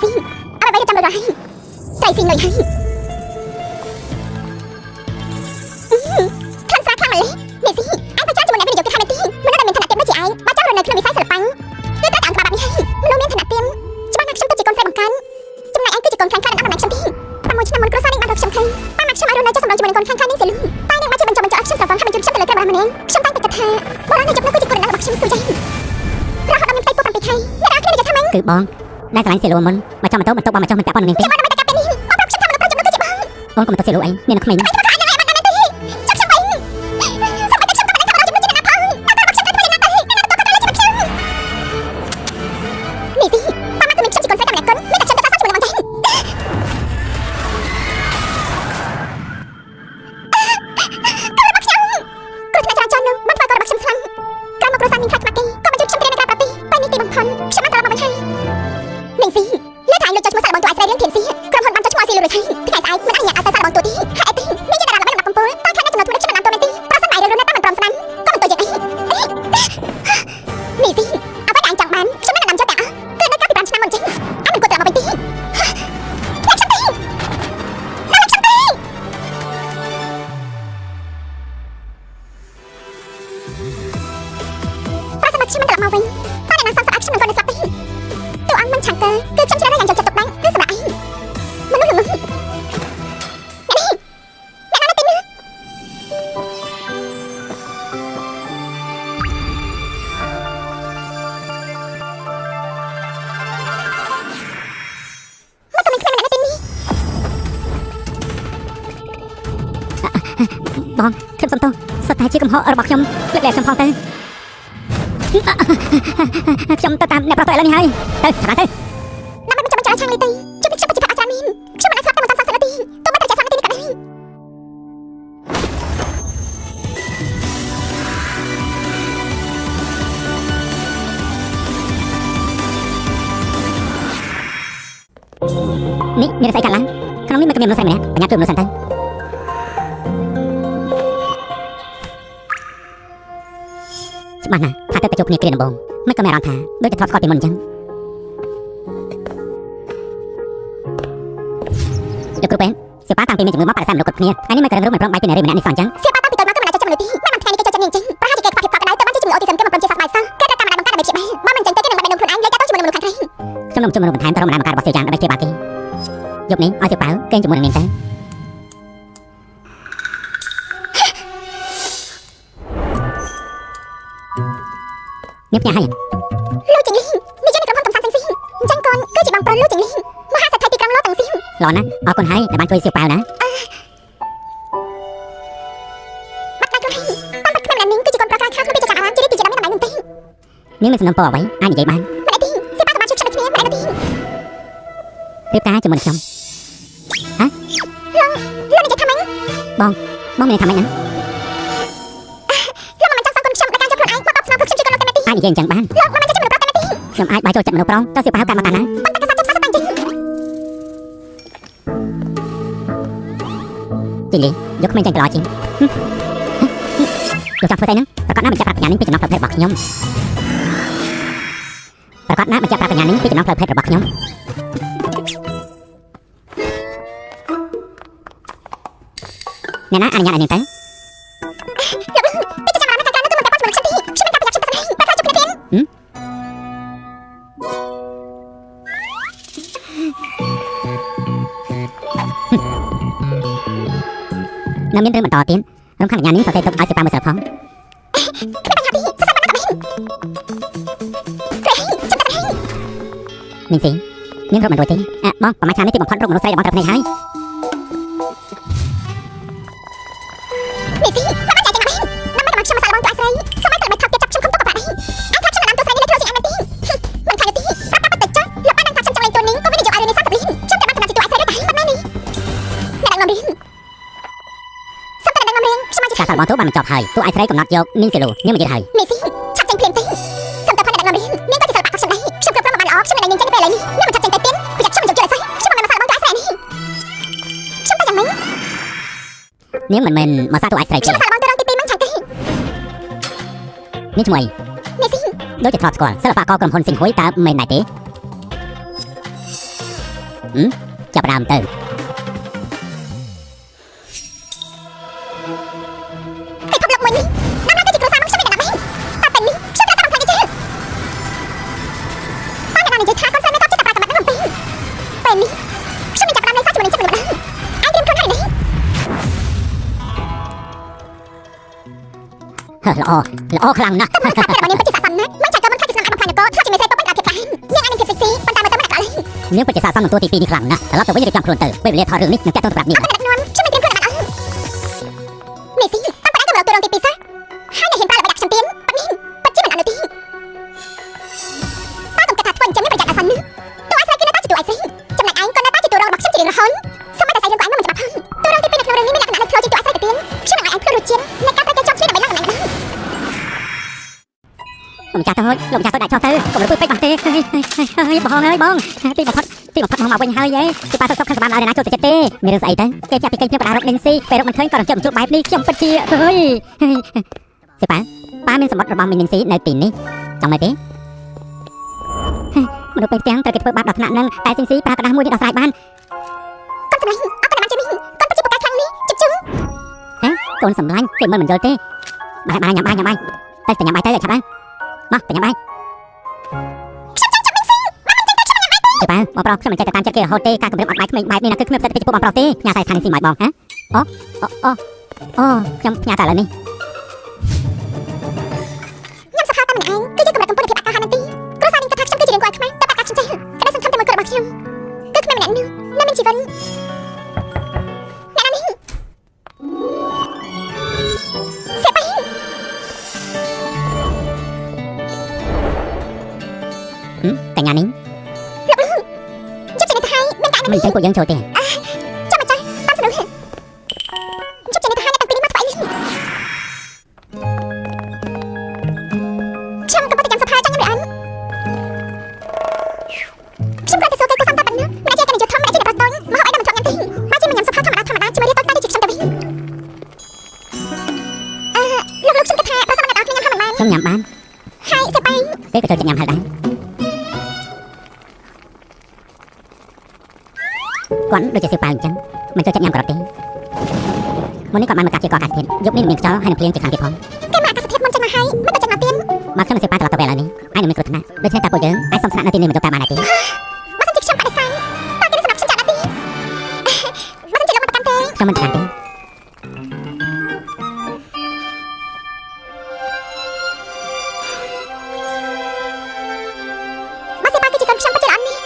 ស៊ីអ្វីៗចាំលុយរស់ហើយត្រីស៊ីងលុយហើយខ្លាំងស្រាខ្លាំងម្ល៉េះនេះស៊ីឯងប្រចាំជាមួយអ្នកវិនិយោគទីខែនេះទីមនុស្សដែលមានឋានៈទាបដូចជាឯងបើចង់រស់នៅក្នុងវិស័យសិល្បៈគឺត្រូវតែអង្គក្បាលបែបនេះហើយមនុស្សមានឋានៈទាបច្បាស់ណាស់ខ្ញុំទៅជាកូនស្រីបង្កើនចំណែកឯងគឺជាកូនខ្លាំងខ្លាដល់អំណាចខ្ញុំទី6ឆ្នាំមុនគ្រួសារនេះបានរកខ្ញុំឃើញប៉ាម៉ាក់ខ្ញុំឲ្យរស់នៅចុះសម្រុងជាមួយនឹងកូនខ្លាំងខ្លានេះសិលតែនាងបានជាបញ្ចុះឲ្យខ្ញុំស្រវឹងថាបញ្ជូនខ្ញុំទៅលើក្រមម្នាក់ខ្ញុំតែងតែគិតថាបុរាណនៅជប់នោះគឺជាកូនរបស់ខ្ញុំសួរចេះរហូតដល់មានផ្ទៃពោះ7ខែអ្នកអរគ្នានិយាយថាម៉េចគឺបងដែលស្រឡាញ់សិលមុនមកចង់បន្ទប់បងមកចង់មិនតាក់ប៉ុននឹងទេខ្ញុំមិនតែកាប់ពេលនេះបងប្រាប់ខ្ញុំថាមនុស្សប្រចាំនោះគឺជាបងអូនក៏មិនទៅសិលអីមានក្មេងបងខ្ញុំសុំទោសសុទ្ធតែជាកំហុសរបស់ខ្ញុំលើកលែងខ្ញុំផងទៅខ្ញុំទៅតាមអ្នកប្រុសទៅឥឡូវនេះហើយទៅចាំទៅដើម្បីមិនចាំចាឆាំងលេទីជិះខ្ញុំពិតជាអាចារ្យមីនខ្ញុំមិនអាចស្លាប់តែមកតាមសាស្ត្រទីទោះបីតែចាឆាំងលេទីនេះក៏ដោយនេះមានស្អីកើតឡើងក្នុងនេះមិនក៏មានមនុស្សស្រីម្នាក់បញ្ញាជួយមនុស្សសិនទៅច្បាស់ណាស់ថាទៅជួបគ្នាគ្រាដំបូងមិនក៏មានអារម្មណ៍ថាដូចតែធ្លាប់ស្គាល់ពីមុនអញ្ចឹងលោកគ្រូពេនសៀវប៉ាតាំងពីមានជំងឺមកបដិសេធមនុស្សគ្រប់គ្នាថ្ងៃនេះមិនក៏រឹងមិនព្រមបាយពីអ្នករីម្នាក់នេះសោះអញ្ចឹងសៀវប៉ាតាំងពីតូចមកក៏មិនអាចចូលចិត្តមនុស្សទីមិនបានថ្ងៃនេះគេចូលចិត្តនាងអញ្ចឹងប្រហែលជាគេខ្វះភាពកក់ក្ដៅទៅបានជាជំងឺអូទីសឹមគេមិនព្រមជាសះស្បើយសោះគេត្រូវតាមម្ដាយបង្ការដើម្បីព្យាបាលបើមិនអញ្ចឹងទេគេនឹងបែបនំខ្លួនឯងលេខតែជាមួយនឹងមនុស្សខាងក្រៅខ្ញុំនឹងជួយមនុស្សបន្ថែមទៅរកម្ដាយបង្ការរបស់សៀវយ៉ាងដើម្បីព្យាបាលគេយប់នេះឲ្យសៀវប៉ាគេជាមួយនឹងនាងទៅអ្នកផ្ញើឲ្យលោកចង្លីនេះជាក្រុមហ៊ុនកំសាន្តទាំងស៊ីអញ្ចឹងកូនគឺជាបងប្រុសលោកចង្លីមហាសេដ្ឋីទីក្រុងលោកទាំងស៊ីល្អណាស់អរគុណហើយដែលបានជួយសៀវប៉ាវណាបាត់ដៃខ្លួនតាមបាត់ខ្ញុំម្នាក់នាងគឺជាកូនប្រុសការខាងក្នុងទីចក្រអារាមជារីកជាដើមមានតម្លៃនឹងទេនាងមានសំណុំពរអ្វីអាចនិយាយបានម្នាក់ទីសៀវប៉ាក៏បានជួយខ្ញុំគ្នាម្នាក់ទីរៀបការជាមួយខ្ញុំហ៎លោកនិយាយថាម៉េចបងមានថាម៉េចណាអាចនិយាយអញ្ចឹងបានលោកមិនអាចចិត្តមនុស្សប្រុសតែទីខ្ញុំអាចបាយចូលចិត្តមនុស្សប្រុសទៅសៀវប៉ាវកាន់មកតាណាប៉ុន្តែកាសចិត្តសាស្ត្រតាំងចេញជីលីយកក្មេងចេញកន្លោជាងលោកចង់ធ្វើស្អីហ្នឹងប្រកាសណាបញ្ជាក់ប្រាប់កញ្ញានេះពីចំណងផ្លូវភេទរបស់ខ្ញុំប្រកាសណាបញ្ជាក់ប្រាប់កញ្ញានេះពីចំណងផ្លូវភេទរបស់ខ្ញុំអ្នកណាអនុញ្ញាតឲ្យនាងទៅនៅមានរឿងបន្តទៀតរំខានកញ្ញានេះសរសេរទុកឲ្យសៀវប៉ាមួយស្រាប់ផងមីងស៊ីនាងរកមិនរួចទេបងប្រហែលឆ្នាំនេះទីបំផុតរកមនុស្សស្រីរបស់ត្រូវភ្នែកហើយមីងស៊ីមិនអាចចេញមកដើម្បីឲ្យខ្ញុំមកសាកបងទូអាស្រីសម័យតែមិនថប់គេចាប់ខ្ញុំគុំទុកក៏បាក់ដែរអាចថាខ្ញុំមិនតាមទូស្រីនេះលេខចូលជាអានទីមិនខានទីប្រាប់តែទៅចុះលោកបានដឹងថាខ្ញុំចង់លេងតួនាងក៏វិនិយោគឲ្យរឿងនេះសោះទៅវិញខ្ញុំតែបានតាមទូអាស្រីទៅតែប៉ុណ្ណេះនេះអ្នកដឹកនាំរៀនការសាកល្បងទូបានបញ្ចប់ហើយទូអាយស្រីកំណត់យកមីងស៊ីលូនាងមកទៀតហើយមីងស៊ីឆាប់ចេញភ្លាមទៅសូមទៅផានអ្នកដឹកនាំរៀននាងក៏ជាសិល្បៈរបស់ខ្ញុំដែរខ្ញុំគ្រប់គ្រងបានល្អខ្ញុំមិនឲ្យនាងចេញទៅពេលឥឡូវនេះនាងមិនឆាប់ចេញទៅទៀតប្រយ័ត្នខ្ញុំមិនចូលចិត្តអីខ្ញុំមិនមកសាកល្បងទូអាយស្រីនេះខ្ញុំទៅយ៉ាងម៉េចនាងមិនមែនមកសាកទូអាយស្រីទេខ្ញុំសាកល្បងទូរងទី2មិនឆាប់ទេនេះឈ្មោះអីមីងស៊ីដូចជាធ្លាប់ស្គាល់សិល្បករក្រុមហ៊ុនស៊ីងហ៊ុយតើមិនដែរទេ ចាប់ដើមទៅไอ้พบลกมวยนี่น้ำน่าจะจิกโรซามันช่วยไม่ได้นะแต่เป็นนี่ช่วยไม่ได้ต้องทำยังไงป้าในนามใจท้าก้อนไส้ไม่ต้องจะตายกับมันนั่นเป็นนี่ช่วยไม่จับรำในซ่าจุดมันจับมันไอ้เตรียมเครื่องให้ไหนល្អខ្លាំងណាស់តែមិនថាតែនេះពិតជាស័ក្តិសមណាស់មិនចាច់ក៏មិនខាច់ជាស្នាមអានផានកោធ្វើជាមេសេប៉ុនដល់ភាពខ្លាំងនាងអានភាពសេកស៊ីប៉ុន្តែមើលទៅមិនដាក់កលនាងពិតជាស័ក្តិសមនឹងតួទី2នេះខ្លាំងណាស់ត្រឡប់ទៅវិញរៀបចំខ្លួនទៅពេលវេលាថតរឿងនេះនឹងចាក់ទៅប្រាប់នាងអត់ដាក់នាំជួយមិនត្រៀមខ្លួនដាក់អស់មេស៊ីតាមប្រដៅទៅរកទី2សោះហើយអ្នកហ៊ានប្រើល្បិចដាក់ខ្ញុំទៀនប៉ានេះពិតជាមិនអនុទីป้าต้องการធ្វើអញ្ចឹងមានប្រយ័ត្នអាសន្នតួអាស្រ័យគឺនៅតែជាតួឯងស្រីចំណែកឯងក៏នៅតែជាតួរងរបស់ខ្ញុំជារៀងរហូតសូមតែស្អីរឿងcủaឯងមិនច្បាស់ផងតួរងទី2នៅក្នុងរឿងនេះមានលក្ខណៈលេចធ្លោជាតួអាស្រ័យទៅទៀតខ្ញុំនឹងឲ្យឯងធ្វើរសជាតិនៃការប្រកែកចោលគ្នាដើម្បីឡើងតំណែងនេះលោកចាស់ទៅដាក់ចោលទៅកុំរំពើពេកបងទេហើយបងហើយបងទីបំផុតមកវិញហើយទីប៉ាសុខខឹងសម្បានឲ្យអ្នកណាចូលចិត្តទេមានរឿងស្អីទៅគេចាប់ពីកេញខ្ញុំបដារត់លេងស៊ីពេលរកមិនឃើញក៏រំជើបបែបនេះខ្ញុំពិតជាហើយទីប៉ាមានសម្បត្តិរបស់មីនីស៊ីនៅទីនេះចង់មើលទេមនុស្សពេកទាំងត្រូវគេធ្វើបាបដល់ថ្នាក់នឹងតែស៊ីប្រើกระดาษមួយនេះដោះស្រាយបានកូនសម្លាញ់អត់កណ្ដាលជិះនេះកូនពិតជាពូកែខ្លាំងនេះជិះជឹងកូនសម្លាញ់គេមិនយល់ទេបាយញ៉ាំបាយទៅញ៉ាំបាយទៅឆាប់ហើយមកទៅញ៉ាំបាយខ្ញុំចាំមីស៊ីមកមិនចឹងទៅខ្ញុំញ៉ាំបាយទេទីប៉ាបងប្រុសខ្ញុំមិនចេះទៅតាមចិត្តគេរហូតទេការគម្រាមអត់បាយក្មេងបែបនេះណាគឺគ្មានផ្សិតពីពួកបងប្រុសទេញ៉ាំតែខាងនេះស៊ីមកបងហ៎អូខ្ញុំផ្ញើតែឥឡូវនេះញ៉ាំសខាតែម្នាក់ឯងគឺជាកម្រិតកំពូលនៃភាពអាហារនេះគ្រួសារនេះគាត់ថាខ្ញុំគឺជារឿងគាត់ខ្មែរតែបាក់កាខ្ញុំចេះក្តីសង្ឃឹមតែមួយគត់របស់ខ្ញុំគឺគ្មានម្នាក់នោះនៅមានជីវិតអ្នកណានេះសេបៃកញ្ញានេះលោកលោកជិះចេញទៅហើយមានការមិនចឹងពួកយើងចូលទេចាំមកចាស់តាមស្រួលជិះចេញទៅហើយតាំងពីនេះមកថ្វាយនេះខ្ញុំកំពុងតែចាំសភាចាញ់ខ្ញុំឬអត់ខ្ញុំគាត់ទៅសួរគេគាត់សំតាប៉ុណ្ណាម្នាក់ជាកញ្ញាធំម្នាក់ជាអ្នកប្រតូចមកហើយដល់មិនចង់ញ៉ាំទេមកជាមិនញ៉ាំសភាធម្មតាជាមួយរៀបតូចតែជាខ្ញុំទៅវិញលោកខ្ញុំគិតថាបើសិនអ្នកអត់ញ៉ាំហើយមិនបានខ្ញុំញ៉ាំបានហើយសេបៃគេក៏ចូលចិត្តញ៉ាំហើយដែរគាត់ដូចជាសៀវប៉ាវអញ្ចឹងមិនចូលចិត្តញ៉ាំក្រទេមុននេះគាត់បានមកកាប់ជាកអាកាសធាតុយប់នេះមានខ្យល់ហើយនឹងភ្លៀងជាខាងទៀតផងគេមកអាកាសធាតុមុនចឹងមកហើយមិនទៅចឹងមកទៀតមកខ្ញុំសៀវប៉ាវត្រឡប់ទៅពេលឥឡូវនេះឯងនឹងមានគ្រោះថ្នាក់ដូច្នេះតាពួកយើងអាចសុំស្នាក់នៅទីនេះមិនយកតាមបានទេបើសិនជាខ្ញុំបដិសេធតើគេសម្រាប់ខ្ញុំចាក់ណាទីបើសិនជាលោកមកកាន់ទេខ្ញុំមិនកាន់ទេបើសេបៃគឺជាកូនខ្ញុំពិតជាល្អនេះ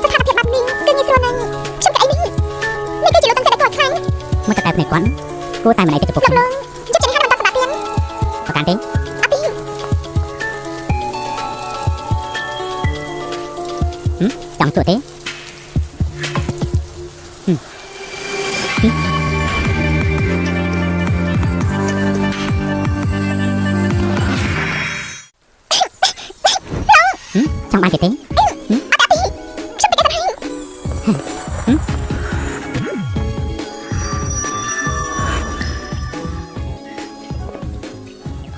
ស្ថានភាពបែបនេះគឺងាយស្រួលណាស់ខ្ញុំកែអីនេះគឺជាលោកតាំងសេតខ្លាំងមកតែភ្នែកគាត់គួរតែមិនអីទៅចំពោះខ្ញុំជិះចេញហើយមិនដល់ស្ដាប់ទៀតប្រកាន់ទេអត់ទេចង់ជួទេចង់បានទេ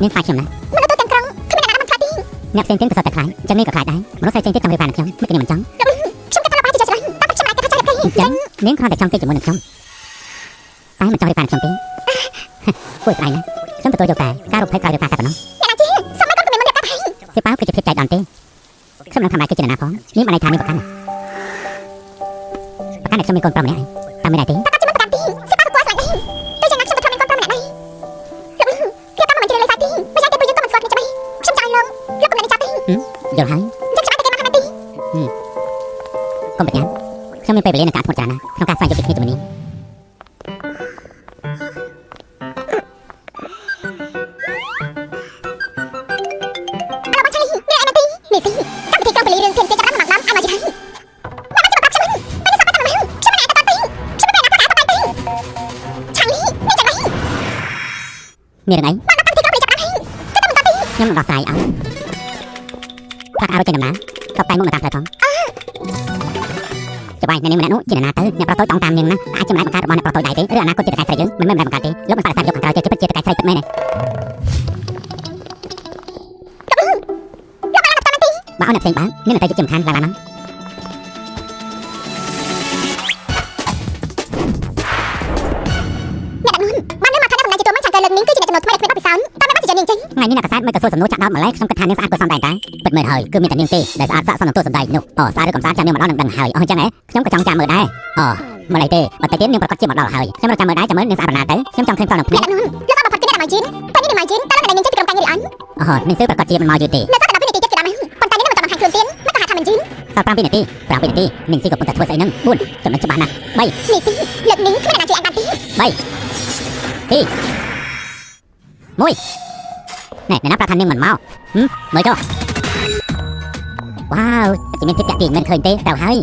នាងខ្លាចខ្ញុំណាមនុស្សទៅទាំងក្រុងគ្មានអ្នកណាមិនខ្លាចទេអ្នកផ្សេងទៀតក៏សត្វតែខ្លាចអញ្ចឹងនាងក៏ខ្លាចដែរមនុស្សផ្សេងទៀតចង់រៀបការនឹងខ្ញុំមិនគេមិនចង់ខ្ញុំគិតថាលោកបាយជាច្រើនតែខ្ញុំអាចថាចាស់គេអញ្ចឹងនាងគ្រាន់តែចង់គេជាមួយនឹងខ្ញុំតែមិនចង់រៀបការនឹងខ្ញុំទេគួរស្អីណាខ្ញុំទទួលយកតែការរំភើបក្រោយរៀបការតែប៉ុណ្ណោះអ្នកណាជាសម័យគាត់ក៏មិនរៀបការដែរសៀវប៉ាវគឺជាភាពចៃដន្យទេខ្ញុំនឹងធ្វើម៉េចគឺជាអ្នកណាផងនេះមិនន័យថានាងប្រកាន់តែខ្ញុំមានកូនប្រុសម្នាក់ឯងតែមិនដែរទេតែខ្ញុំមិនប្រកាន់ទេសៀវប៉ាវក៏ស្អាតដែរតែយ៉ាងណាខ្ញុំក៏ធ្វើមានកូនប្រុសម្នាក់ដែរលោករៀបការមកមិនជ្រើសរើសសាទីបើយ៉ាងទេពួកយើងក៏មិនស្គាល់គ្នាច្បាស់ខ្ញុំចង់ឲ្យលោកកំណត់ចាប់ទេយល់ហើយចឹងច្បាស់តែគេមកខាងនេះកុំប្រកាន់ខ្ញុំមានពេលវេលាในការធ្វើច្រើនណាស់ក្នុងការស្វែងយល់ពីគ្នាជាមួយនាងនេះទីកម្មវិធីក្រុងពលីរឿងធៀមសេចក្ដីមកដល់ឲ្យមកជាហើយមកចាំបាត់ខ្ញុំមិនសប្បាយតែខ្ញុំមិនអាចទៅទីខ្ញុំមិនអាចទៅទីឆាំងនេះនេះចាំនេះមានរឿងអីមកកម្មវិធីក្រុងពលីចាប់ដល់ទីខ្ញុំនឹងដោះស្រាយឲ្យផាក់ឲ្យចេញដំណើរតបតែងមុខមកតាមផ្លូវផង ច្បាស់អ្នកនាងម្នាក់នោះជាណាទៅអ្នកប្រតូចតង់តាមនាងណាអាចចំណាយបង្កើតរបស់អ្នកប្រតូចដែរទេឬអនាគតជាតកែស្រីយើងមិនមែនបង្កើតទេលោកមិនបដិសេធយកខាងក្រៅជាពិតជាតកែស្រីពិតមែនទេបើអ្នកផ្សេងបានមានតែជាសំខាន់ឡើងឡើងថ្ងៃនេះអ្នកកសែតមិនក៏សួរសំណួរចាក់ដោតម្លេះខ្ញុំគិតថានាងស្អាតគួរសមដែរតាពិតមែនហើយគឺមានតែនាងទេដែលស្អាតសាក់សមនឹងតួសម្ដែងនោះស្អាតឬកំស្អាតចាំនាងមកដល់នឹងដឹងហើយអញ្ចឹងហ៎ខ្ញុំក៏ចង់ចាំមើលដែរម្លេះទេបើតែទៀតនាងប្រកាសជាមកដល់ហើយខ្ញុំរកចាំមើលដែរចាំមើលនាងស្អាតប៉ុណ្ណាទៅខ្ញុំចង់ឃើញតនឹងភ្នែកលោកអបផាត់ពីអ្នកមកជិនតែនេះមកជិនតើអ្នកនាងចេះពីក្រុមការងារអត់នាងសើប្រកាសជាមិនមកយូរទេនៅតែ12នាទីទៀតគឺដល់ហើយប៉ុន្តែនាងមិនក៏បង្ហាញខ្លួនទៀតមិនក៏ហៅថាមិនជិនតែ7នាទីនាងស៊ីក៏ប៉ុន្តែធ្វើស្អីហ្នឹង4ចំណុចច្បាស់ណាស់3នេះស៊ីលើកនាងគ្មានអ្នកណាជួយអាចបានទេ3 2 1ណែណាប្រាប់ថានាងមិនមកមើលចុះវ៉ាវតែមានភាពតាក់ទាញមិនឃើញទេទៅហើយ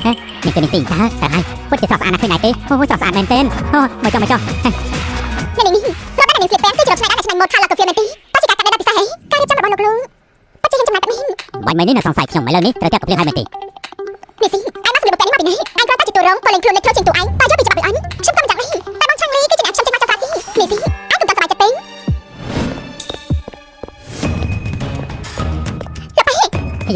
នេះគឺនេះស៊ីតើហើយពុតជាស្រស់ស្អាតណាស់ឃើញដែរទេអូស្រស់ស្អាតមែនទែនមើលចុះនេះលោកបាននាងស្លៀកពាក់គឺជារកឆ្នៃដែរឆ្នៃម៉ូដខាឡាកាហ្វេមែនទេតើជាការកាត់ដេរដ៏ពិសេសហ៎ការរៀបចំរបស់លោកលោកពិតជាហ៊ានចំណាយបែបនេះបាញ់មិញនេះនៅសង្ស័យខ្ញុំឥឡូវនេះត្រូវតែកំភ្លៀងឲ្យមែនទេនេះស៊ីអានមកស្លៀកពាក់នេះមកពីណាឯងគ្រាន់តែជាតួរងក៏លេងខ្លួនលេខធ្វើជាងតួឯងតើយកពីច្បាប់អីខ្ញុំក៏មិនចាំដែរតែបងឆាំងលីគឺជាអ្នកខ្ញុំចេះមកចោលនេះស៊ីឯងកុំចាំសប្បាយចិត្តពេក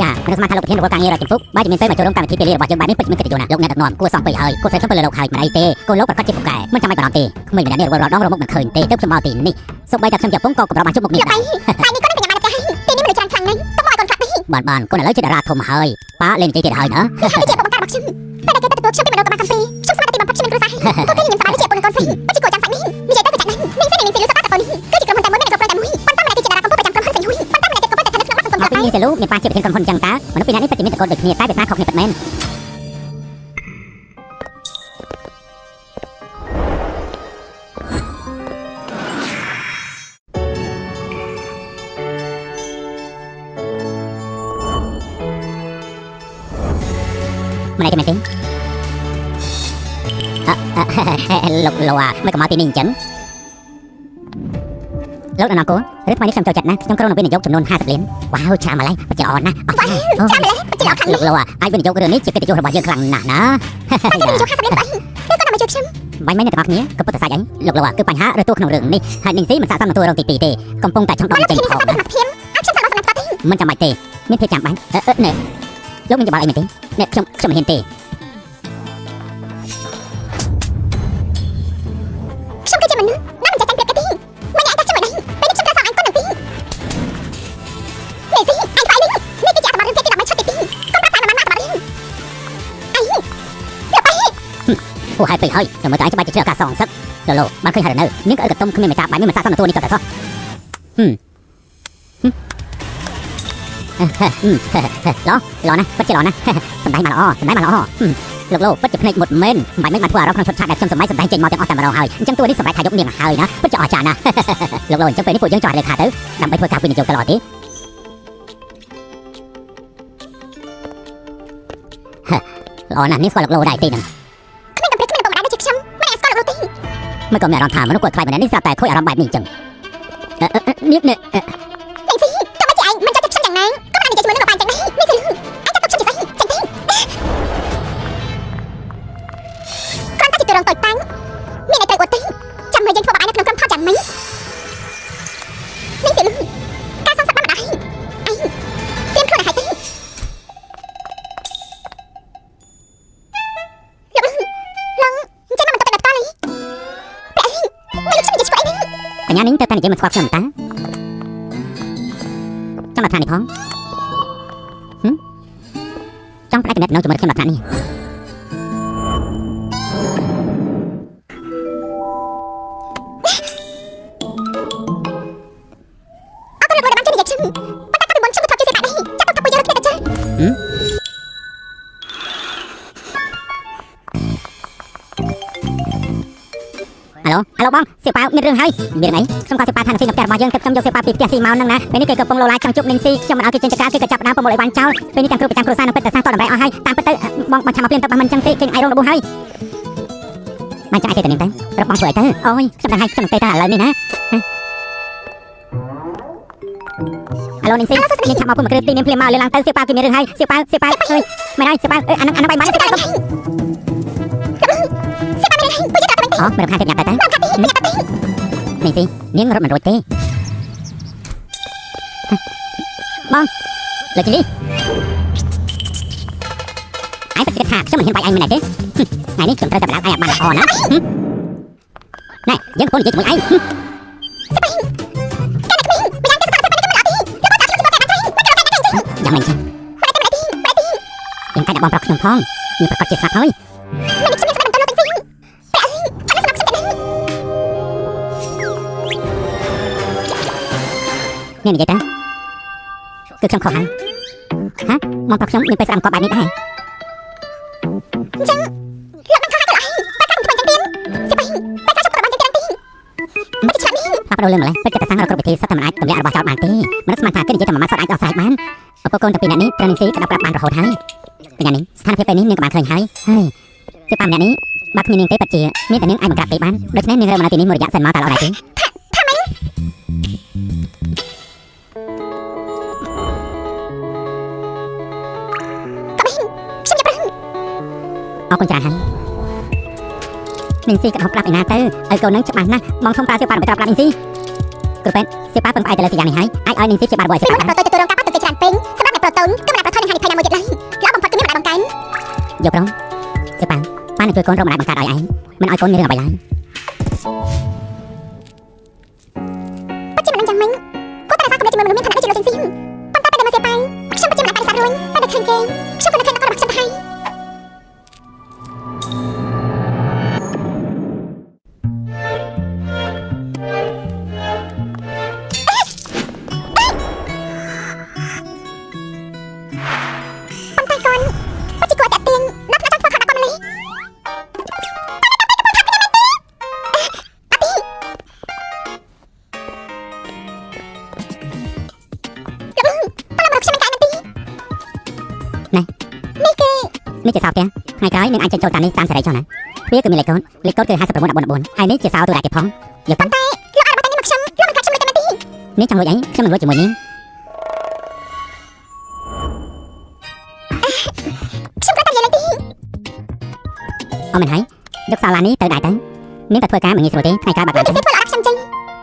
យ៉ាមនុស្សស្មានថាលោកប្រធានរបស់ការងាររដ្ឋជំពូកបើជាមានពេលមកចូលរួមកម្មវិធីពេលរបស់យើងបែបនេះពិតជាមានកិត្តិយសណាស់លោកអ្នកដឹកនាំគួរសោះពេកហើយគួរត្រូវទៅលើលោកហើយមិនអីទេកូនលោកប្រកាសជាពូកែមិនចាំបាច់បារម្ភទេគ្មានម្នាក់នេះរវល់រដងរមុខមិនឃើញទេទើបខ្ញុំមកទីនេះសូម្បីតែខ្ញុំជាពងក៏កម្របានជួបមុខនេះដែរសាយនេះក៏នឹងបញ្ញាបានផ្ទះហើយទីនេះមនុស្សច្រើនខ្លាំងណាស់ទុកមកឲ្យកូនខ្លះទេបានកូនឥឡូវជាតារាធំហើយប៉ាលេងនិយាយទៀតហើយណាគឺជាបង្ការរបស់ខ្ញុំតែគេទៅទទួលខ្ញុំពីមនុស្សកម្ពុជាខ្ញុំស្មានតែទីបំផុតខ្ញុំមានគ្រួសារក៏គេខ្ញុំសប្បាយជាពូនកូនស្រីពិតជាគួរចាំសាច់នេះនិយាយទៅគឺចាក់ណាស់នាងស្រីនាងស៊ីលូសបាតតនេះគឺជាក្រុមហ៊ុនតែមួយមានក្រុមតែមួយប៉ុន្តែម្នាក់ទីជាតារាកំពុងប្រចាំក្រុមហ៊ុនផ្សេងមួយប៉ុន្តែម្នាក់ទៀតកំពុងតែស្ថិតនៅក្នុងសង្គមស្លាប់ហើយនេះស៊ីលូមានប៉ាជាប្រធានក្រុមហ៊ុនចឹងតើមនុស្សពីរនាក់នេះពិតជាមានតកូនដូចគ្នាតែវាស្អាតខុសគ្នាពិតមែនម្នាក់ទេមែនទេលោកមិនក៏មកទីនេះអញ្ចឹងលោកដល់ណាគូឬថ្មនេះខ្ញុំចូលចិត្តណាស់ខ្ញុំក្រុងនឹងវិនិយោគចំនួន50លានវ៉ាវច្រើនម្ល៉េះពិតជាអន់ណាស់អស់ច្រើនម្ល៉េះពិតជាអស់ខ្លាំងលោកអាចវិនិយោគរឿងនេះជាកិត្តិយសរបស់យើងខ្លាំងណាស់ណាវិនិយោគ50លានទៅគឺគាត់មកជួយខ្ញុំបាញ់មិញអ្នកទាំងអស់គ្នាក៏ពុតតែសាច់អីលោកគឺបញ្ហាឬទោះក្នុងរឿងនេះហើយនឹងស៊ីមិនស័ក្តិសមនឹងតួរងទី2ទេកំពុងតែចង់ដកចេញផងមិនចាំបាច់ទេមានភាពចាំបាច់ណែលោកមានច្បាល់អីមែនទេអ្នកខ្ញុំមិនហ៊ានទេខ្ញុំគឺជាមនុស្សណាមិនចេះចាញ់ប្រៀបគេទេមិនអាចខ្ញុំមិនដឹងពេលនេះខ្ញុំត្រូវសងអញគាត់នឹងទីនេះស៊ីអញខ្វាយនេះគឺជាអត្តមរឿងគេទី10ឈុតទី2កុំប្រាប់តែមិនមករបស់នេះអីយកទៅអូហើយពេកហើយខ្ញុំមើលតែអញច្បាស់ជាជ្រើការសងសឹកលោកបានឃើញហើយនៅនាងក៏អើកតុំគ្មានមេតាបាយនេះមិនស័ក្តិសមនឹងតួនេះតតែសោះឡណាពិតជាឡណាសម្ដែងមកល្អលោកពិតជាភ្នែកមុតមែនមិនបាច់ធ្វើអារម្មណ៍ក្នុងឈុតឆាកដែលខ្ញុំសម្ដែងចេញមកទាំងអស់តែម្ដងហើយអញ្ចឹងតួនេះសម្រាប់ថាយកនាងហើយណាពិតជាអស្ចារ្យណាស់លោកអញ្ចឹងពេលនេះពួកយើងចោះលេខាទៅដើម្បីធ្វើការវិនិយោគតឡទេល្អណាស់នេះស្គាល់លោកដែរទេហ្នឹងគ្មានកំព្រិចគ្មានបងដែរដូចជាខ្ញុំមិនអាចស្គាល់លោកទេមិនក៏មានអារម្មណ៍ថាមនុស្សគាត់ខ្លាចម្នាក់នេះស្រាប់តែខូចអារម្មណ៍បែបនេះអញ្ចឹងនេះនេះស៊ីតើមកជាឯងមិនចាត់ខ្ញុំយ៉ាងណាក៏មិននិយាយជាមួយនឹងលោកបានចឹងដែរនេះស៊ីអញចាត់ទុកខ្ញុំជាស្អីចឹងទេគ្រាន់តែជាតួរងតូចតាំងមានតែត្រូវអត់ទេចាំមើលយើងធ្វើបាយនៅក្នុងក្រុមថតយ៉ាងម៉េចនេះស៊ីការសងសឹកបានមកដល់អីត្រៀមខ្លួនឲ្យហើយទេកញ្ញានេះទៅតែនិយាយមិនស្គាល់ខ្ញុំតាចាំមកថានេះផងចង់ផ្ដាច់ចំណេះនៅជាមួយខ្ញុំមកថានេះអត់ទៅលោកបានជួយនិយាយខ្ញុំប៉ុន្តែកាលពីមុនខ្ញុំក៏ធ្វើជាស្អាតដែរចាប់ទៅពួកយើងរត់គ្នាទៅចាឡូបងសៀវប៉ាមានរឿងហើយមានរឿងអីខ្ញុំក៏សៀវប៉ាថានឹងស៊ីនៅផ្ទះរបស់យើងទឹកខ្ញុំយកសៀវប៉ាពីផ្ទះស៊ីមកហ្នឹងណាពេលនេះគេកំពុងលោឡាចង់ជប់នឹងស៊ីខ្ញុំមិនឲ្យគេចេញចក្រៅគេក៏ចាប់ដើមប្រមូលឲ្យបានចោលពេលនេះទាំងគ្រូប្រចាំគ្រួសារនឹងពិតតែសាតតម្រៃអស់ហើយតាមពិតទៅបងឆាប់មកព្រៀនទឹកមិនចឹងទេគេឯងរងរបួសហើយមិនចាំឲ្យគេទៅនាងទៅប្រាប់បងជួយទៅអូយខ្ញុំដឹងហើយខ្ញុំទៅឥឡូវនេះណា Alo Ninh Si មានឆាប់មកពុំមកគ្រឿងទីនាងភ្លាមមកលើឡើងទៅសៀវប៉ាគឺមានរឿងហើយសៀវប៉ាអើយមិនហើយសៀវប៉ាអានឹងបាយបានទេអូមិនខានទៀតញ៉ាំទៅNinh Siនាងរត់មិនរួចទេបងលើជិលីឯងពិតគិតថាខ្ញុំមិនហ៊ានបាយឯងមិនទេថ្ងៃនេះខ្ញុំត្រូវតែបដៅឯងឲ្យបានល្អណាណែយើងកំពុងនិយាយជាមួយឯងយ៉ាងម៉េចយើងតែបងប្រុសខ្ញុំផងមានប្រកាសជាស្លាប់ហើយនេះនិយាយទៅគឺខ្ញុំខុសហើយហាមកប្រុសខ្ញុំមានពេលស្ដាំក៏បែបនេះដែរផ្លាស់ប្ដូរលឿនម្លេះពិតជាតាំងរកគ្រប់វិធីសិតតែមិនអាចទម្លាក់របស់ចោលបានទេមនុស្សស្មានថាគេនិយាយតែមួយម៉ាត់សតអាចដោះស្រាយបានឪពុកកូនតែពីអ្នកនេះត្រូវនឹងស៊ីក៏ដល់ប្រាប់បានរហូតហើយថ្ងៃនេះស្ថានភាពពេលនេះនាងក៏បានឃើញហើយជាប៉ាម្នាក់នេះបើគ្មាននាងទេពិតជាមានតែនាងអាចបង្ក្រាបគេបានដូច្នេះនាងរើមកនៅទីនេះមួយរយៈសិនមកតើល្អដែរទេអរគុណច្រើនហើយនាងស៊ីក៏ដល់ប្រាប់ឯណាទៅឲ្យកូននឹងច្បាស់ណាស់មកធំប្រើសៀវប៉ាដើម្បីប្រាប់នាងស៊ីគ្រូពេទ្យសៀវប៉ាពឹងផ្អែកទៅលើសញ្ញានេះហើយអាចឲ្យនាងស៊ីជាបារបួយសៀវប៉ាប្រតូចទទួលរងការប៉ះទង្គិចច្រើនពេញសម្រាប់អ្នកប្រតូនគឺមិនអាចប្រថុយនឹងហានិភ័យណាមួយទៀតឡើយល្អបំផុតគឺមានម្ដាយបង្កើនយកប្រងសៀវប៉ាបានជួយកូនរកម្ដាយបង្កើតឲ្យឯងមិនឲ្យកូនមានរឿងអ្វីឡើយពិតជាមិនដឹងយ៉ាងម៉េចគូតែរសារកម្រិតជាមួយមនុស្សមានឋានៈដូចជាលោកស៊ីប៉ុន្តែពេលដែលមកសៀវប៉ាខ្ញុំពិតជាមិនអាចបដិសេធរួញតែនៅឃើញគេខ្ញុំក៏នៅឃើញរបស់ខ្ញុំទៅហើយនេះជាសោផ្ទះថ្ងៃក្រោយនឹងអាចចេញចូលតាមនេះតាមសេរីចុះណាវាគឺមានលេខកូដគឺ591414ហើយនេះជាសោទូរ៉ាទៀតផងយកប៉ុន្តែលោកអត់របស់តានេះមកខ្ញុំលោកមិនខាត់ខ្ញុំលើទេនេះចង់លួចអីខ្ញុំមិនលួចជាមួយនាងខ្ញុំគាត់តែនិយាយលេខទីអមិនហើយយកសាលានេះទៅដែរទៅនាងតែធ្វើការមិនងាយស្រួលទេថ្ងៃក្រោយបាត់ឡើងទៅធ្វើឲ្យខ្ញុំចេញ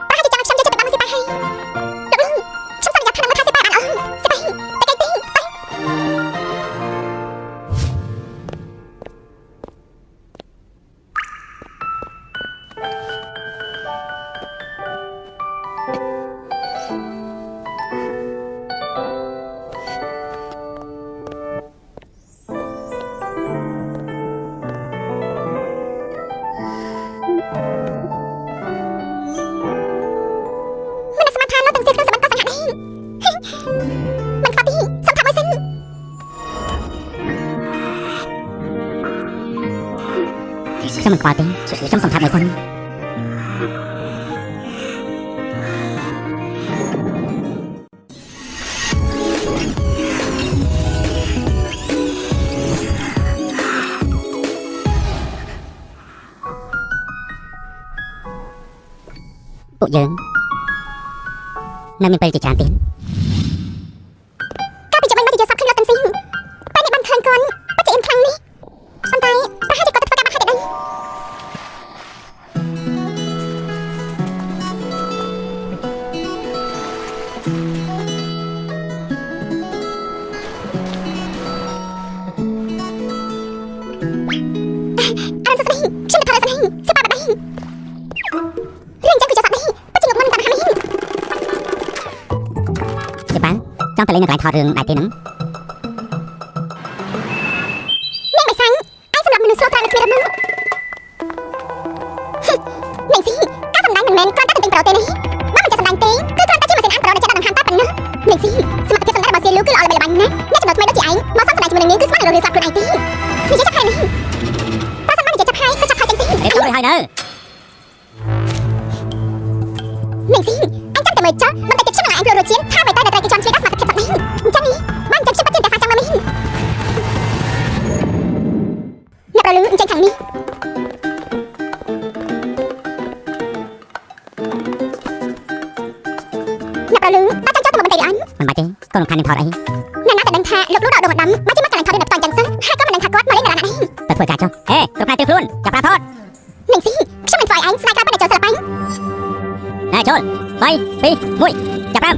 ប្រហែលជាចង់ខ្ញុំចេញទៅតាមសិប៉ាហើយខ្ញុំសន្យាថានឹងមកថាសិប៉ាបានអស់សិប៉ាតែគេទីខ្ញុំមិនខ្វល់ទេខ្ញុំសំថាប់មួយសិនពួកយើងនៅមានពេលជាច្រើនទៀតកាលពីចាំមិនមកយកសពឃើញលោកទាំងស៊ីពេលនេះបានឃើញកូនពិតជាអៀនខ្លាំងនេះប៉ុន្តែប្រហែលជាគាត់ទៅធ្វើការបាត់ហើយដែរអរគុណខ្ញុំទៅធ្វើស្នេះសិប៉ាបាត់ហើយរឿងចឹងគឺចោះស្នេះពិតជាលោកមិនតាមហាមនេះសិប៉ាចង់ទៅលេងនៅកន្លែងថតរឿងដែរទេហ្នឹងនាងបៃសាំងឯងសម្រាប់មនុស្សស្លូតត្រង់នៅគ្មានរំលឹងនាងស៊ីការសម្ដែងមិនមែនគ្រាន់តែទិញប្រូទេនេះបើមិនចេះសម្ដែងទេគឺគ្រាន់តែជាម៉ាស៊ីនអានប្រូដែលចេះដល់នឹងហាមតែប៉ុណ្ណឹងនាងស៊ីសមត្ថភាពសម្ដែងរបស់សៀលូគឺល្អល្បីល្បាញណាស់អ្នកចំណុចថ្មីដូចជាឯងមកសន្ទនាជាមួយនឹងនាងគឺស្មើនឹងរឿងសាប់ខ្លួនឯងទេនិយាយចាប់ហើយនេះបើសិនមកនិយាយចាប់ហើយក៏ចាប់ហើយចឹងទេរៀបរួចហើយនៅនាងស៊ីអញចាំតែមើលចុះមិនតែខ្ញុំនឹងឯងព្រោះរត់ជៀនថាអ្វីទៅដែលត្រូវគេចាំជួយដល់សមត្ថភាពសម្ដែងអញ្ចឹងនេះបានចាំខ្ញុំបាត់ជាតែសាចាំមកនេះអ្នកប្រលឺអញ្ចឹងខាងនេះអ្នកប្រលឺបានចាំចូលទៅមកបន្តិចអញមិនបាច់ កូនរំខាននឹងថតអី ណាណាតែដឹងថាលោកលូដកដងដำបើជាមកកន្លែងថតរឿងដល់តអញ្ចឹងសោះហើយក៏មិនដឹងថាគាត់មកលេងនៅណានេះ ទៅធ្វើការចុះហេគ្រប់ផ្នែកត្រៀមខ្លួនចាប់ប្រាថត នឹងស៊ីខ្ញុំមិនធ្វើឲ្យឯងស្ដាយក្រោយពេលចូលសិល្បៈ ណែចូល3 2 1ចាប់ប្រាំ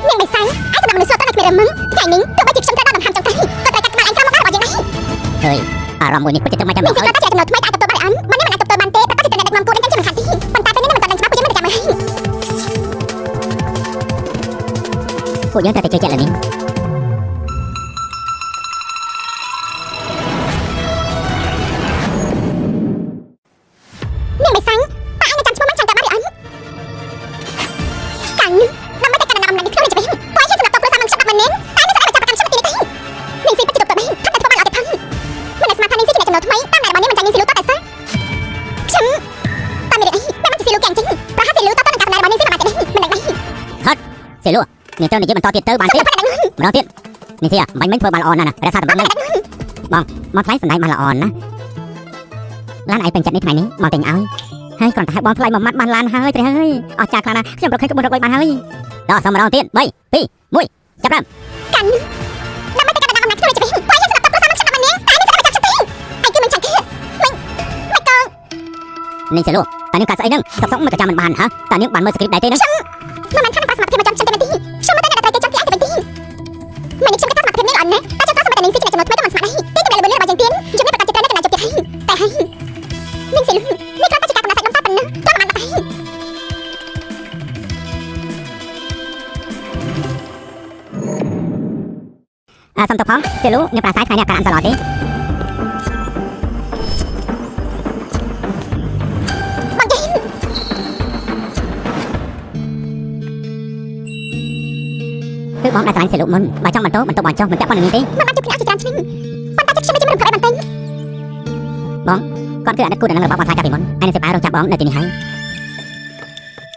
នាងបិសាំងឯងសម្រាប់មនុស្សស្រុកទៅនៅគ្មានរឹមមឹងថ្ងៃនេះទោះបីជាខ្ញុំត្រូវដល់ដង្ហើមចុងក្រោយក៏ត្រូវកាត់ក្បាលឯងក្រោមមកដល់របស់យើងដែរ ឃើញអារម្មណ៍មួយនេះពិតជាទៅមកចាំ នា មក ងស៊ី ហើយ ក៏តែជាចំណុចថ្មីដែលអាចទទួលបានឲ្យមិនមិនអាចទទួលបានទេតែក៏ជាចំណុចដឹកនាំគួរនឹងចាំមិនខាត់ទីប៉ុន្តែពេលនេះមិនទាន់ដឹងច្បាស់ពួកយើងមិនចាំមើល ពួកយើងត្រូវតែជឿជាក់លើនេះ នាងបិសាំងតើឯងចាំឈ្មោះមិនចាំតែបានឬអត់កាំងដើម្បីតែកណ្ដាលអំណាចនេះខ្លួននេះច្បាស់ពួកឯងសម្រាប់តគ្រូសាមញ្ញច្បាប់មិនមែនតែនេះសម្រាប់ចាប់ប្រកាន់ច្បាប់ទីនេះទេនាងស៊ីពិតជាទទួលបានថាតែធ្វើបានអត់ទេផងមិនស្មានថានាងស៊ីជាចំណុចថ្មីតាមដែលរបស់នាងមិនចាញ់នាងស៊ីលូតតែសោះខ្ញុំតាមនេះអីមិនមិនស៊ីលូកែងចឹងប្រហែលស៊ីលូតតនឹងកាត់ណែរបស់នាងស៊ីមិនអាចទេមិនដឹងដែរ សេលូនាងត្រូវនិយាយបន្តទៀតទៅបានទេម្ដងទៀតនេះស៊ីមិនមិញធ្វើបានល្អណាស់ណារក្សាតម្លៃបងមកថ្លៃសំដែងបានល្អណាស់ឡានឯងពេញចិត្តនេះថ្ងៃនេះមកទិញឲ្យហើយគ្រាន់តែបងថ្លៃមួយម៉ាត់បានឡានហើយព្រះអើយអស់ចាខ្លាំងណាស់ខ្ញុំរកឃើញក្បួនរកលុយបានហើយដល់សុំម្ដងទៀត3 2 1ចាប់ប្រាំ កាំងដើម្បីតែកណ្ដាលអំណាចខ្លួននេះច្បាស់ពួកឯងសម្រាប់តគ្រូសាមញ្ញច្បាប់មិនមែនតែនេះសម្រាប់ចាប់ទីឯងគឺមិនចាញ់ទេមិនក៏ នេះសេលូតើនាងកាត់ស្អីហ្នឹងសុកសុកមិនក៏ចាំមិនបានហ៎តើនាងបានមើលស្គ្រីបដែរទេណា មិនមិនថាប៉ាសមត្ថភាពមកចាំខ្ញុំទេខ្ញុំមិនតែតែគេចាំទីឯងទៅទីមិននេះខ្ញុំក៏ថាសមត្ថភាពនេះអត់ណាតែចាំថាសមត្ថភាពនេះស៊ីជាចំណុចថ្មីក៏មិនស្មាត់ដែរទីតែមានលបលឿនរបស់យើងទៀតខ្ញុំនេះប្រកាសចិត្តត្រូវនៅកណ្ដាលជប់ទៀតហើយតែហើយនឹងស៊ីនេះក៏តែជាការកំណត់សាច់ដំតែប៉ុណ្ណឹងក៏មិនបានដែរសុំទៅផងសេលូនាងប្រាស្រ័យថ្ងៃនេះអាការអន់សឡទេ បងគេ គឺបងដាក់ស្រឡាញ់សេលូមុនបើចង់បន្តបងចុះមិនពាក់ព័ន្ធនឹងនេះទេ មិនបានជួបគ្នាអស់ជាច្រើនឆ្នាំប៉ុន្តែខ្ញុំមិនរំភើបបន្តិច គាត់គឺអនុគូនឹងរបស់បងថ្លៃចាប់ពីមុនឯនេះសិប៉ារងចាប់បងនៅទីនេះហើយ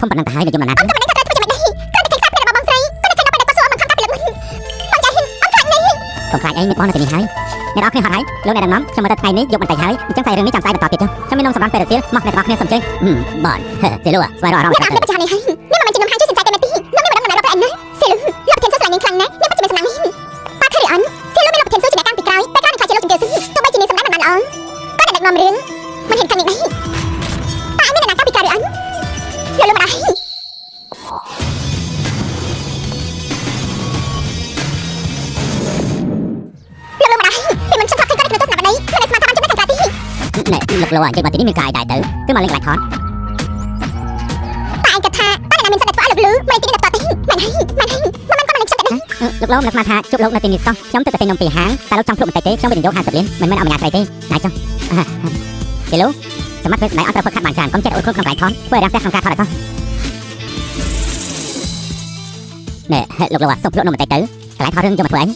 ធំប៉ុណ្ណឹងទៅហើយនៅយមណា អត់ទៅមិនដឹងថាត្រូវធ្វើយ៉ាងម៉េចដែរគ្រាន់តែគេខ្សែភ្នែករបស់បងស្រីក៏តែគេនៅពេលដែលគាត់សួរមកខំកាប់ពីលើមុនបងចាហ៊ីនអត់ខ្លាចនេះ កុំខ្លាចអីមានបងនៅទីនេះហើយអ្នកនរគ្នាហត់ហើយលោកអ្នកដឹកនាំខ្ញុំមើលទៅថ្ងៃនេះយកបន្តិចហើយអញ្ចឹងតែរឿងនេះចាំស្អែកបន្តទៀតចុះខ្ញុំមាននំសម្រាប់ពេលរសៀលមកអ្នកទាំងអស់គ្នាសុំជើញបងសេលូស្វែងរកអារម្មណ៍ អ្នកអាប់នេះបច្ចានេះហើយនេះមិនមែនជានំហាយជួយសន្សំតែមែនទេនំនេះមិនដឹងមិនដល់របស់ឯងណាស៊ីលឺលោកប្រធានសួរស្លាញ់នាងខ្លាំងណាស់នេះពិតជាមានសំណាងនេះប៉ាខេរីអនស៊ីលឺមានលោកប្រធានសួរជាអ្នកកាំងពីក្រោយពេលក្រោយនឹងខ្លាចជាលោកជំទាវស៊ីទោះបីជានាងសំណាងមិនបានល្អក៏អ្នកដឹកនាំរឿងមិនเห็นខាងនេះដែរប៉ាឯងមានអ្នកកាំងពីក្រោយឬអនលោកលំដាហើយលោកលំដាហើយពេលមិនខ្ញុំថាឃើញគាត់ក្នុងទស្សនវិស័យខ្ញុំស្មានថាបានជួយខាងក្រៅទី ណែលោកលោអញ្ចឹងមកទីនេះមានកាយដែរទៅគឺមកលេងកន្លែងថត ប៉ាឯងគិតថាប៉ាអ្នកណាមានសិទ្ធិធ្វើឲ្យលោកលឺមិនទីនេះដល់តទេមែនហើយមិនក៏មិនខ្ញុំតែនេះ លោកលោអ្នកស្មានថាជប់លោកនៅទីនេះសោះខ្ញុំទៅទិញនំពីហាងតែលោកចង់ភ្លុកបន្តិចទេខ្ញុំវិនិយោគ50លានមិនមែនឲ្យម្នាក់ស្រីទេណាចុះសេលូសមត្ថភាពស្បែកអត់ត្រូវផឹកខាត់បានច្រើនកុំចេះអួតខ្លួនក្នុងកន្លែងថតធ្វើឲ្យរាំងស្ទះក្នុងការថតអត់សោះណែលោកលោសុំភ្លុកនំបន្តិចទៅកន្លែងថតរឿងយកមកធ្វើអី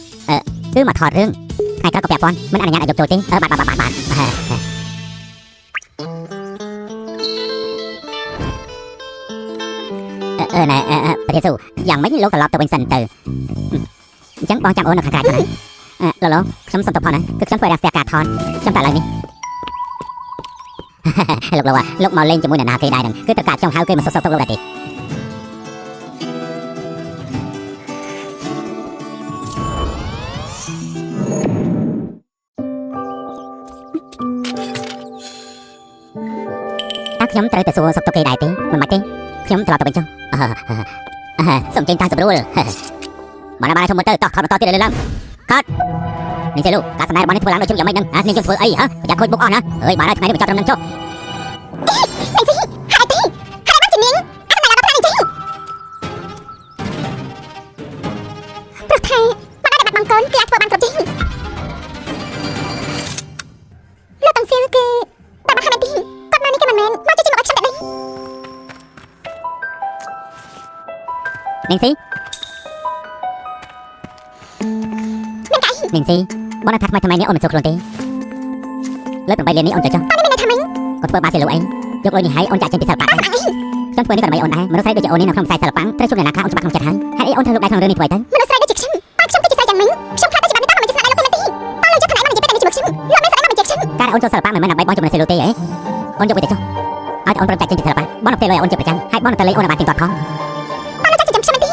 គឺមកថតរឿងថ្ងៃក្រោយក៏ពាក់ព័ន្ធមិនអនុញ្ញាតឲ្យយកចូលទេបាទណែប្រធានស៊ូយ៉ាងម៉េចលោកត្រឡប់ទៅវិញសិនទៅអញ្ចឹងបងចាំអូននៅខាងក្រៅទៅណាលោកខ្ញុំសុំទៅផងណាគឺខ្ញុំធ្វើរាំងស្ទះការថតខ្ញុំតែឡើយនេះលោកលោកមកលេងជាមួយអ្នកណាគេដែរហ្នឹងគឺត្រូវការខ្ញុំហៅគេមកសុំទៅលោកដែរទេខ្ញុំត្រូវទៅសួរសុខទុក្ខគេដែរទេមិនមកទេខ្ញុំត្រឡប់ទៅវិញចុះសុំចេញតាមស្រួលបានជុំមើលទៅតោះថតបន្តទៀតលើឡើងកាត់នេះចេះលោកការសម្ដែងរបស់នេះធ្វើឡើងដូចជឹងយ៉ាងម៉េចហ្នឹងនេះយើងធ្វើអីហ៎ប្រយ័ត្នខូចបុកអស់ណាអើយបានហើយថ្ងៃនេះបញ្ចប់ត្រឹមហ្នឹងចុះ ហើយទីហើយបានជានាងអត់ដល់ដល់ផ្នែកនេះព្រោះថាបានតែបាត់បង់កូនគឺអាចធ្វើបានគ្រប់ទីលោកតាំងសៀលគឺបានបាត់ហើយទីគាត់មកនេះគឺមិនមែនមកជួយមកឲ្យខ្ញុំតែនេះ នាងស៊ីបងថាថ្មីនេះអូនមិនចូលខ្លួនទេលើក8លាននេះអូនចុះចុះ បានមានថាម៉េច គាត់ធ្វើបានជាលោកអីយកលុយនេះឲ្យអូនចាក់ចេញពីសិល្បៈខ្ញុំធ្វើនេះក៏ដើម្បីអូនដែរមនុស្សស្រីដូចជាអូននេះនៅក្នុងខ្សែសិល្បៈត្រូវជួបអ្នកណាខ្លះអូនច្បាស់ក្នុងចិត្តហើយហេតុអីអូនធ្វើលោកដែរក្នុងរឿងនេះធ្វើទៅ មនុស្សស្រីដូចជាខ្ញុំតែខ្ញុំគឺជាស្រីយ៉ាងម៉េចខ្ញុំខ្លាចតែច្បាប់នេះតាមមិនជាស្នេហ៍លោកមិនទីតើលោកយកថ្នាក់មកនិយាយទៅជាមួយខ្ញុំលោកមានស្រីមកនិយាយខ្ញុំ ការអូនចូលសិល្បៈមិនមែនដើម្បីបងជាមួយសេលូទេហ៎អូនយកទៅចុះឲ្យអូនប្រឹងចាក់ចេញពីសិល្បៈបងទៅលុយឲ្យអូនជាប្រចាំហើយបងទៅលេងអូនបានទៀងទាត់ផង បានលោកចាក់ចាំខ្ញុំទី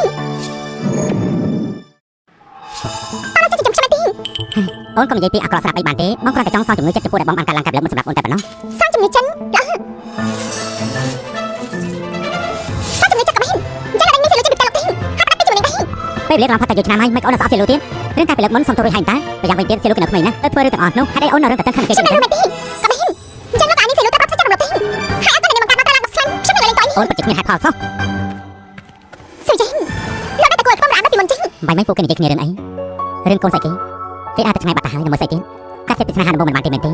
អូនក៏និយាយពីអាក្រក់ស្រាប់អីបានទេបងគ្រាន់តែចង់សងជំងឺចិត្តចំពោះដែលបងបានកាត់ឡើងកាត់លើកមិនសម្រាប់អូនតែប៉ុណ្ណោះ សងជំងឺចិនល្អសងជំងឺចិត្តក៏មិនចឹងដល់នេះសិលជួយពីតលទីហាក់ដាក់ពីជំងឺនេះពេលវេលាកន្លងផុតតែយូរឆ្នាំហើយមិនអូនអត់ស្អប់សិលូទៀតរឿងតែពេលលើកមុនសុំទោសរួចហើយតាប្រយ៉ាងវិញទៀតសិលូក៏នៅក្មេងណាស់ទៅធ្វើរឿងទាំងអស់នោះហេតុអីអូននៅរឿងតែតឹងខឹងគេ ខ្ញុំ ចឹង មិនមែនទីក៏មិនចឹងលោកអានេះសិលទៅប្រាប់ចាស់រំលឹកទីហើយអត់ទៅនឹងបង្កើតមកកាលឡើងស្លាញ់ខ្ញុំមិនលេងតើ អូនពិតជាគ្មានហេតុផលសោះ សិលចេះលោកតែគួរខ្ពំរ៉ាំពីមុនចឹង បាញ់មិនពួកគេនិយាយគ្នារឿងអីរឿងកូនស្អីគេអាចតែថ្ងៃបាត់ទៅហើយនៅមើលស្អីទៀតកាត់ចិត្តពីស្នេហាដំបូងមិនបានទេមែនទេ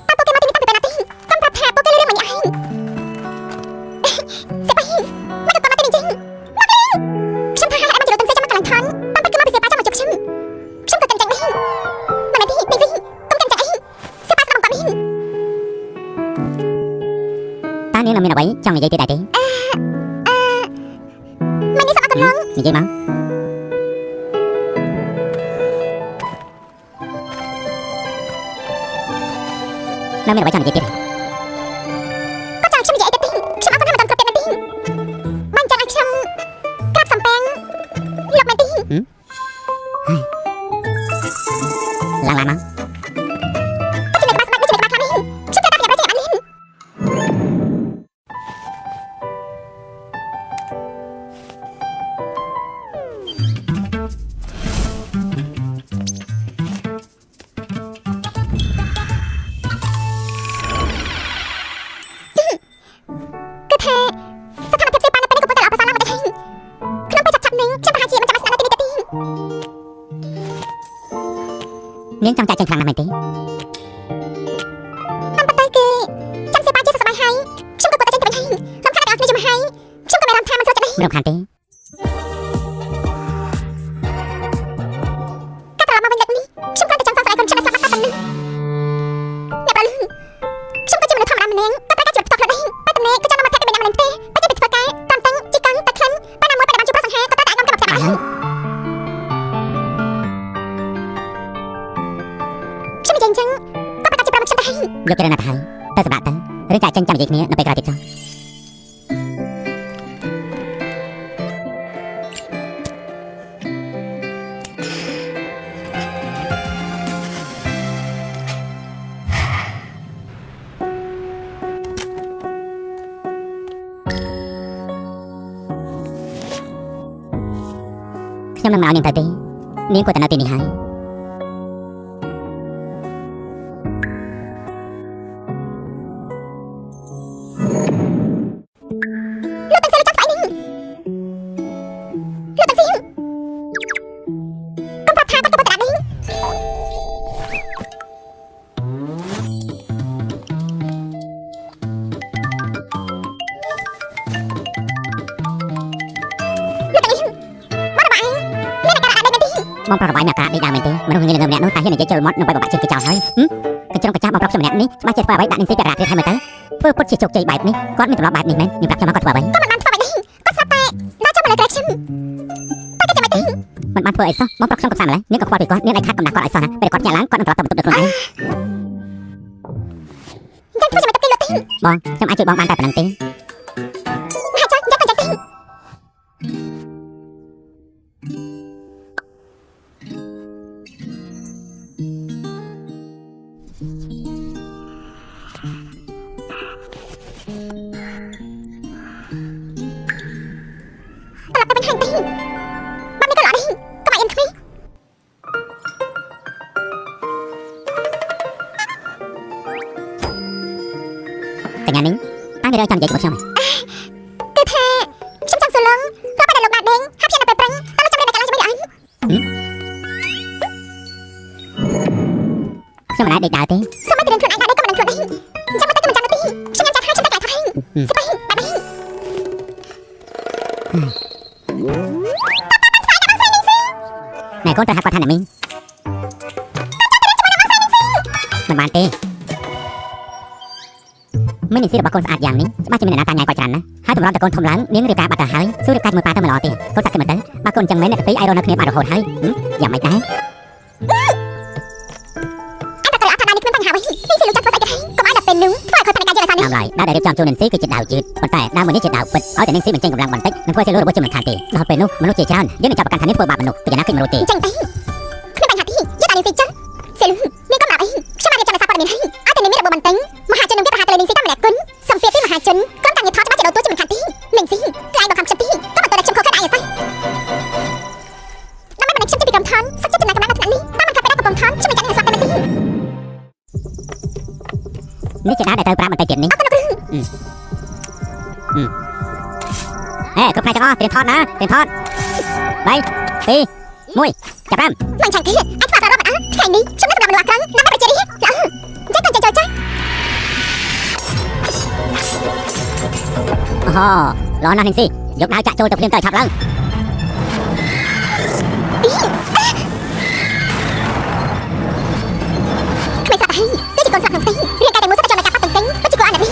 អើពួកគេមកទីនេះតាំងពីពេលណាទីតាមប្រាប់ថាពួកគេលឺរឿងមកញ៉ាំហើយសិបហើយមកទៅមកទីនេះចឹងមកលេងខ្ញុំថាឲ្យមកជិះរថយន្តសេចក្ដីមកកន្លងថនតាមពេលគេមកពីសេប៉ាចាំមកជិះខ្ញុំក៏ចឹងចឹងនេះមិនមែនទីទីស៊ីកុំចឹងចឹងអីសេប៉ាស្ដាប់បងក៏មាន តានាងនៅមានអ្វីចង់និយាយទៀតដែរទេ មិននេះសុំអត់កន្លង និយាយមកនៅមានអ្វីចង់និយាយទៀត ក៏ចង់ខ្ញុំនិយាយទៅទីខ្ញុំអត់គាត់ថាមិនដល់គ្រប់ទៀតណាទីបាញ់ចឹងឲ្យខ្ញុំក្រាបសំពាំងលោកមែនទី ឡើងមក ក៏ជំនឿក្បាស្បាច់ដូចជំនឿក្បាខ្លាំងនេះខ្ញុំត្រូវតែប្រយ័ត្នប្រយែងអត់លៀនគឺថាស្ថានភាពសេប៉ានៅពេលនេះកំពុងតែល្អប្រសើរឡើងមកទៅហើយក្នុងពេលចាប់នេះខ្ញុំប្រហែលជាមិនចាំបាច់ស្ដាប់នៅទីនេះទេទី នាងចង់ចាក់ចេញខ្លាំងណាស់មែនទេ តាមពិតទៅគឺចាំសេប៉ាជាសប្បាយហើយខ្ញុំក៏គាត់តែចេញទៅវិញហើយរំខានតែអត់គ្នាជាមួយហើយខ្ញុំក៏មានអារម្មណ៍ថាមិនស្រួលចិត្តដែរ មិនរំខានទេ កាត់ត្រឡប់មកវិញលើកនេះខ្ញុំគ្រាន់តែចង់សងស្ដាយខ្លួនខ្ញុំឲ្យស្លាប់បាត់តែប៉ុណ្ណឹងអ្នកប្រលឹងខ្ញុំក៏ជាមនុស្សធម្មតាម្នាក់ក៏ត្រូវការជីវិតផ្ទាល់ខ្លួនដែរតែតំណែងក៏ចាំមកមកតែម្នាក់ម្នាក់ទេតែទៅធ្វើការតាមតាំងជីកង់តែក្លិនពេលណាមួយពេលបានជួបប្រសង្ហាក៏ត្រូវតែអាចនាំទៅមកផ្ទះ ហើយ ខ្ញុំនិយាយអញ្ចឹងក៏ប្រកាសជាប្រាប់ខ្ញុំទៅហើយ យកគេណាស់ទៅហើយទៅសម្រាប់ទៅរឿងចាក់ចេញចាំនិយាយគ្នានៅពេលក្រោយទៀតចុះ ខ្ញុំនឹងមកនាងទៅទេនាងគួរតែនៅទីនេះហើយ លោកទាំងសិលចាំស្អីនេះលោកទាំងសិលកុំប្រាប់ថាគាត់ទៅបដរានេះលោកទាំងសិលមកដល់ឯងមានការដាក់ដេកមែនទេ បងប្រុសរបស់ឯងមានអាការៈដេកដើមមែនទេមនុស្សងាយនឹងម្នាក់នោះតែហ៊ាននិយាយចូលមាត់នឹងបែបបាក់ជើងគេចោលហើយកញ្ជ្រោងកញ្ចាស់បងប្រុសខ្ញុំម្នាក់នេះច្បាស់ជាធ្វើអ្វីដាក់នាងស៊ីពាក់រ៉ាទៀតហើយមើលទៅធ្វើពុតជាជោគជ័យបែបនេះគាត់មានទម្លាប់បែបនេះមែននាងប្រាប់ខ្ញុំមកគាត់ធ្វើអ្វី ក៏មិនបានធ្វើបែបនេះគាត់ស្រាប់តែដើរចូលមកលើក្រែខ្ញុំតែគេចាំមិនទេ មិនបានធ្វើអីសោះបងប្រុសខ្ញុំក៏ស្អាតម្ល៉េះនាងក៏ខ្វល់ពីគាត់នាងឯងខាត់កំណាស់គាត់ឲ្យសោះណាពេលគាត់ញាក់ឡើងគាត់នឹងត្រឡប់ទៅបន្ទប់ដូចខ្លួនឯង តែធ្វើចាំមិនទៅទីលោកទី បងខ្ញុំអាចជួយបងបានតែប៉ុណ្្នឹងទេ ហាចយកទៅទីត្រឡប់ទៅវិញហើយទីបាត់នេះក៏ល្អដែរកុំឲ្យអៀនខ្មៅ កញ្ញានេះតាំងពីរឿងចាំនិយាយជាមួយខ្ញុំ គឺថាខ្ញុំចង់សួរលងរាប់តែលោកណាដេងហាប់ជានៅពេលប្រឹងតើលោកចាំរៀនតែកន្លងជាមួយអញ ខ្ញុំមិនអាចដេកដើរទេ សូមឲ្យទៅរៀនខ្លួនឯងដែរក៏មិនដឹងខ្លួនដែរចាំមកទៅមិនចាំទៅទីខ្ញុំចាំចាំហើយខ្ញុំតែកាយថាហើយស្បៃបែបនេះ ណែកូនត្រូវហាត់គាត់ថាណាមីងមិនបានទេមីងនឹងស៊ីរបស់កូនស្អាតយ៉ាងនេះច្បាស់ជាមានអ្នកណាតាញ៉ាយគាត់ច្រើនណាស់ហើយតម្រាំតែកូនធំឡើងនាងរៀបការបាត់ទៅហើយសួររៀបការជាមួយប៉ាទៅមិនល្អទេកូនសាក់គេមើលទៅបើកូនអញ្ចឹងមែនអ្នកទីពីរឲ្យរស់នៅគ្នាបានរហូតហើយយ៉ាងម៉េចដែរ អញតែត្រូវអត់ថានេះគ្មានបញ្ហាអ្វីនេះសិលលោកចាំធ្វើស្អីទៅហើយកុំឲ្យដល់ពេលនោះធ្វើឲ្យគាត់ថាការយកអាសានេះ តាមឡើយដើរដែលរៀបចំជូននាងស៊ីគឺជាដាវយឺតប៉ុន្តែដើមមួយនេះជាដាវពិតឲ្យតែនាងស៊ីបញ្ចេញកម្លាំងបន្តិចនឹងធ្វើឲ្យសិលរបស់ជាមិនខានទេដល់ពេលនោះមនុស្សជាច្រើនយើងនឹងចាប់ប្រកាន់ថានាងធ្វើបាបមនុស្សពីយ៉ាងណាគេមិនรู้ទេ អញ្ចឹងទៅគ្មានបញ្ហាទីយក គ្រប់ផ្នែកទាំងអស់ត្រៀមថតណាត្រៀមថត3 2 1ចាប់បាន មិនចាំទៀតអាចផ្ដល់រ៉ាប់អត់ថ្ងៃនេះខ្ញុំនឹងសម្រាប់មនុស្សអាក្រក់ណាស់ប្រជារាស្ត្រចាចាចាចា អូល្អណាស់នេះស៊ីយកដៅចាក់ចូលទៅភ្លាមទៅឆាប់ឡើង ខ្មេងសាប់ហើយដូចជាកូនស្លាប់ក្នុងទីរៀនតែមួយសិតចាំតែកាប់ប៉ាត់ទិញដូចជាកូនអាននេ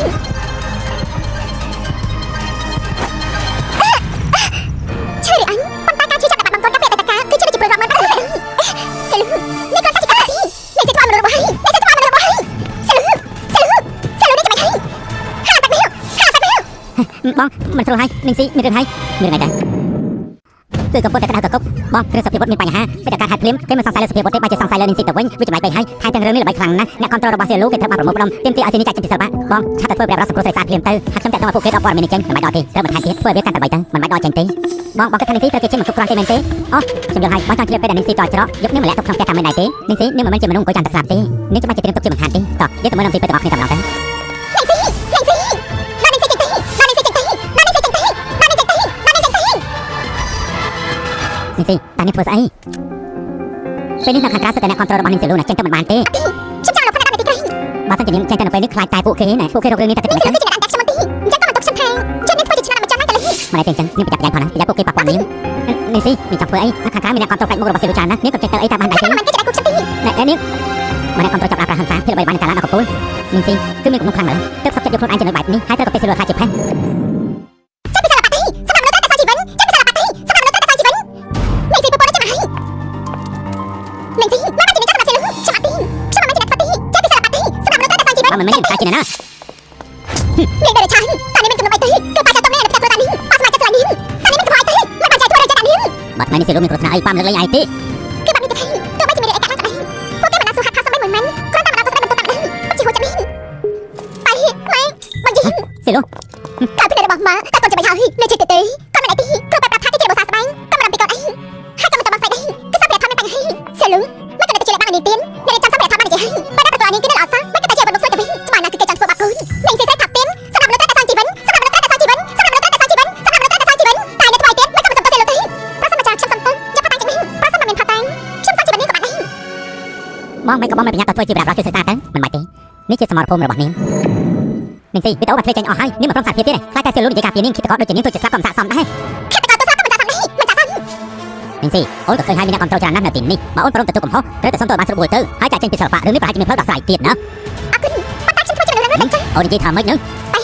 ះឈឺអញប៉ុន្តែការឈឺចាប់តែបាត់បង់កូនកាប់តែតាគឺឈឺដូចជាព្រួយរាប់ម៉ឺនដែរសិលនេះកូនកាប់ជាកាប់ទីនេះជាធ្វើមនុស្សរបស់ហើយនេះជាធ្វើមនុស្សរបស់ហើយសិលនេះចាំមិនហើយហាតាក់នេះបងមិនស្រួលហើយនឹងស៊ីមានរឿងហើយមានរឿងអីដែរគឺកំពុងតែក្តៅកកបងគ្រឿងសព្វាវុធមានបញ្ហាពេលតែការហាត់ភ្លាមគេមិនសង្ស័យលើសព្វាវុធទេបើជាសង្ស័យលើនឹងស៊ីទៅវិញវាចម្លែកពេកហើយថែទាំងរឿងនេះល្បីខ្លាំងណាស់អ្នកគ្រប់គ្រងរបស់សៀលូគេត្រូវបានប្រមូលផ្ដុំទាមទារឲ្យទីនេះចាក់ចេញពីសិល្បៈបងឆាប់តែធ្វើប្រាប់រកសង្គ្រោះស្រីស្អាតភ្លាមទៅហើយខ្ញុំតាក់ទងឲ្យពួកគេដល់ព័ត៌មាននេះចេញមិនបាច់ដល់ទេត្រូវបន្ថែមទៀតធ្វើឲ្យវាកាន់តែបីទៅមិនបាច់ដល់ចេញទេបងគិតថានឹងស៊ីត្រូវគេចេញមកគ្រប់គ្រាន់ទេមែនទេអូខ្ញុំយល់ហើយបងចង់ឆ្លៀតពេលដែលនឹងស៊ីតច្រកយកនាងម្លាក់ទុកក្នុងផ្ទះតាមមិនដែរទេនឹងស៊ីនាងមិនមែនជាមនុស្សអង្គុយចាំតែស្លាប់ទេនាងច្បាស់ជាត្រៀមទុកជាមិនខានទេតោះយកទៅមើលនឹងស៊ីពេលទាំងអស់គ្នាតែម្ដងទៅនេះស៊ីតានេះធ្វើស្អីពេលនេះនៅខាងក្រៅសិតតែអ្នកគ្រប់គ្រងរបស់នាងសៀលូណាចេញទៅមិនបានទេ ខ្ញុំចង់លោកផ្នែកទីក្រុង បើសិនជានាងចេញទៅនៅពេលនេះខ្លាចតែពួកគេណាពួកគេរករឿងនេះតែតែ នេះគឺជាអ្នកដាក់ខ្ញុំមកទីអញ្ចឹងក៏មិនទុកខ្ញុំថាជានេះធ្វើជាឆ្នាំមិនចាំណាទៅលើ មិនតែអញ្ចឹងនាងប្រយ័ត្នប្រយែងផងណាប្រយ័ត្នពួកគេប៉ះពាល់នាងនេះស៊ីនាងចង់ធ្វើអីខាងក្រៅមានអ្នកគ្រប់គ្រងផ្នែកមុខរបស់សៀលូច្រើនណាស់នាងក៏ចេញទៅអីតាមបានដែរទេ មិនគេដាក់គុកខ្ញុំទី នាងមិនអ្នកគ្រប់គ្រងចាប់អាប្រហង្សាភាពល្បីបាននៅកាលណានៅកំពូលនាងស៊ីគឺមានគំនុំខ្លាំងម្ល៉េះទើបសັບចិត្តយកខ្លួនឯងទៅនៅបែបនេះហើយត្រូវទៅពេលសៀលូថាជាផេះ មិនមែនតែជាណា មានតែឆាញ់តានេះមិនកំណត់អីទេគឺបាច់ទៅមេផ្ទះខ្លួនតានេះអស់ស្មាច់ចិត្តនេះតានេះមិនខ្វាយទេមិនបាច់ជួយរយចិត្តនេះ បាត់ថ្ងៃនេះសៀលូមានគ្រោះថ្នាក់អីប៉ាំលើកលែងឯទេ គឺបាត់នេះទៅទោះបីជាមានអីកាត់ណាស់ពួកគេមិនដាក់សុខាថាសម្បិមិនមែនគ្រាន់តែមិនដាក់ស្ដាប់បន្ទប់ដាក់នេះជាហួចចិត្តនេះបាយម៉ែបងយី សៀលូ កាលពីរបស់ម៉ាតែកូនจะไปហើយនៅជិតទេគាត់មិនអីទីគ្រូប្រាប់ថាគេជារបស់សាស្បែងក៏មិនអំពីកូនអីហើយក៏មិនតាមស្អីដែរគឺសម្រាប់ថាមានបញ្ហាសៀលូមិនក៏ទៅជាបាននេះទៀតអ្នកចាំសម្រាប់ថាបាននិយាយហើយបើដល់ប្រตูនេះគេនៅអត់សោះមិនក៏តែជាបនុស្រីទៅវិញច្បាស់ណាស់គឺគេចង់ធ្វើបាបកូននឹងសេះថាពេលសម្រាប់មនុស្សតែសាជីវិនសម្រាប់មនុស្សតែសាជីវិនសម្រាប់មនុស្សតែសាជីវិនសម្រាប់មនុស្សតែសាជីវិនតែនៅថ្លៃទៀតមិនក៏មិនសំទៅសៀលូទេប្រសិនមកចាខ្ញុំសំទៅយកផតាំងជានេះប្រសិនមកមានផតាំងខ្ញុំសាជីវិននេះក៏បានដែរ បងមិនក៏បងមិនប្រញាប់ទៅធ្វើជាប្រាប់រកជួយសិក្សាទៅមិនបាច់ទេនេះជាសមរភូមិរបស់នាងនាងស៊ីវីដេអូមកធ្វើចេញអស់ហើយនាងមិនព្រមសាភាពទៀតទេខ្លាចតែសៀលូនិយាយការពីនាងគិតក៏ដូចជានាងធ្វើជាស្លាប់ក៏មិនស័ក្តិសមដែរ ខិតតទៅសាក៏មិនចាស់នេះមិនចាស់ហ្នឹង នាងស៊ីអូនក៏ឃើញហើយមានអ្នកគ្រប់គ្រងច្រើនណាស់នៅទីនេះបើអូនព្រមទទួលកំហុសត្រូវតែសុំទោសបានស្រួលទៅហើយចាក់ចេញពីសិល្បៈរឿងនេះប្រហែលជាមានផ្លូវដោះស្រាយទៀតណា អរគុណប៉ុន្តែខ្ញុំធ្វើជាមនុស្សនឹងចាស់ អូននិយាយថាម៉េចហ្នឹង អី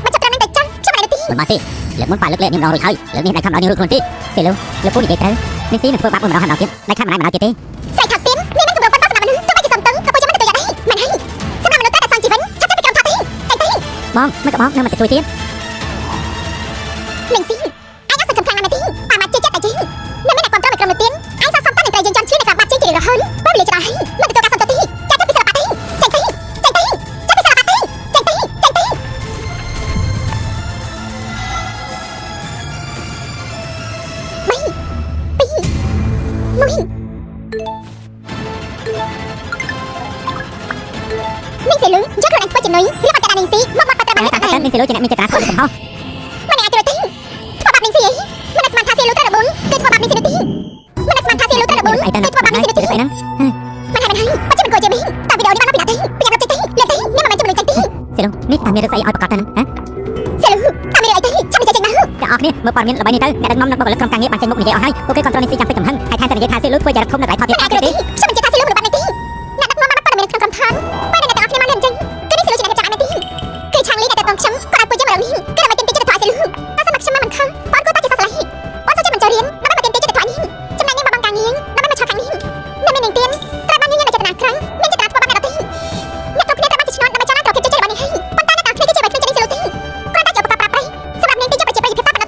មកចាប់ត្រឹមនេះទៅចាស់ខ្ញុំមិនដឹងទេ មិនបានទេលើកមុនប៉ាលើកលែងនាងម្ដងរួចហើយលើកនេះដៃខំដល់នាងរួចខ្លួនទេសៀលូលើពូនិយាយត្រូវនាងស៊ីនឹងធ្វើបាបអូនម្ដងហើយម្ដងទៀតដៃខំម្ដងទៀតទេ ស្រីថាទៀនមានមិនគម្រោងប៉ុន្តែសម្រាប់មនុស្សទោះបីជាសំតឹងក៏ពុំជាមិនទៅយ៉ាងដែរមិនហើយសម្រាប់មនុស្សតែសាជីវិនឆាប់ចាប់ពីក្រុមថាទេតែទេ បងមិនក៏បងនៅមកជួយទៀត នឹងស៊ីអញអត់សង្ឃឹមខ្លាំងណាស់ទេប៉ាមកជិះចិត្តតែជិះនៅមានអ្នកគ្រប់គ្រងនៅក្រុមនោះទៀនអញសសំតានឹងត្រូវយើងចាំឈឺនៅការបាត់ជិះជារហូតបើវាច្បាស់ហើយមិនទទួលការសំទោសទេចាក់ទៅពីសិល្បៈទេចេញទៅចេញទៅចាប់ពីសិល្បៈទេចេញទៅចេញទៅបីពីមួយនេះសិលឹងយកខ្លួនឯងធ្វើចំណុយរៀបបាត់តានឹងស៊ីមកបាត់ប្រតាមនេះ នាងស៊ីលូជាអ្នកមានចិត្តស្អាតខុសកំហុស មិនអាចទៅទេធ្វើបាបនាងស៊ីអីមិនស្មានថាស៊ីលូត្រូវរបុនគឺធ្វើបាបនាងស៊ីនោះទេមិនស្មានថាស៊ីលូត្រូវរបុនគឺធ្វើបាបនាងស៊ីនោះទេ ស្អីហ្នឹង មិនហើយបើជាមិនគួរជាមីតែវីដេអូនេះបានពីណាទេពីណាទៅទេលេទេនេះមិនមែនជាមនុស្សចេញទេ សៀលូនេះតាមានរឿងស្អីឲ្យប្រកាសទៅហ្នឹងហ៎ ស៊ីលូតែមានអីទេចាំនិយាយចេញណា អ្នកអរគ្នាមើលព័ត៌មានល្បីនេះទៅអ្នកដឹកនាំនិងបុគ្គលិកក្រុមការងារបានចេញមុខនិយាយអស់ហើយពួកគេគ្រប់គ្រងនាងស៊ីចាំពេចចំហឹងហើយថែមទាំងនិយាយថាសៀលូធ្វើយ៉ាងរកធំនៅកន្លែងថតទៀតអត់ទេ ខ្ញុំមិនជឿថាស៊ីលូមនុស្សបាត់នេះទេអ្នកដឹកនាំបានព័ត៌មានក្នុងក្រុមឋានពេលអ្នកទាំងអស់គ្នាបានលេងចេញគឺនេះស៊ីលូជាអ្នកចាក់នេះទេគឺឆាងលីដែលទៅខ្ញុំគាត់ឲ្យពុជយើងមកនេះគឺដើម្បីទាមទារចិត្តទៅស៊ីលូតែសម្រាប់ខ្ញុំមិនខឹងបងគួរតែជាសស្លាយបងចូលចិត្តមិនចូលរៀនដើម្បីទាមទារចិត្តទៅនេះចំណែកនាងមកបងការងារដើម្បីមកឆក់ខាងនេះនៅមាននាងទៀនត្រូវបាននាងមានចេតនាខ្លាំងមានចេតនាធ្វើបាបអ្នកដទៃអ្នកគ្រប់គ្នាត្រូវបានជាឆ្នោតដើម្បីចង់ឲ្យគ្រប់ចិត្តរបស់នេះហើយប៉ុន្តែអ្នកទាំងគ្នាគឺជាបែបខ្លួនចិត្តនេះស៊ីលូទេគ្រាន់តែជាឧបករណ៍ប្រើប្រាស់សម្រាប់នាងទីជាប្រជាប្រិយភាពប៉ុណ្ណោះទេ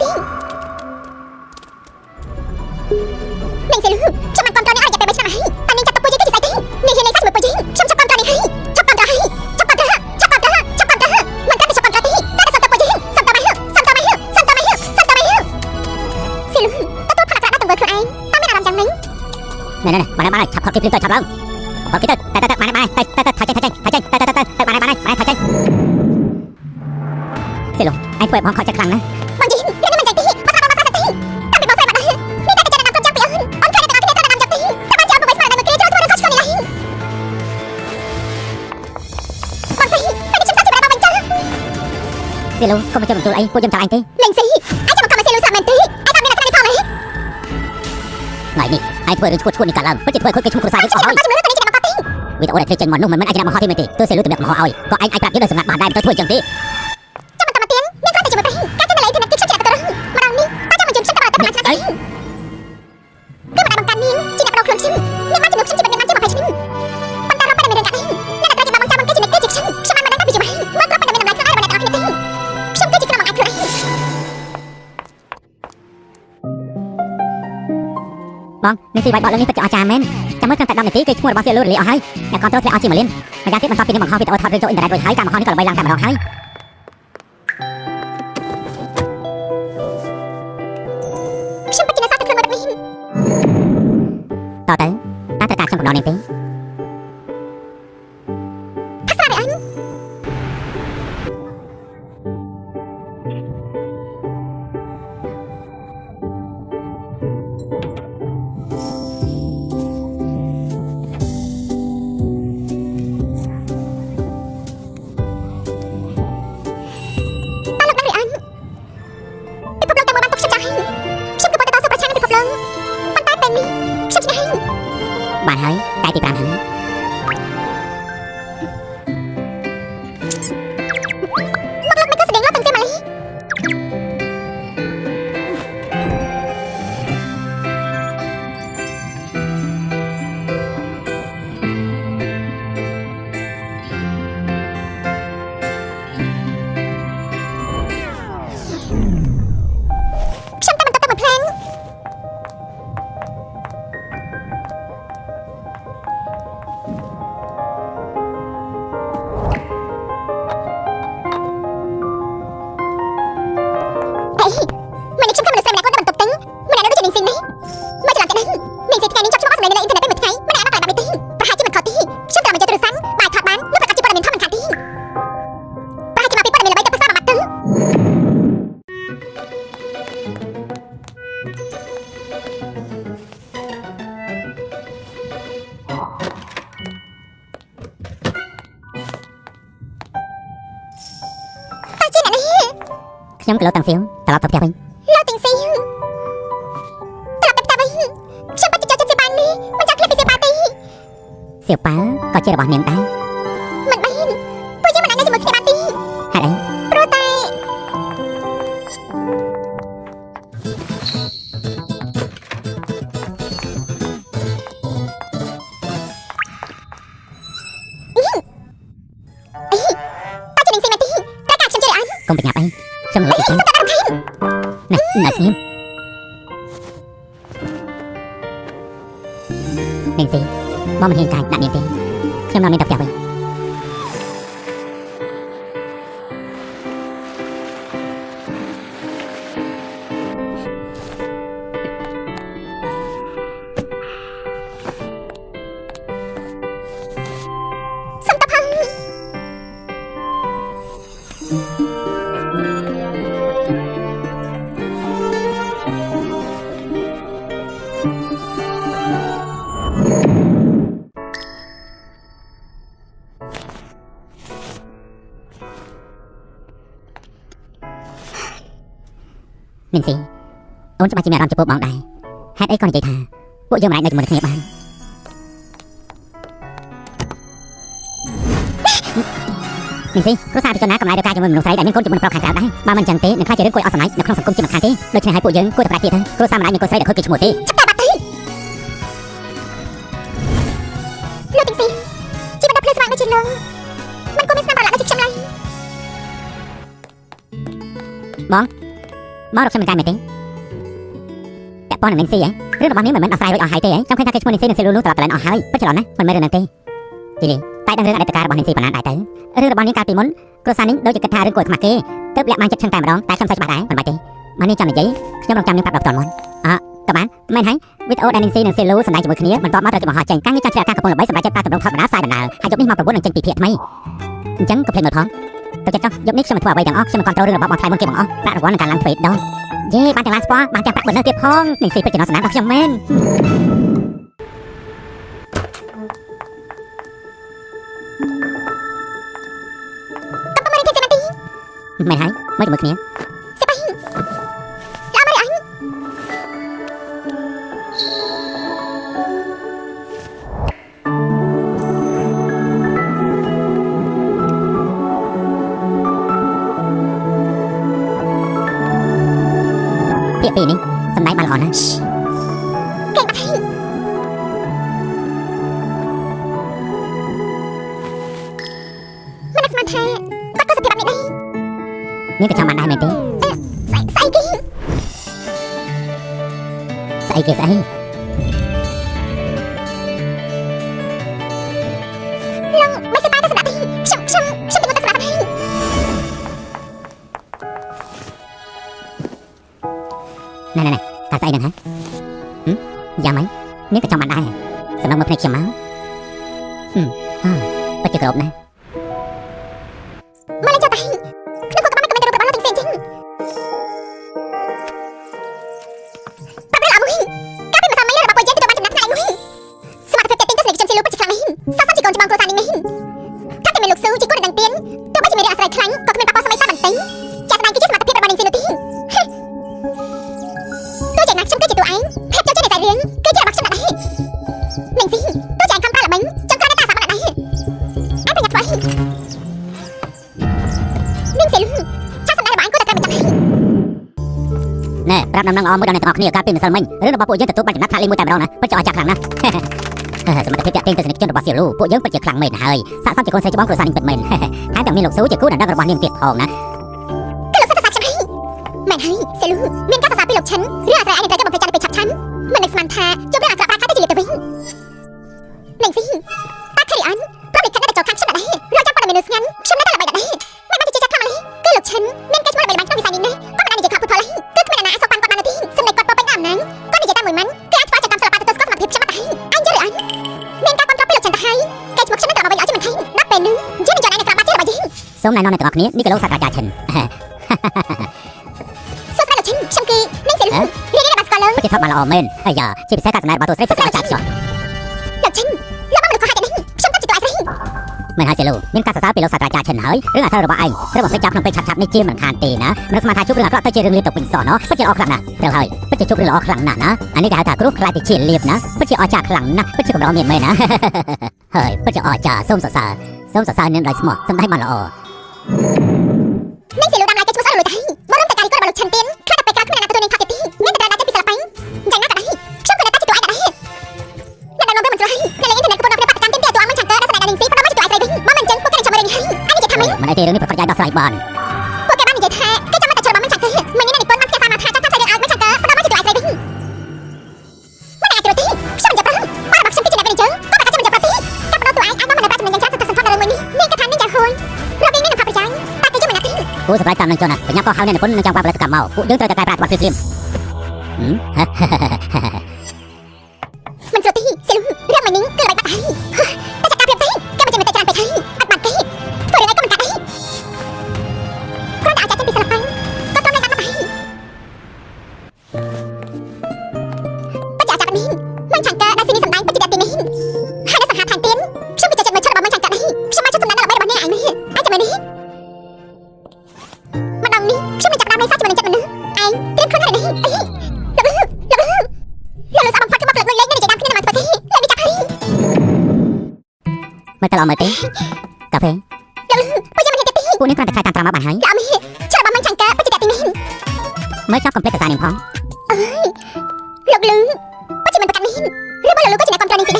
នាងស៊ីលូខ្ញុំបានគ្រប់គ្រងនាងឲ្យរយៈពេល3ឆ្នាំហើយតែនាងចាប់ទៅពុជគឺជាស្អីទេនាងហ៊ានលេងសាច់ជាមួយពុជខ្ញុំចាប់គ្រប់គ្រងនាងហើយចាប់គ្រប់គ្រងហើយចាប់គ្រប់គ្រងចាប់គ្រប់គ្រងចាប់គ្រប់គ្រងមិនកាន់តែចាប់គ្រប់គ្រងទេតែសំទៅពុជសំទៅមកសំទៅមកសំទៅមកសំទៅមកស៊ីលូទទួលផាក់ដាក់ទៅមើលខ្លួនឯងតើមានអារម្មណ៍យ៉ាងម៉េច ណែបានឆាប់ផុតគេព្រៀងទៅឆាប់ឡើងផុតគេទៅតែបានថយចេញថយចេញថយចេញទៅបានថយចេញថយចេញសៀលូឯង ធ្វើឲ្យបងខកចិត្តខ្លាំងណាស់ បងជីនេះមិនចាញ់ទីមកស្ដាប់មកស្ដាប់ទីតាមពីបងស្រីបាត់នេះតែតែចាំណាំកូនចាំពីអូនឃើញតែទាំងអស់គ្នាត្រូវណាំយកទីតែបានជាអពុបស្មារតីមកគេចូលធ្វើរឿងខុសឆ្គងនេះហើយបងស្រីតែខ្ញុំសាច់ជាបងវិញចា ស៊ីលូកុំមកចូលបន្ទូលអីពួកខ្ញុំចង់អញទេ លេងស៊ីអាចមកខំមកសេលូសាមែនទេអាចតាមមានតែនេះផងហ៎ ថ្ងៃនេះឯងធ្វើរឿងឈួតនេះកើតឡើងពិតជាធ្វើឲ្យខូចគេឈ្មោះគ្រួសារយើងអស់ហើយ ជំរឿនទៅនេះជាមកកត់ទី វីដេអូដែលធ្វើចេញមកនោះមិនមែនឯងចំណាប់មកហោះទេមែនទេទោះស៊ីលូទម្លាក់មកហោះឲ្យក៏ឯងអាចប្រាប់យើងដោយសម្ងាត់បានដែរមិនទៅធ្វើអញ្ចឹងទេ ចាំបន្តមកទៀតមានគ្រាន់តែជាមួយប្រហែលការទៅលេងទៅនេះខ្ញុំជាទៅរស់ម្ដងនេះអាចមកជុំខ្ញុំទៅដល់តែមួយឆ្នាំគឺមិនបានបង្កើតនាងជាអ្នកបដូរខ្លួនខ្ញុំនាងមកជំនួសខ្ញុំជាបានជា20ឆ្នាំប៉ុន្តែរាប់តែមានរឿងកាត់នេះអ្នកដែលត្រូវជាបងចាំមកគេជាអ្នកគេជាខ្ញុំបានមិនដឹងពីច្បាស់មកគ្រប់តែមានតម្លៃខ្លួនឯងរបស់អ្នកទាំងអស់គ្នាទេខ្ញុំគឺជាក្រុមបង្អែកខ្លួនឯង បងនេះស៊ីបាច់បករឿងនេះពិតជាអស្ចារ្យមែនចាំមើលត្រឹមតែ10នាទីគេឈ្មោះរបស់ស៊ីលូរលាអស់ហើយអ្នកគ្រប់គ្រងធ្លាក់អស់ជាង1លានម្យ៉ាងទៀតបន្ទាប់ពីនេះបង្ហោះវីដេអូថតរឿងចូលអ៊ីនធឺណិតរួចហើយការបង្ហោះនេះក៏ល្បីឡើងតែម្ដងហើយខ្ញុំពិតជាអ្នកសាស្ត្រខ្លួនមកនេះ តើទៅតើត្រូវការខ្ញុំកំដរនាងទេ ថាស្រាបអញ បានហើយតែទី5ហើយ មកលោកមិនក៏ស្តេងលោកទាំងទេម៉ាលីខ្ញុំតែមិនទៅមួយភ្លេង mình không được xem lại con đã tục tính mình đã đối cho mình xin đi mới chỉ làm cái đấy mình sẽ ngày đi trong chúng nó này lên internet đến một ngày mình đã bắt đầu làm tí và hai chứ mình khó tí chúng ta mình cho từ sáng bài thoại bán lúc mà chỉ bắt đầu mình thao mình khả tí và hai chứ mà bị bắt đầu mình là bay tập sao mà mặt tứ ខ្ញុំក៏លោកតាំងសៀវត្រឡប់ទៅផ្ទះវិញ លោកទាំងស៊ីត្រឡប់ទៅផ្ទះវិញខ្ញុំបាច់ចូលចិត្តសេបាននេះមិនចាំភ្លេចពីសេបាទី សៀវប៉ាក៏ជារបស់នាងដែរ មិនបានពួកយើងមិនអាចនៅជាមួយគ្នាបានទី ហេតុអី ព្រោះតែតាជានឹងស៊ីមែនទីតែកាខ្ញុំជួយអញ កុំប្រញាប់អីខ្ញុំលោកអីចឹង តែរំខាន ណែនៅស្ងៀមនាងស៊ីបងមិនហ៊ានកាច់ដាក់នាងទេខ្ញុំនាំនាងទៅផ្ទះវិញ សុំតបហើយ នាងស៊ីអូនច្បាស់ជាមានអារម្មណ៍ចំពោះបងដែរហេតុអីក៏និយាយថាពួកយើងមិនអាចនៅជាមួយគ្នាបាននាងស៊ីគ្រួសារពីជនណាកំឡៃរកការជាមួយមនុស្សស្រីដែលមានកូនជាមួយប្រុសខាងក្រៅដែរបើមិនចឹងទេនឹងខ្លាចជារឿងគួរឲ្យអស់សំណាញ់នៅក្នុងសង្គមជាមិនខានទេដូច្នេះហើយពួកយើងគួរតែប្រាកដទៀតទៅគ្រួសារមិនអាចមានកូនស្រីដែលខូចគេឈ្មោះទេ ចាប់តែបាត់ទៅលោកទាំងស៊ីជីវិតដល់ភ្លឺស្វាងដូចជាលោកមិនគួរមានស្នាមប្រឡាក់ដូចជាខ្ញុំឡើយ បងរកខ្ញុំមិនកាយមែនទេពាក់ព័ន្ធនឹងនាងស៊ីហ៎រឿងរបស់នាងមិនមែនដោះស្រាយរួចអស់ហើយទេហ៎ចាំឃើញថាគេឈ្មោះនាងស៊ីនិងស៊ីលូលូត្រឡប់ទៅលែនអស់ហើយពិតច្រឡំណាស់មិនមែនរឿងហ្នឹងទេជីនេះតែដឹងរឿងអតីតកាលរបស់នាងស៊ីប៉ុណ្ណាដែរទៅរឿងរបស់នាងកាលពីមុនគ្រួសារនាងដូចជាគិតថារឿងគួរឲ្យខ្មាស់គេទើបលាក់បានចិត្តឈឹងតែម្ដងតែខ្ញុំសាច់ច្បាស់ដែរមិនបាច់ទេមកនេះចាំនិយាយខ្ញុំរងចាំនាងប្រាប់ដល់ផ្ទាល់មុនក៏បានមែនហើយវីដេអូដែលនាងស៊ីនិងស៊ីលូសម្ដែងជាមួយគ្នាបន្ទាប់មកត្រូវគេបង្ហោះចេញការងារចាត់ជ្រើសការកំពុងល្បីសម្រាប់ចិត្តតាតម្រង់ថតបណ្ដាផ្សាយបណ្ដាហើយយប់នេះមក9នឹងចេញពីភាគថ្មីអញ្ចឹងកុំភ្លេចមើលផង ទៅចិត្តចុះយកនេះខ្ញុំមិនធ្វើអ្វីទាំងអស់ខ្ញុំមិនគ្រប់គ្រងរឿងរបស់បងថ្លៃមុនគេបងអស់ប្រាក់រង្វាន់នឹងការឡើងទ្វេដងយេបានទាំងឡានស្ពណ៌បានទាំងប្រាក់bonusទៀតផងនេះស៊ីពេជ្រចំណុចសំណាងរបស់ខ្ញុំមែន មែនហើយមកជាមួយគ្នាពាក្យពីរនេះសំដែងបានល្អណាស់មានតែចង់បានដែរមែនទេស្អីគេស្អីឡងមិនសប្បាយទៅស្ដាប់ទេខ្ញុំទៅមកទៅស្ដាប់ទេ ណែតាស្អីនឹងហ៎យ៉ាងម៉េចនេះក៏ចង់បានដែរសម្រាប់មើលភ្នែកខ្ញុំមកពិតជាគ្រប់ណាស់ មកលេងចុះតាខ្ញុំក៏បានទៅរបស់លោកទាំងផ្សេងចឹងប្រាប់រឿងអមួយកាលពីម្សិលមិញរបស់ពួកយើងទទួលបានចំណាត់ថ្នាក់មួយសមត្ថភាពទាក់ទាញទស្សនិកជនជាលោកពិតជាខ្លាំងណាស់សោះជាកូនច្បងគ្រួសារនេះនេះថាតែមានលោកស៊ូជាគូដណ្ដឹងទៀនទោះបីជាមានរឿងអាស្រ័យខ្លាំងក៏គ្មានប៉ះពាល់ស្មីតែបន្តិចចាក់ស្ដែងគឺជាសមត្ថភាពរបស់នាងស៊ីនោះទេទោះយ៉ាងណាខ្ញុំគឺជាតួឯងភាពចូលចិត្តនៃខ្សែរឿងគឺជារបស់ខ្ញុំដែរនាងស៊ីទោះជាឯងខំប្រើល្បិញចង់ក្រោយតែសាប់ដែរឯងប្រញាប់ធ្វើនាងស៊ីចាក់សម្ដែងរបស់ឯងគួរតែត្រូវបញ្ចាំឲ្យ ណែប្រាប់ដំណឹងល្អមួយដល់អ្នកទាំងអស់គ្នាកាលពីម្សិលមិញរឿងរបស់ពួកយើងទទួលបានចំណាត់ថ្នាក់លេខ1តែម្ដងណាពិតជាអស្ចារ្យខ្លាំងណាស់សមត្ថភាពតាក់ទាញទស្សនិកជនរបស់សៀលូពួកយើងពិតជាខ្លាំងមែនហើយស័ក្តិសមជាកូនស្រីច្បងគ្រួសារនេះពិតមែនហើយទាំងមានលោកស៊ូជាគូដណ្ដឹងរបស់នាងទៀតផងណា គឺលោកសរសើរខ្ញុំហើយមែនហើយសេលូមានការសរសើរពីលោកឈិនឬអាស្រ័យឯងត្រូវតែបំពេញចិត្តទៅឆាប់ឆាន់មិននឹកស្មានថាជប់រឿងអាក្រក់ប្រាក់ទៅជាលៀបទៅវិញនឹងស៊ីតាខេរីអានប្រាប់នេះខិតតែចូលខាងខ្ញុំដែររកចាំព័ត៌មានស្ងាត់ខ្ញុំនៅតែល្បីដែរមិនបានជាចិត្តខ្លាំងនេះគឺលោកឈិនមានកិច្ចឈ្មោះល្បីល្បាញក្នុងវិស័យនេះណាក៏មិនបាននិយាយខាត់ពុទ្ធឡើយគឺគ្មានអ្នកណាអាចសោកប៉ាន់គាត់បានទេសម្លេងគាត់ពោពេញអំណាងគាត់និយាយតាមមួយម៉ាន់គឺអាចធ្វើចកម្មសិល្បៈទៅស្គាល់សមត្ថភាពខ្ញុំដែរអញយល់ឬអញមានការគ្រប់គ្រងពីលោកឈិនទៅហើយកិច្ចឈ្មោះខ្ញុំនឹងទៅមកវិញឲ្យជាមិនថៃដល់ពេលនោះយើងនឹងចូលឯងក្រាបបាត់ជារបស់យើង សូមណែនាំអ្នកទាំងអស់គ្នានេះគឺលោកសាស្ត្រាចារ្យឈិន សួស្ដីលោកឈិនខ្ញុំគឺនាងសេលូរៀននេះបានស្គាល់លើ ពិតជាថតបានល្អមែនអាយ៉ាជាពិសេសការសម្ដែងរបស់តួស្រីពិតជាអស្ចារ្យខ្ជាប់ លោកឈិនលោកបានមនុស្សខុសហើយទេខ្ញុំក៏ជាតួឯងស្រី មែនហើយសៀលូមានការសរសើរពីលោកសាស្ត្រាចារ្យឈិនហើយរឿងអាស្រ័យរបស់ឯងត្រូវបំពេញចាប់ក្នុងពេលឆាប់ៗនេះជាមិនខានទេណាមិនស្មានថាជួបរឿងអាក្រក់ទៅជារឿងលៀបទៅវិញសោះណោះពិតជាល្អខ្លាំងណាស់ត្រូវហើយពិតជាជួបរឿងល្អខ្លាំងណាស់ណាអានេះគេហៅថាគ្រោះខ្លាចទៅជាលៀបណាពិតជាអស្ចារ្យខ្លាំងណាស់ពិតជាកម្រមានមែនណាហើយពិតជាអស្ចារ្យសូមសរសើរនាងដោយស្មោះសម្ដែងបានល្អ នាងសេលូតាមឡាយកិច្ចឈ្មោះសរលួយទៅហើយមករួមតែការរីករបស់លោកឈិនទៀនខ្លះតែពេលក្រោយគ្មានអ្នកទទួលនាងខុសទៀតទេមានតែត្រូវដាក់ចេញពីសិល្បៈយ៉ាងណាក៏ដែរខ្ញុំក៏នៅតែជាតួឯងដែរអ្នកដល់មកមិនត្រូវហើយអ្នកលេងអ៊ីនធឺណិតកំពុងរកប្រតិកម្មទៀនតួអង្គមិនឆាំកើដល់ស្ដែងដល់នាងស៊ីប៉ុន្តែមកជាតួឯងស្រីវិញមកមិនអញ្ចឹងពួកគេនឹងចាំមើលរឿងនេះហើយអញនិយាយថាម៉េច មិនអីទេរឿងនេះប្រកាសយ៉ាងដោះស្រាយបាន ពួកគេបាននិយាយថាគេចាំមកតែចូលរបស់មិនឆាំកើមិញនេះនិពន្ធបានផ្ទះតាមមកថាចាំស្រីរឿងឲ្យមិនឆាំកើប៉ុន្តែមកជាតួឯងស្រីវិញមិនអាចទៅទេខ្ញុំមិនចាប់ប្រាំមករបស់ខ្ញុំគឺជាអ្នកវិញអញ្ចឹងក៏ប្រកាសខ្ញុំមិនចាប់ប្រាំទេចាប់ដល់តួឯងអាចមកមិនបានចំណេញយ៉ាងច្រើនសន្សំដល់រឿងមួយនេះនាងក៏ថានាងយ៉ាងហួយរកនេះនឹងផាប់ប្រចាំតែគេយល់មិនណាស់ទេ គូសម្រាប់តាមនឹងចុះណាបញ្ញាក៏ហៅអ្នកនិពន្ធនឹងចង់បានផលិតកម្មមកពួកយើងត្រូវតែកែប្រែបាត់ភ្លាមៗ មិនស្រួលទេសេលូរឿងមួយនេះគឺល្បីបាត់ហើយតែចាក់ការព្រៀបទេគេមិនចេះមិនតែច្រើនពេកហើយអត់បានទេធ្វើរឿងអីក៏មិនកាត់ដែរគ្រាន់តែអាចចាក់ចេញពីសិល្បៈក៏ต้องតែកាត់មកហើយបច្ចៈចាប់នេះមិនឆាំកើដល់ស៊ីនេះសម្ដែងបច្ចៈទីនេះហើយនៅសង្ហាឋានទៀនខ្ញុំក៏ចិត្តមើលឈុតរបស់មិនឆាំកើដែរខ្ញុំមកចុះសម្ដែងដល់របស់នេះឯងនេះអាចចាំមើលនេះម្ដងនេះខ្ញុំមិនចាប់ដើមលេងសើចជាមួយនឹងចិត្តមនុស្សឯងត្រៀមខ្លួនហើយនេះលោកលឺសាប់បំផាត់ក៏មកផ្លឹកលេងនេះនិយាយតាមគ្នាមកធ្វើទេលេងនេះចាប់ហើយ មើលទៅល្អមើលទេកាហ្វេ លោកលឺពួកយើងមិនហ៊ានទៀតទេ ពួកនេះគ្រាន់តែខ្លាចតាមត្រាំមកបានហើយ លោកអមហេឈុតរបស់មិនឆាំកើបច្ចៈទីនេះ មើលចាប់កុំភ្លេចសរសើរនាងផង លោកលឺបច្ចៈមិនប្រកាសនេះឬបើលោកលឺក៏ជាអ្នកគ្រប់គ្រងនេះស៊ី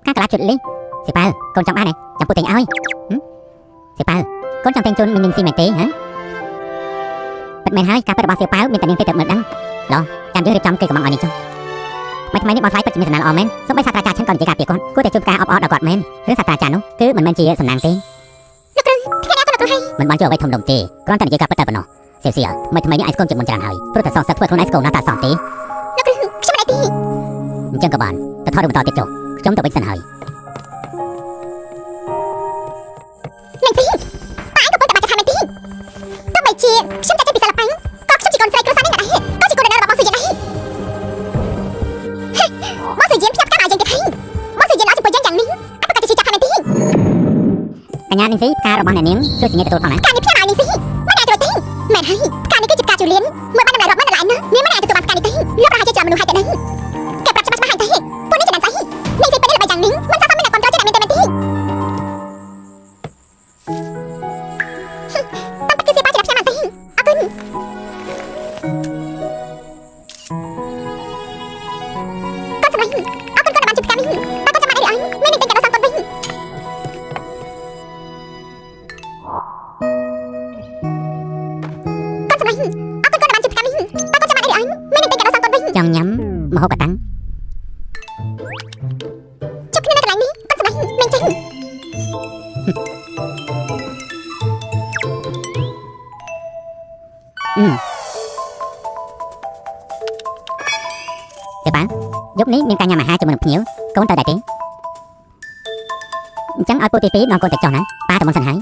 ដែរ ការកលាជុតលីសិប៉ៅកូនចង់បានទេចាំពូទិញឲ្យសិប៉ៅកូនចង់ទិញជូនមីងស៊ីមែនទេហ៎ពិតមែនហើយការពិតរបស់សិប៉ៅមានតែនាងទេទៅមើលដឹងឡោះចាំយើងរៀបចំគេកំងឲ្យនេះចុះថ្មីនេះបងថ្លៃពិតជាមានសំណាងល្អមែនសូម្បីសាស្ត្រាចារ្យឈិនក៏និយាយការពារគាត់គួរតែជួបការអបអរដល់គាត់មែនរឿងសាស្ត្រាចារ្យនោះគឺមិនមែនជាសំណាងទេ លោកគ្រូថ្ងៃនេះក៏លោកគ្រូហើយ មិនបានជួយអ្វីធំដុំទេគ្រាន់តែនិយាយការពិតតែប៉ុណ្ណោះសៀវសៀថ្មីនេះឯងស្គមជាមុនច្រើនហើយព្រោះតែសងសឹកធ្វើខ្លួនឯងស្គមណាស់តែសោះទេ លោកគ្រូខ្ញុំមិនអីទេ អញ្ចឹងក៏បានទៅថតរឿងបន្តទៀតចុះ ខ្ញុំទៅវិញសិនហើយ លេងស៊ីតែឯងក៏ប៉ុន្តែបាច់ចាំមែនទេទោះបីជាខ្ញុំចាក់ចេញពីសាឡាប៉ាញ់ក៏ខ្ញុំជាកូនស្រីគ្រួសារនេះដែរក៏ជាកូននៅរបស់បងសុយៀនដែរបងសុយៀនផ្ញើផ្កាមកយើងទៀតហើយបងសុយៀនឲ្យចំពោះយើងយ៉ាងនេះអត់ប្រកាសជាចាក់ខាងមែនទេ កញ្ញានាងស៊ីផ្ការបស់អ្នកនាងជួយសញ្ញាទទួលផងណា ការនេះផ្ញើឲ្យនេះស៊ីមិនអាចទទួលទេមែនហើយផ្កានេះគឺជាផ្កាជូលៀនមើលបានតម្លៃរាប់ម៉ឺនដុល្លារណានាងមិនអាចទទួលបានផ្កានេះទេលោកប្រហែលជាចាំមនុស្សហើយទៅនឹងគេប្រាប់ច្បាស់ៗហើយទៅពួកនេះចំណាំស្អីនេះស៊ីពេលនេះល្បីយ៉ាងនេះមិនសោះមានអ្នកគ្រប់គ្រងជាអ្នកមានតែមែនទេតាមពិតគឺស៊ីបាច់ជាខ្ញុំមែនទេអរគុណគាត់សម្លាញ់អរគុណគាត់បានជួយផ្កានេះតើគាត់ចាំមកអីអីមាននេះតែដល់សងគាត់វិញគាត់សម្លាញ់អរគុណគាត់បានជួយផ្កានេះតើគាត់ចាំមកអីអីមាននេះតែដល់សងគាត់វិញ ចង់ញ៉ាំម្ហូបបាតាំង ជប់គ្នានៅកន្លែងនេះគាត់សម្លាញ់មិនចេញ ទេប៉ាយប់នេះមានការញ៉ាំអាហារជាមួយនឹងភ្ញៀវកូនទៅដែរទេអញ្ចឹងឲ្យពូទី2នាំកូនទៅចុះណាប៉ាទៅមុនសិនហើយ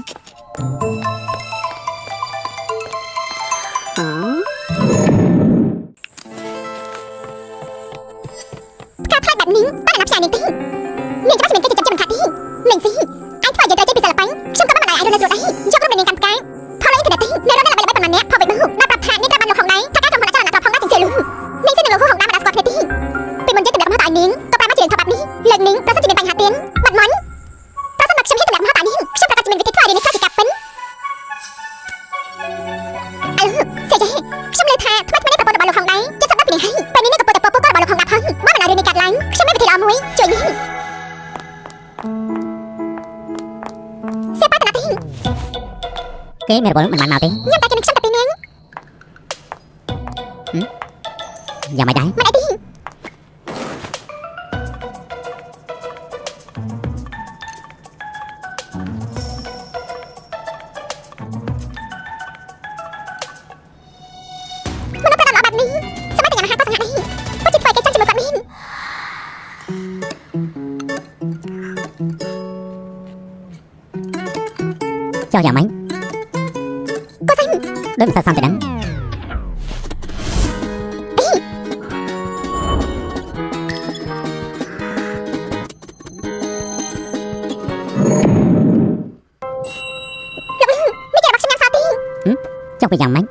ការខ្លាចបែបនេះបានណាផ្សាយនេះទេមានច្បាស់ជាមានគេចិញ្ចឹមមិនខាត់ទេលេងស៊ីឯងធ្វើយ៉ាងទៅចេញពីសាឡាប៉ាញ់ខ្ញុំក៏មិនបានឲ្យរត់នៅស្រួលដែរយករំលែងកម្មការផលអីទៅដែរទេនៅរត់នៅល្បីៗប៉ុណ្ណាអ្នកផលវិបុដល់ប្រាប់ថានេះក៏បានលោកហងដែរថាការក្រុមហ៊ុនអាចចលនាប្រផងដែរជាលុះលេងស៊ីនៅលោកហងដែរមិនដាល់ស្គាល់គ្នាទេពីមុនយើងទៅដាក់មហោតាយនាងក៏ប្រែមកជាលេងថតបែបនេះលើកនេះប្រសិនជាមានបញ្ហាទៀតបាត់មាញ់ប្រសិនមកខ្ញុំហ៊ានទៅដាក់មហោតាយនាងខ្ញុំប្រកាសជាមានវិធីធ្វើឲ្យនេះខ្លះជាកាប់ពិនអើសេចខ្ញុំលើថាថ្មីនេះប្រពន្ធរបស់លោកហងដែរចិត្តសប្តាហ៍ពីនេះហើយពេលនេះក៏ពុតតែពពុះក៏របស់លោកហងដែរផងមកមិនឲ្យរឿងនេះកាត់ឡើងខ្ញុំមានវិធីល្អមួយជួយនេះសេប៉ាតណាទី គេមានរវល់មិនបានមកទេ ញ៉ាំតែខ្ញុំតែពីនាង យ៉ាងម៉េចដែរ មិនអីទេមិនប្រដៅល្អបែបនេះសម័យតែញ៉ាំអាហារក៏សង្ហាដែរបើជិះធ្វើគេចឹងជាមួយគាត់មាន ចុះយ៉ាងម៉េច cô xanh ដូចមិនសូវសមទេដឹង mấy kẻ bác sinh nhang sao tiên ចុះវាយ៉ាងម៉េច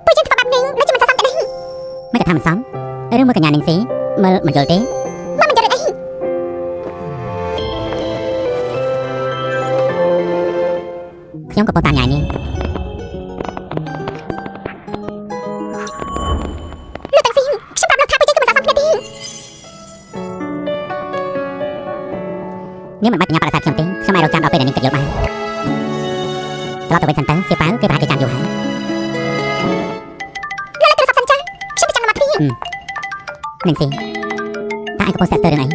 bây giờ thì bà mình lấy cho mình sao xăm cái này មិនក៏ថាមិនសមឬមួយកញ្ញានាងស៊ីមើលមិនយល់ទេ mà mình cho được đây ខ្ញុំក៏ប៉ុន្តែញ៉ាំនេះ lừa tàng xin xong đạp lừa tháp bây giờ cứ mình sao xăm cái này នាងមិនបាច់ញ៉ាំប្រាសាទខ្ញុំទេខ្ញុំអាចរកចាំដល់ពេលដែលនាងគិតយល់បានត្រឡប់ទៅវិញសិនទៅសៀប៉ាវគេប្រហែលជាចាំយូរហើយ lừa lấy từ sắp xăm cha xong bị chăm mà phi នាងស៊ីតើឯងកំពុងស្ទាក់ស្ទើររឿងអី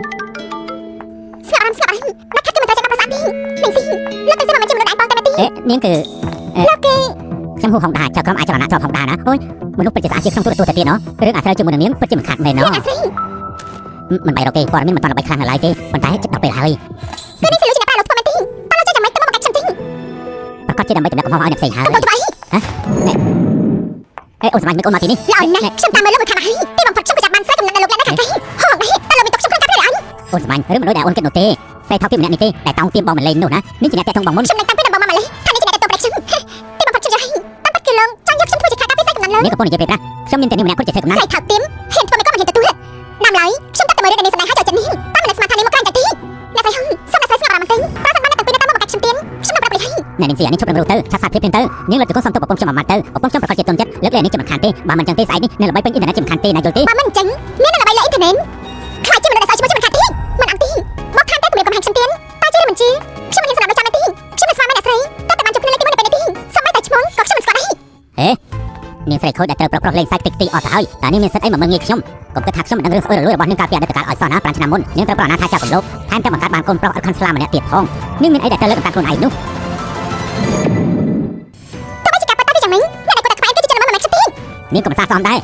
sợ lắm bắt khách cho mình tay cho đạp lừa đi mình xin lừa từ xem mà mình chăm lừa đại con tay mà អេនាងគឺ lừa kì ខ្ញុំហូហងដាចៅក្រុមអាចចលនាជាប់ហងដាណាអូយមនុស្សពិតជាស្អាតជាក្នុងទូរទស្សន៍ទៅទៀតណោះរឿងអាស្រ័យជាមួយនឹងនាងពិតជាមិនខាត់មែនណោះ lừa à xí មិនបាយរកទេព័ត៌មានមិនទាន់ល្បីខ្លាំងនៅឡើយទេប៉ុន្តែចិត្តដល់ពេលហើយ cứ đi xin lừa cho bà lừa thôi mà tiên tao lừa cho chẳng mấy tao một cách xăm tiên ប្រកាសជាដើម្បីតំណែងកំហុសឲ្យអ្នកផ្សេងហើយ tao bồi tụi bay អេអូនសម្រាប់មិនកូនមកទីនេះ lừa nè xăm tao mới lừa một khả mà hay tiên bằng phật xăm phải chặt bàn sai cùng lần lừa lại nó khẳng cái hòn đấy tao lừa mình tục xăm khăn cắp lại anh អូនសម្រាប់រឿងមិនដូចដែលអូនគិតនោះទេស្រីថោកទីម្នាក់នេះទេតែតោងទៀមបងមិនលេងនោះណានេះជាអ្នកតាក់ទងបងមុន xăm này tao biết là bông mà lấy thằng này chỉ là tao bạch xăm tiên bằng phật xăm cho hay tao bắt kỳ lương trang nhóc xăm thôi chỉ khả cắp sai cùng lần lớn នេះក៏ប៉ុននិយាយពេលណាខ្ញុំមានតែនេះម្នាក់គាត់ជាសេកំណាត់ sai thảo tím hiện thôi mày có mà hiện tại tôi làm lấy xăm tao mới đây này xăm này hai chợ trận đi tao mình là xăm thằng này một cái chợ tí là phải không xăm là phải xăm làm tính tao xăm bán là tao biết tao một cách xăm tiến xăm là phải hay អ្នកនាងស៊ីអានេះឈប់នឹងរូទៅឆាប់សាប់ភាពទៅនាងលើកទៅកូនសំទៅប្រពន្ធខ្ញុំមកទៅប្រពន្ធខ្ញុំប្រកាសជាទុនចិត្តលើកលែងនេះជាមិនខានទេបើមិនចឹងទេស្អែកនេះនៅល្បីពេញអ៊ីនធឺណិតជាមិនខានទេណាយល់ទេ mà mình chính miễn là bay lấy internet khai chứ mình là sao chứ mình khát tí mình ăn tí bóc than tết của mình còn hàng xăm tiến tao chứ mình chi chứ mình hiện sản làm tí chứ mình xăm mai là sấy tao tự bán chụp lên lấy cái món này bên tí xong mai tại chứ muốn có chứ mình xóa đấy ហេនាងស្រីខូចដែលត្រូវប្រព្រឹត្តលេងសាច់តិចទីអត់ទៅហើយតើនាងមានសិទ្ធិអីមកមើលងាយខ្ញុំកុំគិតថាខ្ញុំមិនដឹងរឿងស្អុយរលួយរបស់នាងកាលពីអតីតកាលឲ្យសោះណា5ឆ្នាំមុននាងត្រូវប្រណាថាចាប់កំឡុកថែមទាំងបង្កើតបានកូនប្រុសអត់ខុនស្លាម្នាក់ទៀតផងនាងមានអីដែលត្រូវលើកបង្កើតខ្លួនឯងនោះ tao mới chỉ cặp tao đi chẳng mấy này của đặc phái cái chứ cho nó mà mày xăm tiến នាងក៏មិនសាសមដែរ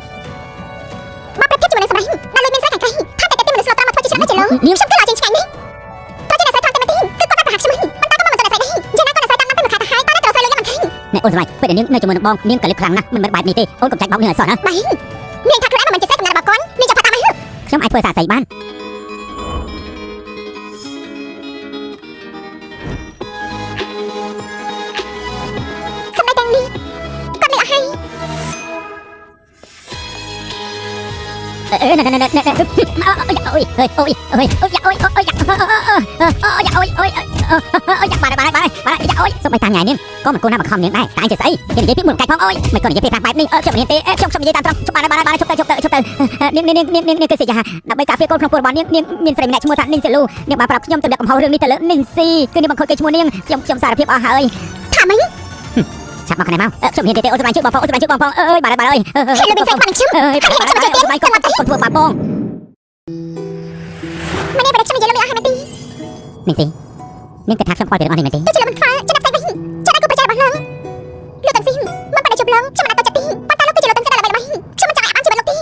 bóc tết chứ mình xăm đấy là lôi miếng rác hàng cây than tại tết mình xăm tao mà ងខ្ញុំគឺឡាចេញឆ្ងាញ់នេះបើចេញតែស្រ័យថតតែមកទីគឺគាត់បានប្រហាក់ខ្ញុំប៉ុន្តែក៏មិនទៅតែស្រ័យដែរយ៉ាងណាក៏តែស្រ័យតាមទៅមកខាតទៅហើយតើត្រូវស្រ័យលុយយ៉ាងមិនឃើញ ណែអូនសម្រាប់ពេលនាងនៅជាមួយនឹងបងនាងក៏លឹកខ្លាំងណាស់មិនមែនបែបនេះទេអូនកុំចាច់បោកនាងឲ្យសោះណា បាទនាងថាខ្លួនឯងមិនចេះសេះកំណត់របស់គាត់នាងចាំផាត់តាមឲ្យ ខ្ញុំអាចធ្វើសាស្ត្រីបាន សម្ដីទាំងនេះគាត់មិនអស់ហើយ ណែអូយអូយអូយអូយអូយអូយអូយអូយអូយអូយអូយសុំឲ្យតាមញ៉ៃនាងក៏មិនគួរណាបង្ខំនាងដែរតែអញជាស្អីគេនិយាយពីមួយកាច់ផងអូយមិនក៏និយាយពីប្រាក់បែបនេះខ្ញុំនិយាយទេខ្ញុំនិយាយតាមត្រង់ជប់បានជប់ទៅនាងគឺសេចក្ដីដើម្បីការពាកូនក្នុងពោះរបស់នាងមានស្រីម្នាក់ឈ្មោះថានីងសេលូនាងបានប្រាប់ខ្ញុំទម្លាក់កំហុសរឿងនេះទៅលើនីងស៊ីគឺនាងបង្ខូចគេឈ្មោះនាងខ្ញុំសារភាពអស់ហើយ ថាម៉េច ឆាប់មកខាងនេះមកខ្ញុំមានទេអូនសម្រាប់ជួយបងផងអើយបាទអើយ គេលើវិញស្អីខ្លាំងខ្ញុំ អើយខ្ញុំជួយទៀតបាយកុំធ្វើបាបបង ម្នាក់ប្រដេកខ្ញុំនិយាយលើមិនអស់ហើយមែនទេ នីងស៊ីនាងគិតថាខ្ញុំខ្វល់ពីរឿងអស់នេះមែនទេ ទៅជិះលើមិនខ្វល់ចំណាប់ស្អីវិញចាត់ឲ្យគូប្រជែងរបស់លោកលោកទាំងស៊ីមិនបានជប់ឡើងខ្ញុំមិនអាចទៅចិត្តទីប៉ុន្តែលោកគឺជាលោកទាំងស្អីដើម្បីរបស់ខ្ញុំមិនចង់អាប់អានជីវិតលោកទី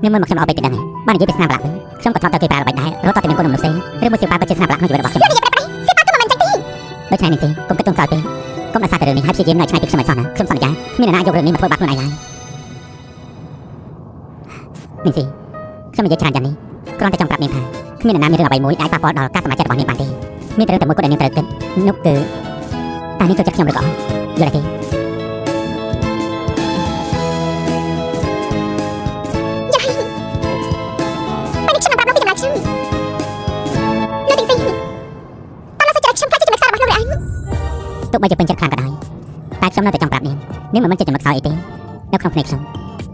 នាងមិនមកខ្ញុំអត់ពេកដឹងបាននិយាយពីស្នាមប្រឡាក់ខ្ញុំក៏ធ្លាប់ទៅគេប្រើល្បិចដែររត់តតែមានគុណមនុស្សផ្សេងឬមួយសៀវប៉ាក៏ជាស្នាមប្រឡាក់ក្នុងជីវិតរបស់ខ្ញុំ លោកនិយាយប្រដេកសៀវប៉ាគឺមិនមែនចឹងទី ដូច្នេះនេះកុំគិតទុំចោលទេកុំអាសាតែរឿងនេះហើយព្យាយាមនៅឆ្ងាយពីខ្ញុំឲ្យសោះណាខ្ញុំសន្យាគ្មានអ្នកណាយករឿងនេះមកធ្វើបាបខ្លួនឯងឡើយនេះស៊ីខ្ញុំនិយាយច្រើនយ៉ាងនេះគ្រាន់តែចង់ប្រាប់នាងថាគ្មានអ្នកណាមានរឿងអ្វីមួយអាចប៉ះពាល់ដល់ការសម្រេចចិត្តរបស់នាងបានទេមានតែរឿងតែមួយគត់ដែលនាងត្រូវគិតនោះគឺតើនាងចូលចិត្តខ្ញុំឬក៏អត់យល់ទេ មិនខ្ញុំប្រាប់លោកពីចម្លើយខ្ញុំលោកទាំងស៊ីតើលោកសេចក្ដីខ្ញុំខ្លាចជាចំណុចខ្សោយរបស់លោកឬអញ ទោះបីជាពេញចិត្តខ្លាំងក៏ដោយតែខ្ញុំនៅតែចង់ប្រាប់នាងមិនមែនជាចំណុចខ្សោយអីទេនៅក្នុងភ្នែកខ្ញុំ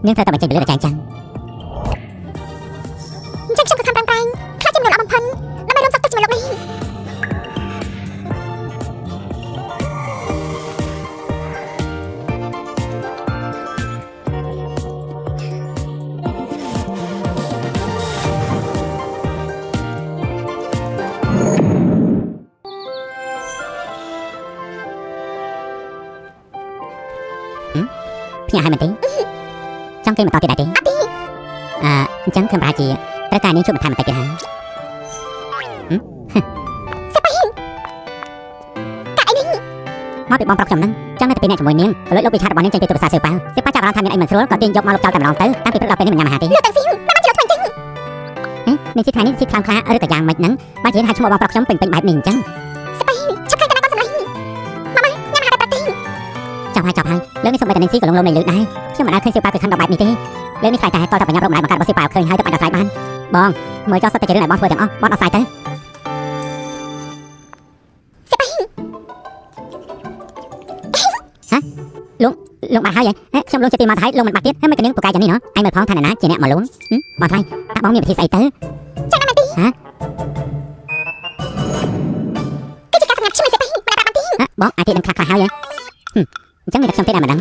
នាងត្រូវតែបញ្ចេញពីលើតែចែងចាំ អញ្ចឹងខ្ញុំក៏ខំប្រឹងប្រែងខ្លាចជាមនុស្សល្អបំផុតដើម្បីរួមសុខទុក្ខជាមួយលោកនេះ ភ្ញាក់ហើយមែនទេចង់គេបន្តទៀតដែរទេអញ្ចឹងខ្ញុំប្រហែលជាត្រូវការនាងជួយបន្ថែមបន្តិចទៀតហើយ សិប៉ីកាអីនេះ មកពីបងប្រុសខ្ញុំហ្នឹងចង់នៅតែពីអ្នកជាមួយនាងលុយលោកពីឆាតរបស់នាងចេញពីទូរស័ព្ទសៀវប៉ាសៀវប៉ាចាប់អារម្មណ៍ថាមានអីមិនស្រួលក៏ទាញយកមកលុបចោលតែម្ដងទៅតាំងពីព្រឹកដល់ពេលនេះមិនញ៉ាំអាហារទេ លោកទាំងស៊ីមិនបានជាលោកធ្វើអញ្ចឹង នេះស៊ីថ្ងៃនេះស៊ីខ្លាំងខ្លាឬក៏យ៉ាងម៉េចហ្នឹងបានជាហៅឈ្មោះបងប្រុសខ្ញុំពេញបែបនេះអញ្ចឹង សិប៉ីឆាប់ខាងកណ្ដាលគាត់សម្លេងម៉ាម៉ាញ៉ាំអាហារតែប្រទី ចាប់ហើយលើនេះសូម្បីតែនេះស៊ីក៏លងលំនៃលឺដែរខ្ញុំមិនអាចឃើញសៀវប៉ាគឺខំដល់បែបនេះទេលើនេះខ្លាចតែតតែបញ្ញារកម្លាយបង្កើតរបស់សៀវប៉ាឃើញហើយទៅបាច់ដោះស្រាយបានបងមើលចោលសុទ្ធតែជារឿងដែលបងធ្វើទាំងអស់បងដោះស្រាយទៅ លោកបាត់ហើយខ្ញុំលងចិត្តពីមកទៅហើយលោកមិនបាត់ទៀតហើយមិនក៏នឹងពូកែយ៉ាងនេះណ៎ឯងមើលផងថាអ្នកណាជាអ្នកមកលងបងថ្លៃតើបងមានវិធីស្អីទៅ ចាំណាស់មែនទេគឺជាការសម្ងាត់ខ្ញុំសិប៉ីមិនប្រាប់បានទេ បងអាចទីដឹងខ្លះខ្លះហើយអញ្ចឹងមានតែខ្ញុំទេដែលមិនដឹង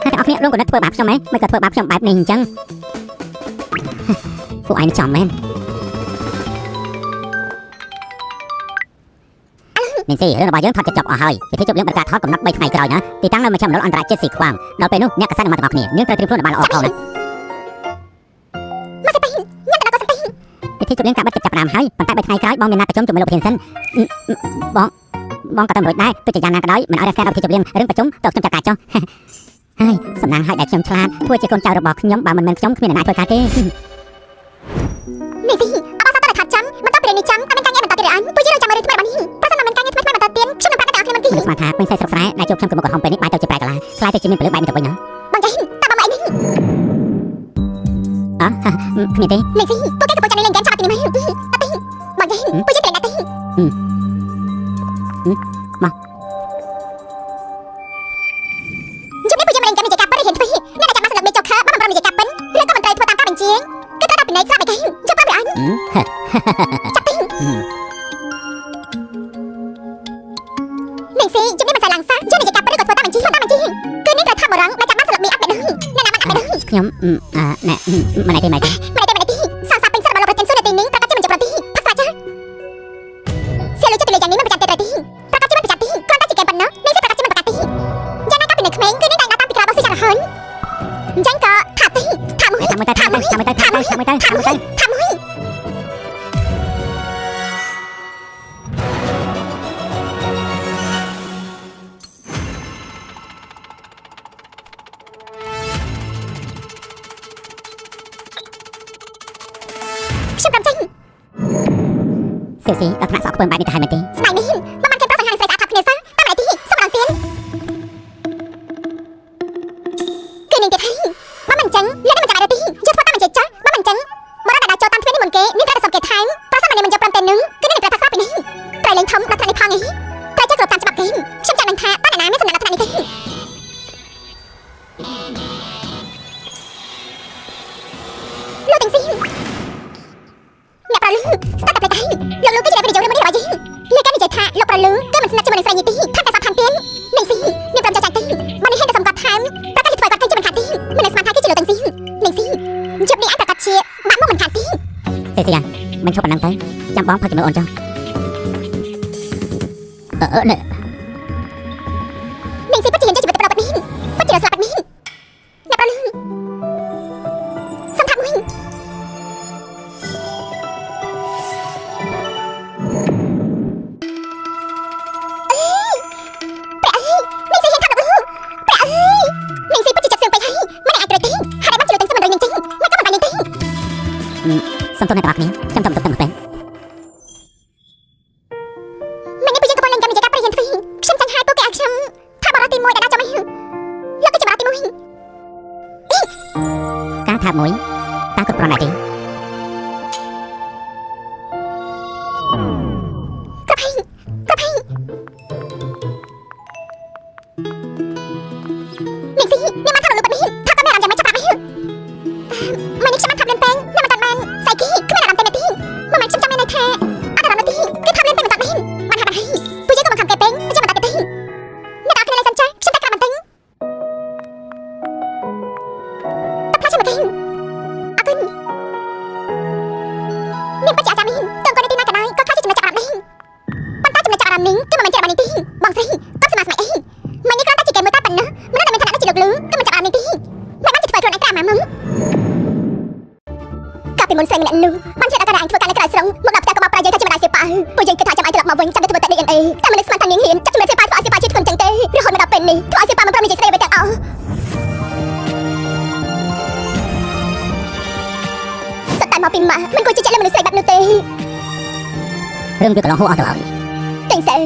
ហើយតែអស់គ្នារងក៏នឹកធ្វើបាបខ្ញុំហ៎មិនក៏ធ្វើបាបខ្ញុំបែបនេះអញ្ចឹងពួកឯងចំមែននេះស៊ីរឿងរបស់យើងថតចប់អស់ហើយពិធីជប់លៀងបរិការថតកំណត់3ថ្ងៃក្រោយណាទីតាំងនៅមជ្ឈមណ្ឌលអន្តរជាតិស៊ីខ្វាំងដល់ពេលនោះអ្នកកសិណនឹងមកទាំងអស់គ្នាយើងត្រូវត្រៀមខ្លួនឲ្យបានល្អផងណា មកសិប៉ីញ៉ាំតែដល់សិប៉ី ពិធីជប់លៀងការបិទចាប់ផ្ដើមហើយប៉ុន្តែ3ថ្ងៃក្រោយបងមានណាត់ប្រជុំជាមួយលោកប្រធានសិនបងក៏ទៅមិនរួចដែរទោះជាយ៉ាងណាក៏ដោយមិនឲ្យរះស្ទះដល់ពិធីជប់លៀងរឿងប្រជុំតើខ្ញុំចាត់ការចុះហើយសំណាងឲ្យដែលខ្ញុំឆ្លាតធ្វើជាកូនចៅរបស់ខ្ញុំបើមិនមែនខ្ញុំគ្មានអ្នកណាធ្វើការទេ នេះទីអបអរសាទរថាចាំបន្តពីនេះចាំអត់មានការងារបន្តទៀតអញពួកយើងចាំមើលរឿងថ្មីរបស់នេះប្រសិនបើមិនការងារថ្មីបន្តទៀតខ្ញុំនឹងប្រាប់តែអស់គ្នាមិនទី ខ្ញុំស្មានថាពេញសេះស្រុកស្រែដែលជួបខ្ញុំគឺមកកំហុំពេលនេះបែរទៅជាប្រែកាឡាខ្លាយទៅជាមានពលិបែបនេះទៅវិញណា បងចាតើបងមកអីនេះ គ្មានទេ នេះទីពួកគេកំពុងចាំលេងហ្គេមចាប់ពីនេះមកអត់ទីបងចាពួកយើងតែណាទីជុំនេះពួកយើងលេងហ្គេមនិយាយកាប់រៀនធ្វើអ្នកដែលចាំមកស្លឹកមេចុកខើបានបំរុងនិយាយកាប់ឬក៏មិនត្រូវធ្វើតាមការបញ្ជាគឺត្រូវដល់ពីណៃស្រាប់ឯងចាំប្រាប់អញចាប់ទីនេះស៊ីជុំនេះមិនសាឡើងសោះយើងនិយាយកាប់ឬក៏ធ្វើតាមបញ្ជាគឺនេះត្រូវថាបរងដែលចាំមកស្លឹកមេអត់បែបនេះអ្នកណាបានអត់បែបនេះ ខ្ញុំណែមិនណៃទេមិនទេ សាសាពេញសិនរបស់លោកប្រធានសួរទីនេះប្រកាសជាមិនចប់ប្រទីផាក់សាចាសៀលជួយទៅលេងយ៉ាងនេះមិនប្រចាំទេប្រទីប្រកាសជាមិនប្រចាំទីគ្រាន់តែជាកែប៉ុណ្ណោះនេះប្រកាសជាមិនប្រកាសទីយ៉ាងណាក៏ពីនៅក្មេងគឺនេះតែតាមពីក្រៅរបស់ស៊ីចារហុនអញ្ចឹងក៏ថាទីថាមួយ តាមមួយទៅ ថាមួយ សៀវស៊ីដល់ថ្នាក់សក់ខ្ពើមបែបនេះទៅហើយមែនទេ ស្បែកនេះមិនបានគេប្រុសសង្ហាស្រីស្អាតថប់គ្នាសោះតាមម្នាក់ទីសុំម្ដងទៀតគឺនាងទៀតហើយបើមិនចឹងលឿនមិនចាំដែរទីយកធ្វើតាមមិនចេះចាស់បើមិនចឹងបរិបទដែលចូលតាមទ្វារនេះមុនគេមានតែសង្កេតថែមប្រសិនបើនាងមិនយកព្រមតែនឹងគឺនាងត្រូវថាស្អាតពីនេះត្រូវលេងធំដល់ថ្នាក់នេះផងនេះត្រូវចេះគ្រប់តាមច្បាប់គេខ្ញុំចង់នឹងថាតើអ្នកណាមានសំណាក់ដល់ថ្នាក់នេះទេលោកទាំងស៊ីអ្នកប្រលឹងស្ដាប់តែទៅលោកលោកគឺជាអ្នកវិនិយោគរបស់នេះរបស់យើងលើកនិយាយថាលោកប្រលឹងគឺមិនស្និទ្ធជាមួយនឹងស្រីនេះទេថាតែសាប់ខានទៀននេះស៊ីអ្នកប្រំចាចាក់ទេមកនេះហេតុតែសំកាត់ថែមប្រកាសជាធ្វើគាត់គេជាមិនខាត់ទេមិនស្មានថាគេជាលោកទាំងស៊ីនេះស៊ីជិបនេះអាចប្រកាសជាបាក់មកមិនខាត់ទេសៀវស៊ីមិនឈប់ប៉ុណ្ណឹងទៅចាំបងផឹកជាមួយអូនចុះនេះនេះស៊ីពិតជាហ៊ានចេះជីវិតប្រវត្តិនេះពិតជាស្លាប់នេះអ្នកប្រលឹងសំថាមួយសំទោសអ្នកទាំងអស់គ្នាខ្ញុំទៅបន្ទប់ទាំងពេកមិននេះពេលយើងកំពុងលេងកម្មវិធីការប្រយ័ត្នទ្វីខ្ញុំចង់ហៅពួកគេឲ្យខ្ញុំថាបរិទី1ដែលដាក់ចាំឲ្យលោកគឺជាបរិទី1ការថាមួយតើគាត់ប្រណែទេប្រភេទនេះស៊ីនេះមកថាលោកនេះថាក៏មានអារម្មណ៍យ៉ាងម៉េចចាប់ប្រាប់ឲ្យមិននេះខ្ញុំមកថាលេងពេងខ្ញុំមិនតាន់បានស្អីគេគ្មានអារម្មណ៍ទេទីមកមកខ្ញុំចាំមានន័យថាអារម្មណ៍ទីគឺថាលេងពេងមិនតាន់បានបានហើយពួកយើងក៏មកខំគេពេងខ្ញុំមិនតាន់ទេអ្នកអរគ្នាលេងសិនចាខ្ញុំតែក្រាបបន្ទិញតែផ្លាស់ខ្ញុំមកអរគុណមានបច្ចៈចាំនេះតើគាត់នៅទីណាក៏ដោយក៏ខ្លាចចំណុចចាប់អារម្មណ៍នេះប៉ុន្តែចំណុចចាប់អារម្មណ៍នេះគឺមិនមែនជាអារម្មណ៍នេះទេបងស្រីគាត់ស្មារតីអីមិននេះគ្រាន់តែជាគេមើលតែប៉ុណ្ណោះមិនដែលមានឋានៈដូចជាលោកលឺគឺមិនចាប់អារម្មណ៍នេះទេមិនបានជាធ្វើខ្លួនឯងក្រាមហ្មងពីមុនស្រីម្នាក់នោះបានជាដល់ការអញធ្វើការនៅក្រៅស្រុងមកដល់ផ្ទះក៏មកប្រាយយើងថាជាម្ដាយសៀវប៉ាពួកយើងគិតថាចាំអញត្រឡប់មកវិញចាំទៅធ្វើតែ DNA តែមិនស្មានថានាងហ៊ានចាប់ជំនឿសៀវប៉ាធ្វើឲ្យសៀវប៉ាជឿធ្ងន់ចឹងទេរហូតមកដល់ពេលនេះធ្វើឲ្យសៀវប៉ាមិនព្រមនិយាយស្ដីអ្វីទាំងអស់សុទ្ធតែមកពីម៉ាក់មិនគួរជឿជាក់លើមនុស្សស្រីបែបនោះទេរឿងវាកន្លងហួសអស់ទៅហើយទាំងសើ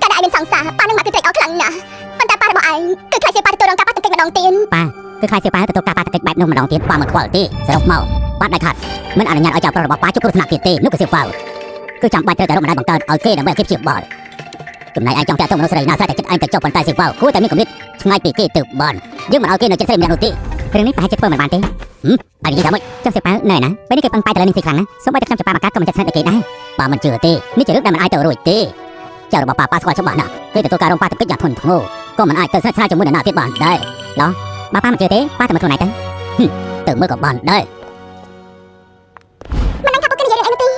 ការដែលឯងមានសង្សារប៉ានឹងមកគឺត្រេកអរខ្លាំងណាស់ប៉ុន្តែប៉ារបស់ឯងគឺខ្លាចសៀវប៉ាទទួលរងការប៉ះទង្គិចម្ដងទៀតប៉ាគឺខ្លាចសៀវប៉ាទទួលការប៉ះទង្គិចបែបនោះម្ដងទៀតប៉ាមិនខ្វល់ទេសរុបមកបាត់ដាច់ខាត់មិនអនុញ្ញាតឲ្យចៅប្រុសរបស់ប៉ាជួបគ្រោះថ្នាក់ទៀតទេនោះគឺសៀវប៉ាគឺចាំបាច់ត្រូវតែរកម្ដាយបង្កើតឲ្យគេដើម្បីគេព្យាបាលចំណែកឯងចង់តាក់ទងមនុស្សស្រីណាស្រីតែចិត្តឯងទៅចុះប៉ុន្តែសៀវប៉ាគួរតែមានគំនិតឆ្ងាយពីគេទៅបានយើងមិនឲ្យគេនៅចិត្តស្រីម្នាក់នោះទេរឿងនេះប្រហែលជាធ្វើមិនបានទេអញនិយាយថាម៉េចចុះសៀវប៉ានៅណាពេលនេះគេពឹងប៉ែទៅលើនេះស៊ីខ្លាំងណាស់សូម្បីតែខ្ញុំចាប់ប៉ាមកកាត់ក៏មិនចិត្តស្និទ្ធតែគេដែរប៉ាមិនជឿទេនេះជារឿងដែលមិនអាចទៅរួចទេចៅរបស់ប៉ាស្គាល់ច្បាស់ណាស់គេទទួលការរងប៉ាទង្គិចយ៉ាងធ្ងន់ធ្ងរក៏មិនអាចទៅស្និទ្ធស្នាលជាមួយនរណាទៀតបានដែរឡោះបើប៉ាមិនជឿទេប៉ាទៅមើលខ្លួនឯងទៅមើលក៏បានដែរមិនដឹងថាពួកគេនិយាយរឿងអីនោះទេ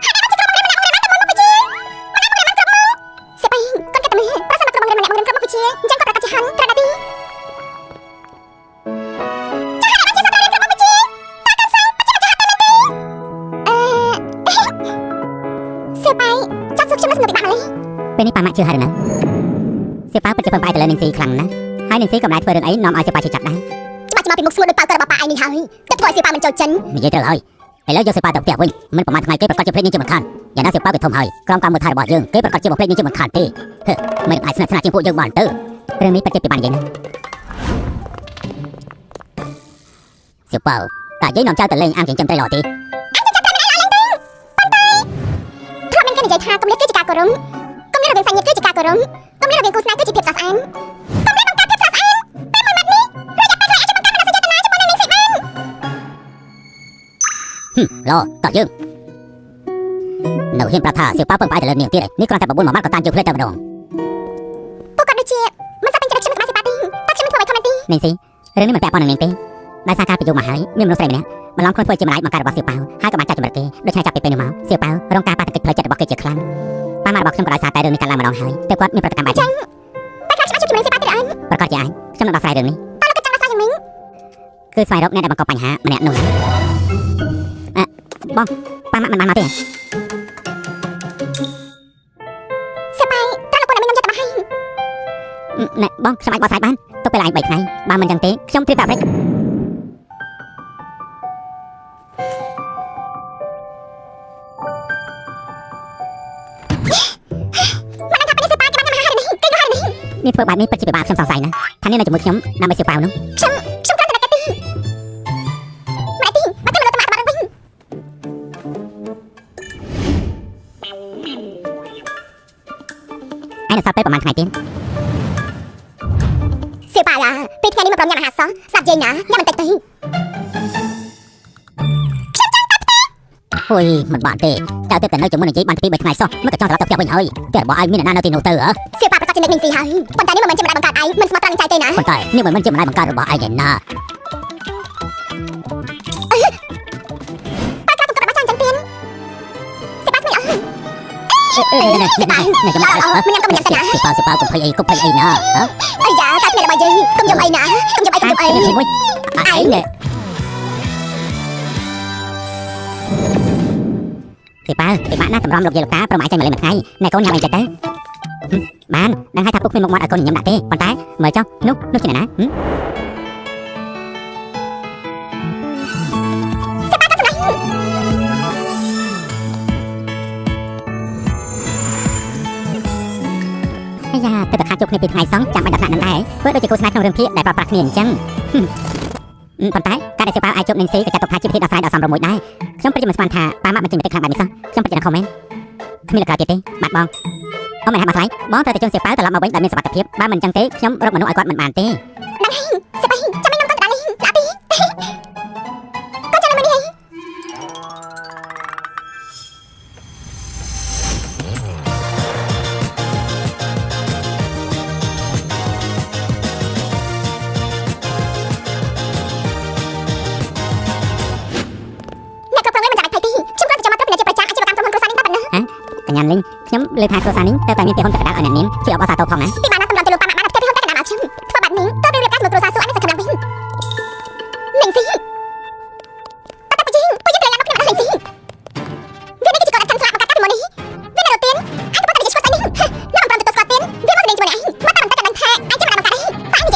ហើយបានជាក្រុមម្នាក់ម្នាក់ទៅមុនមកជាមិនដឹងក្រុមសៀវប៉ាគាត់គិតតែមើលប្រសិនបើក្រុមម្នាក់ក្រុមមកជាអញ្ចឹងគាត់ប្រកាសជាហាន់ត្រូវដែរទីពេលនេះប៉ាម៉ាក់ជឿហើយណាសៀវប៉ាពិតជាពឹងផ្អែកទៅលើនាងស៊ីខ្លាំងណាស់ហើយនាងស៊ីក៏មិនអាចធ្វើរឿងអីនាំឲ្យសៀវប៉ាជឿចាប់ដែរច្បាស់ពីមុខស្មួតដោយប៉ាក៏របស់ប៉ាឯងនេះហើយតែធ្វើឲ្យសៀវប៉ាមិនចូលចិននិយាយត្រូវហើយឥឡូវយកសៀវប៉ាទៅផ្ទះវិញមិនប្រហែលថ្ងៃគេប្រកាសជាភ្លេចនាងជាមិនខានយ៉ាងណាសៀវប៉ាវាធំហើយក្រុមការមើលថែរបស់យើងគេប្រកាសជាបំភ្លេចនាងជាមិនខានទេមិនអាចស្និទ្ធស្នាលជាងពួកយើងបានទៅរឿងនេះពិតជាពីបាននិយាយណាសៀវប៉ាតែយាយនាំចៅទៅលេងអាមចិញ្ចឹមត្រីល្អទេធ្លាប់មានគេនិយាយថាគំនិតគឺជាការគោរពគំនិតរវាងសាច់ញាតិគឺជាការគោរពគំនិតរវាងគូស្នេហ៍គឺជាភាពស្អាតស្អាតគំនិតបង្កើតភាពស្អាតស្អាតពេលមួយម៉ាត់នេះរយៈពេលខ្លះអាចបង្កើតមនោសញ្ចេតនាជាមួយនឹងនាងសីបានឡោតោះយើងនៅហ៊ានប្រាប់ថាសៀវប៉ាពឹងផ្អែកទៅលើនាងទៀតនេះគ្រាន់តែបបួលមួយម៉ាត់ក៏តាមយើងភ្លេចតែម្ដងពួកគាត់ដូចជាមិនសាប់ពេញចិត្តខ្ញុំក្បាលសៀវប៉ាទេតែខ្ញុំមិនធ្វើឲ្យខំទេនាងស៊ីរឿងនេះមិនពាក់ព័ន្ធនឹងនាងទេដោយសារការពីយូរមកហើយមានមនុស្សស្រីម្នាក់បន្លំខ្លួនធ្វើជាម្ដាយបង្ការរបស់សៀវប៉ាហើយក៏បានចាត់ចម្រិតគេដូច្នេះចាប់ពីពេលនេះមកសៀវប៉ារងការប៉ះទង្គិចផ្លូវចិត្តរបស់គេជាខ្លាំងប៉ាម៉ាក់របស់ខ្ញុំក៏ដោយសារតែរឿងនេះកើតឡើងម្ដងហើយតែគាត់មានប្រតិកម្មបែបនេះតែខ្លះខ្ញុំអាចជួយជំរុញសៀវប៉ាទៀតអញប្រកាសជាអាចខ្ញុំនឹងដោះស្រាយរឿងនេះតើលោកចង់ដោះស្រាយយ៉ាងម៉េចគឺស្វែងរកអ្នកដែលបង្កបញ្ហាម្នាក់នោះបងប៉ាម៉ាក់មិនបានមកទេសៀវប៉ាតើលោកគាត់មិនខ្ញុំយកទៅមកឲ្យណែបងខ្ញុំអាចបកស្រាយបានទុកពេលឯង3ថ្ងៃបើមិនចឹងទេខ្ញុំត្រៀមតែអាប់រេច មានធ្វើបែបនេះពិតជាពិបាកខ្ញុំសង្ស័យណាស់ថានេះនៅជាមួយខ្ញុំដើម្បីសៀវប៉ាវនោះ ខ្ញុំគ្រាន់តែតែទីម៉ែទីមកទៅមកវិញ ឯងនៅសល់ពេលប្រហែលថ្ងៃទៀត សៀវប៉ាឡាពេលថ្ងៃនេះមកប្រមញ៉ាំអាហារសោះស្ដាប់យាយណាញ៉ាំបន្តិចទៅ ហួយមិនបានទេចៅទៅតែនៅជាមួយនឹងយាយបាន2 3ថ្ងៃសោះមិនក៏ចង់ត្រឡប់ទៅផ្ទះវិញហើយតែរបស់ឯងមានអ្នកណានៅទីនោះទៅហ៎ សៀវប៉ាប្រកាសជានឹកនឹងស៊ីហើយប៉ុន្តែនេះមិនមែនជាម្ដាយបង្កើតឯងមិនស្មោះត្រង់នឹងចៃទេណា ប៉ុន្តែនេះមិនមែនជាម្ដាយបង្កើតរបស់ឯងទេណា ប៉ាកាទៅក៏បានចាំចឹងទៀតសៀវប៉ាស្មីអើយ នេះខ្ញុំអត់មិនញ៉ាំទៅណា សៀវប៉ា កុំភ័យអីណាហ៎ អាយ៉ាកាត់គ្នារបស់យាយកុំយំអីណាកុំយំអីកុំយំអី មួយឯងនេះពីប៉ាពិបាកណាស់តម្រាំលោកយាយលោកតាប្រមាថចេញមកលេងមួយថ្ងៃណែកូនញ៉ាំអីទៅបានដឹងហើយថាពុកគ្មានមុខមាត់ឲ្យកូនញ៉ាំដាក់ទេប៉ុន្តែមើលចុះនោះជាអ្នកណា អាយ៉ាទៅតែខាតជួបគ្នាពីថ្ងៃសងចាំបាច់ដាក់ថ្នាក់នឹងដែរធ្វើដូចជាគូស្នេហ៍ក្នុងរឿងភាគដែលប្រើប្រាស់គ្នាអញ្ចឹងប៉ុន្តែការដែលសៀវប៉ាវអាចជួបនឹងស៊ីក៏ចាត់ទុកថាជាពិធីដោះស្រាយដ៏សមរម្យមួយដែរខ្ញុំពិតជាមិនស្មានថាប៉ាម៉ាក់មិនចេញមតិខ្លាំងបែបនេះសោះខ្ញុំពិតជាខមមិនគ្មានលក្ខណៈទៀតទេបាទបងអូមិនហាក់មកថ្លៃបងត្រូវតែជូនសៀវប៉ាវត្រឡប់មកវិញដោយមានសុវត្ថិភាពបើមិនអញ្ចឹងទេខ្ញុំរកមនុស្សឲ្យគាត់មិនបានទេ សៀវប៉ាចាំមិនខ្ញុំទៅដល់នេះឡាពីកូនចាំមកនេះ កញ្ញាលីងខ្ញុំលើថាគ្រួសារនេះទៅតែមានពីហ៊ុនតកដៅឲ្យអ្នកនាងជួយអបអរសាទរផងណា ពីបានតាមទៅលោកប៉ាម៉ាក់បានទៅហ៊ុនតែកណ្ដាលខ្ញុំធ្វើបែបនេះទៅរៀបការមកគ្រួសារសួរអានេះទៅខាងវិញនឹងស៊ីតែបើជីបើយើងត្រូវយ៉ាងណាខ្ញុំអត់នឹងស៊ីវានេះគឺជាកូនអត់ខាន់ស្លាប់មកកាត់ពីមុននេះវានៅទៀនអញទៅតែជាឈ្មោះស្អីនេះណាមិនប្រំទៅស្គាល់ទៀនវាមកស្ដីជាមួយឯងមកតាមតែកណ្ដាលថាអញចាំមកកាត់ឯងប៉ានេះឯង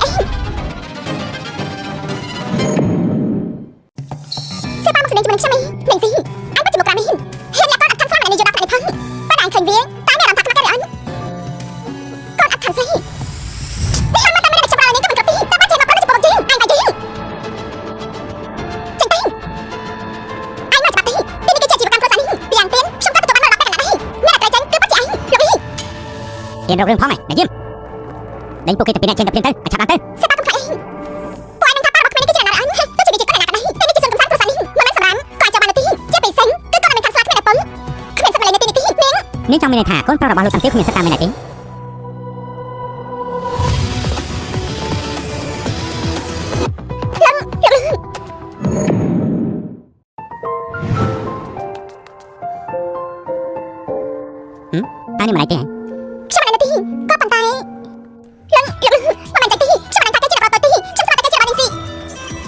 សៀវប៉ាមកស្ដីជាមួយខ្ញុំនេះនឹងស៊ីអញទៅជាមកក្រាមនេះហ៊ានអ្នកកូនអត់ខាន់ស្លាប់នេះយកដាក់នេះផងប៉ាអញឃើញវាតែមានអារម្មណ៍ថាខ្មាស់គេអញកូនអត់ខាន់ស្អី រៀនរករឿងផងឯងយាមដេញពួកគេទៅពីអ្នកចេញទៅព្រៀងទៅឆាប់ដល់ទៅ សៀវប៉ាកុំខ្លាចអីពួកឯងនឹងថាប៉ារបស់គ្មាននេះគឺជាអ្នកណាអញទៅជាជាកូនអ្នកណានេះនេះជាសង្កំសាន្តគ្រួសារនេះមិនមែនសម្រាមក៏អាចចាំបានទីជាពិសេសគឺកូនមិនខាងស្លាគ្មានតែប៉ុលគ្មានសមាលេនីទីនាង នាងចង់មានន័យថាកូនប្រុសរបស់លោកតាំងទៀវគ្មានសិទ្ធិតាមមានទេតែនេះមិនឯងទេ ខ្ញុំមិនទីក៏ប៉ុន្តែលឹងមិនមែនទីខ្ញុំមិនថាគេជាអ្នកប្រតិខ្ញុំស្រាប់តែគេជាអ្នកនេះស៊ី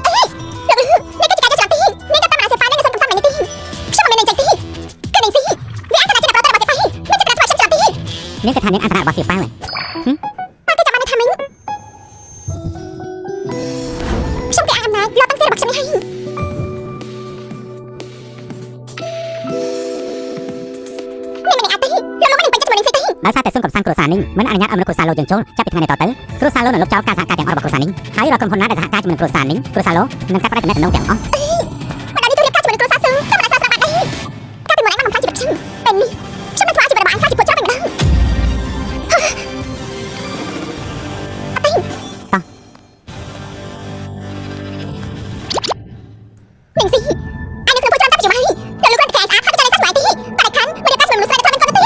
អេលឹងនេះគឺជាការចាំទីនេះក៏តាមអាសេប៉ានេះសង្កំសាន្តនេះទីខ្ញុំមិនមែនទីគឺនេះស៊ីវាអាចថាជាអ្នកប្រតិរបស់សេប៉ានេះមិនជាការធ្វើខ្ញុំចាំទី នាងក៏ថានាងអន្តរារបស់សៀវប៉ាវហ៎ ប៉ាគេចាំបានថាមិញខ្ញុំគេអំណាចលោកតាំងទីរបស់ខ្ញុំនេះហើយ ដោយសារតែសុនកំសាន្តគ្រួសារនេះមិនអនុញ្ញាតឲ្យមនុស្សគ្រួសារលោកយើងចូលចាប់ពីថ្ងៃនេះតទៅគ្រួសារលោកនឹងលុបចោលការសហការទាំងអស់របស់គ្រួសារនេះហើយរាល់ក្រុមហ៊ុនណាដែលសហការជាមួយគ្រួសារនេះគ្រួសារលោកនឹងកាត់ផ្តាច់តំណែងទាំងអស់ មិនដល់នេះទៅរៀបការជាមួយគ្រួសារសឹងខ្ញុំមិនអាចស្ដាប់បានទេកាលពីមុនឯងបានបំផ្លាញជីវិតខ្ញុំពេលនេះខ្ញុំមិនធ្វើឲ្យជីវិតរបស់ឯងខ្លាចជាពុតចោលតែម្ដងអត់ទេនឹងស៊ីអញនឹងធ្វើពុតចោលតែពីហើយដល់លោកគាត់កែស្អាតហើយទៅលេងសាស្ត្រទីតែខានមិនរៀបការជាមួយមនុស្សស្រីដែលគាត់មិនគាត់ទេ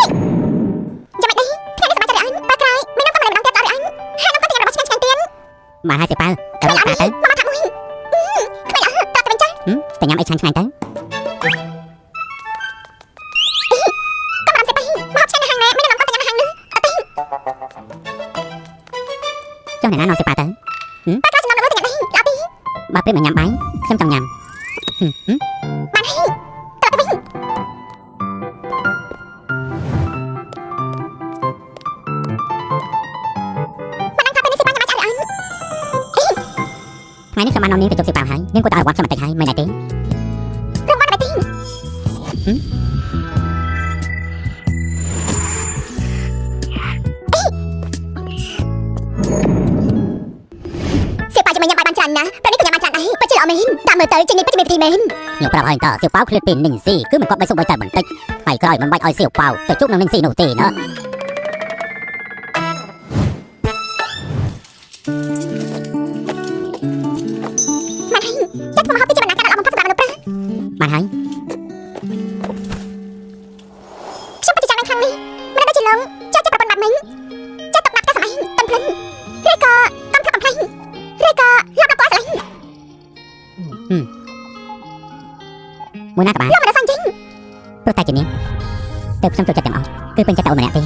ចាំមិនទេថ្ងៃនេះសប្បាយចិត្តអញប៉ាក្រោយមិននាំគាត់មកម្ដងទៀតដល់អញហើយនាំគាត់ទៅរបស់ឆ្ងាញ់ឆ្ងាញ់ទៀត បានហើយសៀវប៉ាវទៅរកតាទៅ មកថាមួយគ្មានអើតើទៅវិញចា ទៅញ៉ាំអីឆ្ងាញ់ឆ្ងាញ់ទៅ ក៏បានសេប៉ាមកឆ្ងាញ់ហាងណាមិននាំគាត់ទៅញ៉ាំហាងនេះអត់ទេ ចុះអ្នកណានាំសៀវប៉ាវទៅ ប៉ាក្រោយខ្ញុំនាំលោកទៅញ៉ាំនេះអត់ទេ បើព្រៀបមកញ៉ាំបាយខ្ញុំចង់ញ៉ាំ បានហើយតើទៅវិញ ថ្ងៃនេះខ្ញុំបាននាំនាងទៅជប់សៀវប៉ាវហើយនាងគួរតែឲ្យរង្វាន់ខ្ញុំបន្តិចហើយមិនដែរទេ រង្វាន់អ្វីទេ ណាព្រោះនេះក៏ញ៉ាំបានច្រើនដែរពិតជាល្អមែនតាមមើលទៅជាងនេះពិតជាមានវិធីមែន ខ្ញុំប្រាប់ឲ្យតើសៀវប៉ៅឃ្លាតពីនីងស៊ីគឺមិនគាត់បីសុំបីតែបន្តិចថ្ងៃក្រោយមិនបាច់ឲ្យសៀវប៉ៅទៅជួបនឹងនីងស៊ីនោះទេណា ចាក់មកហូបពីចំណាក់ការល្អបំផុតសម្រាប់មនុស្សប្រា បានហើយ ខ្ញុំពិតជាចង់នៅខាងនេះមិនដូចជាលងចាក់ប្រពន្ធបាត់មិញចាក់ទុកដាក់តែសម័យតំភ្លិនឬក៏កំផ្លុកកំផ្លែងឬក៏លប់ដល់គាត់ស្លាញ់ មួយណាក៏បាន លោកមិនដឹងសោះចេញ ព្រោះតែជានាងទៅខ្ញុំចូលចិត្តទាំងអស់គឺពេញចិត្តតែអូនម្នាក់ទេ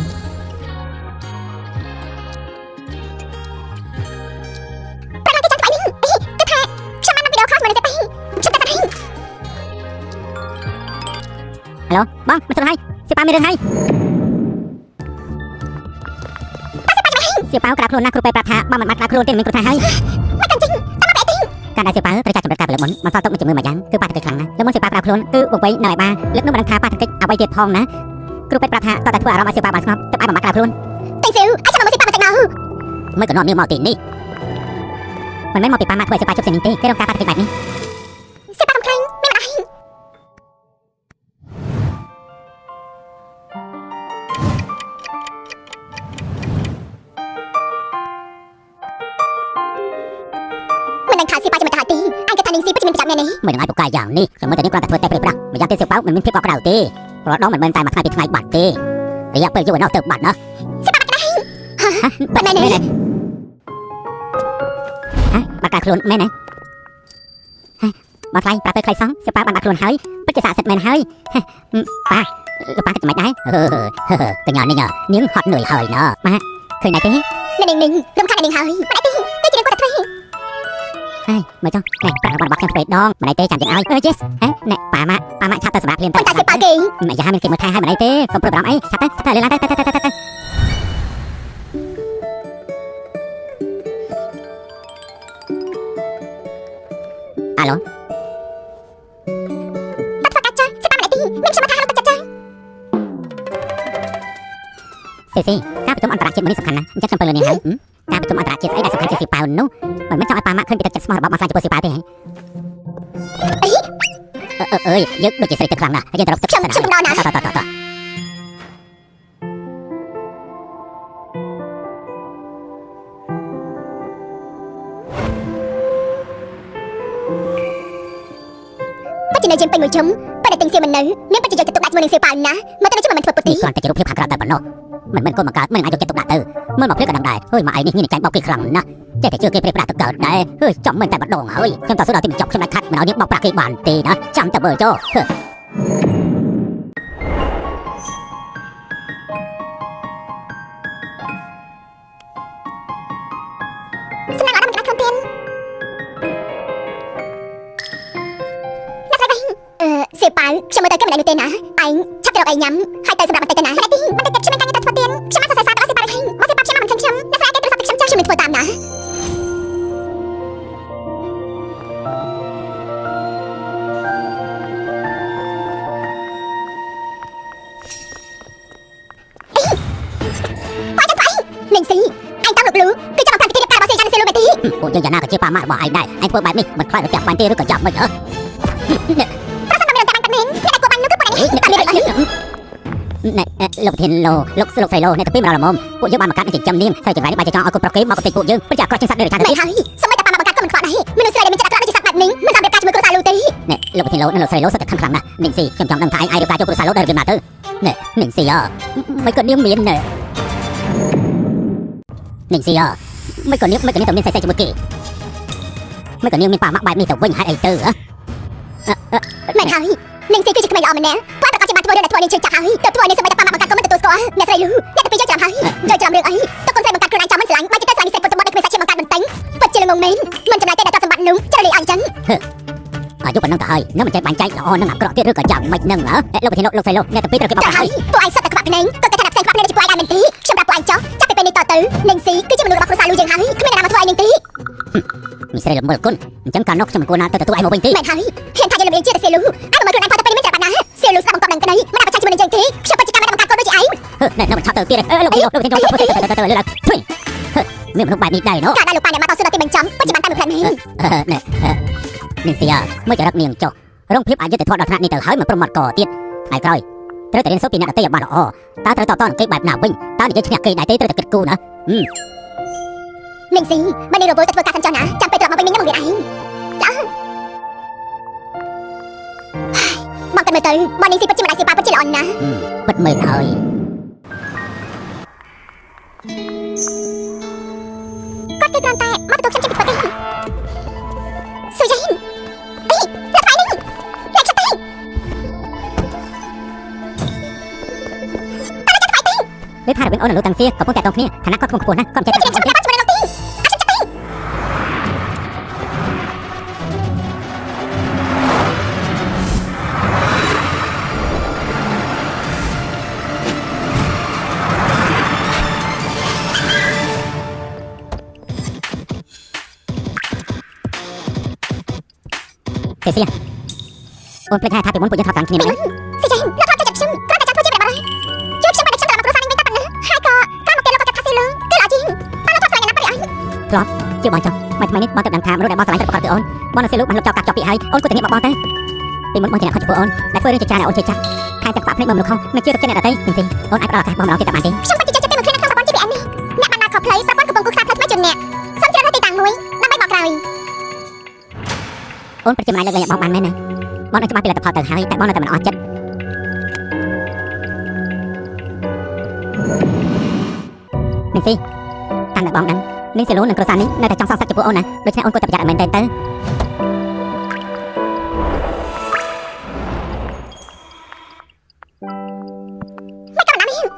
ប្រឡាយទីចាំស្បែកនេះគឺថាខ្ញុំបាននៅវីដេអូខលជាមួយនឹងទេខ្ញុំតែថា ហឡូបងមិនស្រួលហើយសៀវប៉ៅមានរឿងហើយសៀវប៉ៅក្រាបខ្លួនណាគ្រូពេទ្យប្រាប់ថាបើមិនបានក្រាបខ្លួនទេមិនមានគ្រូថាហើយ មិនកាន់ចេញតាមបែកទី ការដែលសៀវប៉ៅត្រូវចាត់ចម្រិតការពលិមុនមិនសល់ទុកមួយជំងឺមួយយ៉ាងគឺបាតុកិច្ចខ្លាំងណាស់លើមុនសៀវប៉ៅក្រាបខ្លួនគឺបង្វេងនៅឯបាលើកនោះមិនដឹងថាបាតុកិច្ចអ្វីទៀតផងណាគ្រូពេទ្យប្រាប់ថាតើតែធ្វើអារម្មណ៍ឲ្យសៀវប៉ៅបានស្ងប់ទើបឲ្យបំផាត់ក្រាបខ្លួន ពេញស៊ីវអាចចាំមកស៊ីប៉ាមកតែមក មិនក៏នាំនាងមកទីនេះមិនមែនមកពីប៉ាម៉ាក់ធ្វើឲ្យសៀវប៉ៅជប់ជានេះទេគេរងការបាតុកិច្ចបែបនេះ ស៊ីប៉ាកំខ្លាំងមានម្ដងមិនដឹងថាស៊ីប៉ាจะមិនទៅទីអញក៏ថានាងស៊ីពិតជាមានប្រចាំនេះ មិននឹងឲ្យពូកែយ៉ាងនេះខ្ញុំមើលតែនេះគ្រាន់តែធ្វើតែព្រឹកប្រាស់ម្យ៉ាងទៀតសៀវប៉ៅមិនមានភាពកក់ក្ដៅទេរាល់ដងមិនមែនតែមួយថ្ងៃពីរថ្ងៃបាត់ទេរយៈពេលយូរឯណោះទៅបាត់ណា បាត់ណែនេះ បាត់ក្រាបខ្លួនមែនទេមកថ្លៃប្រាប់ទៅខ្លីសោះសៀវប៉ៅបានបាត់ខ្លួនហើយពិតជាស័ក្តិសិទ្ធិមែនហើយប៉ាលោកប៉ាគិតមិនដែរកញ្ញានេះនាងហត់នឿយហើយណាម៉ាក់ឃើញដែរទេ នាងរំខាននាងហើយបាត់ទីទៅជានាងគាត់ទៅធ្វើ ហើយមើលចុះណែប្រាក់របស់ខ្ញុំទៅដងមិនដែរទេចាំយើងឲ្យyes ហ៎ណែប៉ាម៉ាក់ឆាប់ទៅសម្រាប់ភ្លាម ប៉ុន្តែស៊ីប៉ាគេ ម្យ៉ាងមានគេមកថែឲ្យមិនដែរទេកុំព្រួយបារម្ភអីឆាប់ទៅលេងឡើងទៅអាឡូ បាត់កាត់ចាស៊ីប៉ាមកទីមានខ្ញុំថាលោកចាចា ស៊ីការប្រជុំអន្តរជាតិមួយនេះសំខាន់ណាស់អញ្ចឹងខ្ញុំពើលើនេះហើយការប្រជុំអន្តរជាតិស្អីដែលសំខាន់ជាសៀវប៉ៅនោះមិនមែនចង់ឲ្យប៉ាម៉ាក់ឃើញពីទឹកចិត្តស្មោះរបស់មកស្លាញ់ចំពោះសៀវប៉ៅទេហើយអើយយើងដូចជាស្រីទឹកខ្លាំងណាស់យើងទៅរកទឹកសិនតមិននៅជិនពេញមួយជុំប៉ុន្តែទិញសៀវមិននៅនាងពិតជាយកចិត្តទុកដាក់ជាមួយនឹងសៀវប៉ៅណាមើលទៅជិនមិនធ្វើពុតទី គ្រាន់តែជារូបភាពខាងក្រៅតែប៉ុណ្ណោះមិនមែនកូនមកកើតមិនអាចយកចិត្តទុកដាក់ទៅមើលមកភ្លឹកក៏ដឹងដែរហើយមកឯនេះមានចាញ់បោកគេខ្លាំងណាស់ចេះតែជឿគេព្រាប្រាក់ទៅកើតដែរហើយចំមិនតែម្ដងហើយខ្ញុំតស៊ូដល់ទីបញ្ចប់ខ្ញុំដាច់ខាត់មិនឲ្យនាងបោកប្រាក់គេបានទេណាចាំតែមើលចុះ ស្នាអត់ដល់មកខ្លួនទៀនសៀវប៉ៅខ្ញុំមើលទៅគេមិនដែរនោះទេណាឯងឆាប់ទៅរកអីញ៉ាំហើយទៅសម្រាប់បន្តិចទៅណាហើយទីបន្តិចទៀតខ្ញុំមានការងារទៅធ្វើទៀនខ្ញុំមកសរសើរទៅដល់សៀវប៉ៅហើយមកសៀវប៉ៅខ្ញុំមកមិនឃើញខ្ញុំអ្នកស្រីគេទូរស័ព្ទខ្ញុំខ្ញុំមិនធ្វើតាមណា នាងស៊ីអញតាមលោកលូគឺចាំមកផ្លាស់ពីទីការរបស់សៀចានសៀលូមែនទេ ពួកយើងយ៉ាងណាក៏ជាប៉ាម៉ាក់របស់ឯងដែរឯងធ្វើបែបនេះមិនខ្លាចរត់បានទេឬក៏យ៉ាងមិនហ៎ ប្រសិនបើមានតែបាញ់តាំងនេះអ្នកដែលគួរបាញ់នោះគឺពួកឯងតាមមានអី ណែលោកធានឡូលោកស្រីឡូអ្នកទៅពីម្ដងល្មមពួកយើងបានមកកាត់ចិញ្ចឹមនាងស្រីចង្រៃនេះបាយចង់ឲ្យគុំប្រកេមកកតិពួកយើងពិតជាអក្រក់ជាងសត្វនេះថាទេ មែនហើយសម្បីតែប៉ាមកបង្កើតក៏មិនខ្វល់ដែរមនុស្សស្រីដែលមានចិត្តអាក្រក់ដូចជាសត្វបែបនេះមិនសមរៀបការជាមួយគ្រួសារលូទេ ណែលោកធានឡូនិងលោកស្រីឡូសុទ្ធតែខឹងខ្លាំងណាស់នាងស៊ីខ្ញុំចង់ដឹងថាឯងរៀបការចូលគ្រួសារឡូដែរឬមិនទៅណែនាងស៊ីមិនក៏នាងមានណែនាងស៊ីមិនក៏នាងទៅមានសេះជាមួយគេមិនក៏នាងមានប៉ាម៉ាក់បែបនេះទៅវិញហេតុអីទៅហ៎ មែនហើយនាងស៊ីគឺជាក្មេងល្អម្នាក់គាត់ប្រកាសជាបានធ្វើរឿងដែលធ្វើនាងជឿចាប់ហើយទៅធ្វើឲ្យនាងសម្បីតែប៉ាមកបង្កើតក៏មិនទទួលស្គាល់អ្នកស្រីលូអ្នកទៅពីយកចាំហើយយកចាំរឿងអីទៅកូនស្រីបង្កើតខ្លួនឯងចាំមិនស្រឡាញ់បើចិត្តស្រីស្រីពុតទៅមកដូចគ្មានសាច់ជាបង្កើតបន្ទិញពិតជាល្ងងមែនមិនចំណាយទេដល់សម្បត្តិនោះចរិយាអញ្ចឹង អាយុប៉ុណ្ណឹងទៅហើយនៅមិនចេះបាញ់ចែកល្អនឹងអាក្រក់ទៀតឬក៏យ៉ាងម៉េចនឹងហ៎លោកធានឡូលោកស្រីឡូអ្នកទៅពីត្រូវគេបោកហើយ ពួកឯងសិតតែខ្វាក់ភ្នែកក៏តែថាផ្សេងខ្វាក់ភ្នែកដូចពួកឯងដែរមែនទេខ្ញុំប្រាប់ពួកឯងចុះចាប់ពីពេលនេះតទៅនាងស៊ីគឺជាមនុស្សរបស់គ្រួសារលូយើងហើយគ្មានអ្នកណាមកធ្វើឲ្យនាងទេ មីស្រីល្មើលគុណអញ្ចឹងកាលនោះខ្ញុំមិនគួរណាទៅទទួលឯងមកវិញទេ មែនហើយហ៊ានថាយើងលំរៀងជឿតែសៀលូអាមើលខ្លួនឯងផុតទៅពេលនេះមានចាក់បាត់ណាសៀលូស្ដាប់បង្កប់នឹងក្តីមិនអាចប្រឆាំងជាមួយនឹងយើងទេខ្ញុំពិតជាការមិនបង្កើតកូនដូចជាឯង ណែនៅមិនឆាប់ទៅទៀតលោកធានឡូលោកធានឡូទៅលើឡើង មានមនុស្សបែបនេះដែរណូ ការដែលលោកប៉ាអ្នកមកតស៊ូដល់ទីបញ្ចប់ពិតជាបានតាមមួយផ្លែនេះ នាងសៀមើលចរិតនាងចុះរងភាពអយុត្តិធម៌ដល់ថ្នាក់នេះទៅហើយមកប្រមាត់កទៀតថ្ងៃក្រោយត្រូវតែរៀនសូត្រពីអ្នកដទៃឲ្យបានល្អតើត្រូវតតនឹងគេបែបណាវិញតើនិយាយឈ្នះគេដែរទេត្រូវតែគិតគូរណា នាងស៊ីបើនាងរវល់ទៅធ្វើការសិនចុះណាចាំពេលត្រឡប់មកវិញនាងនឹងរៀនឯងមកតែមើលទៅបើនាងស៊ីពិតជាម្ដាយសៀវប៉ាពិតជាល្អណាស់ ពិតមែនហើយ គាត់គឺគ្រាន់តែមកទទួលខ្ញុំចេញពីប្រទេសស៊ូយ៉ៃអីលោកថ្លៃនេះលោកឆាប់ទៅដូចថារឿងអូនលោកតាំងសៀកំពុងតែតងគ្នាឋានៈគាត់ខ្ពស់ណាស់គាត់មិនចេះតែ ខ្ញុំចាំបាច់ជាមួយលោកទីអត់ចាំទៅសេសៀអូនភ្លេចថាពីមុនពួកយើងថតតាំងគ្នាមែន ស៊ូយ៉ៃលោកថតទៅខ្ញុំគ្រាន់តែចាំធ្វើជាម្នាក់បាត់ជួយខ្ញុំមិនខ្ញុំត្រឡប់មកគ្រួសារនេះវិញតែប៉ុណ្ណឹងហើយក៏ក្រោយមកគេលោកក៏កាត់ថាស៊ីលឹងគឺល្អជាងតើលោកថតស្លាញ់ណាប៉ារីអញ ជាបងចុះមកថ្មីនេះបងទៅដឹងថាមនុស្សដែលបងស្រឡាញ់ទៅប្រកបគឺអូនបងនៅសេលូបានលុបចោលកាត់ចោលពីហើយអូនគួរតែងាកមកបងទៅពីមុនបងជាអ្នកខុសចំពោះអូនដែលធ្វើរឿងជាច្រើនឲ្យអូនជឿចាប់ខែទាំងខ្វាក់ភ្នែកមើលមនុស្សខុសមិនជឿទៅចិត្តអ្នកដទៃពីអូនអាចផ្ដល់ឱកាសបងម្ដងទៀតតែបានទេ ខ្ញុំពិតជាចិត្តតែមកឃើញនៅក្នុងប្រព័ន្ធ GPN នេះអ្នកបានដាក់ខុសផ្លូវប្រព័ន្ធកំពុងគូខ្សែផ្លូវថ្មីជូនអ្នកសូមជ្រើសរើសទីតាំងមួយដើម្បីមកក្រោយ អូនពិតជាមិនអាចលើកលែងបងបានមែនទេបងនឹងច្បាស់ពីលទ្ធផលទៅហើយតែបងនៅតែមិនអស់ចិត្តនាងស៊ីតាមដែលបងដឹងនាងសេលូនិងគ្រួសារនេះនៅតែចង់សងសឹកចំពោះអូនណាដូច្នេះអូនគួរតែប្រយ័ត្នឲ្យមែនទែនទៅ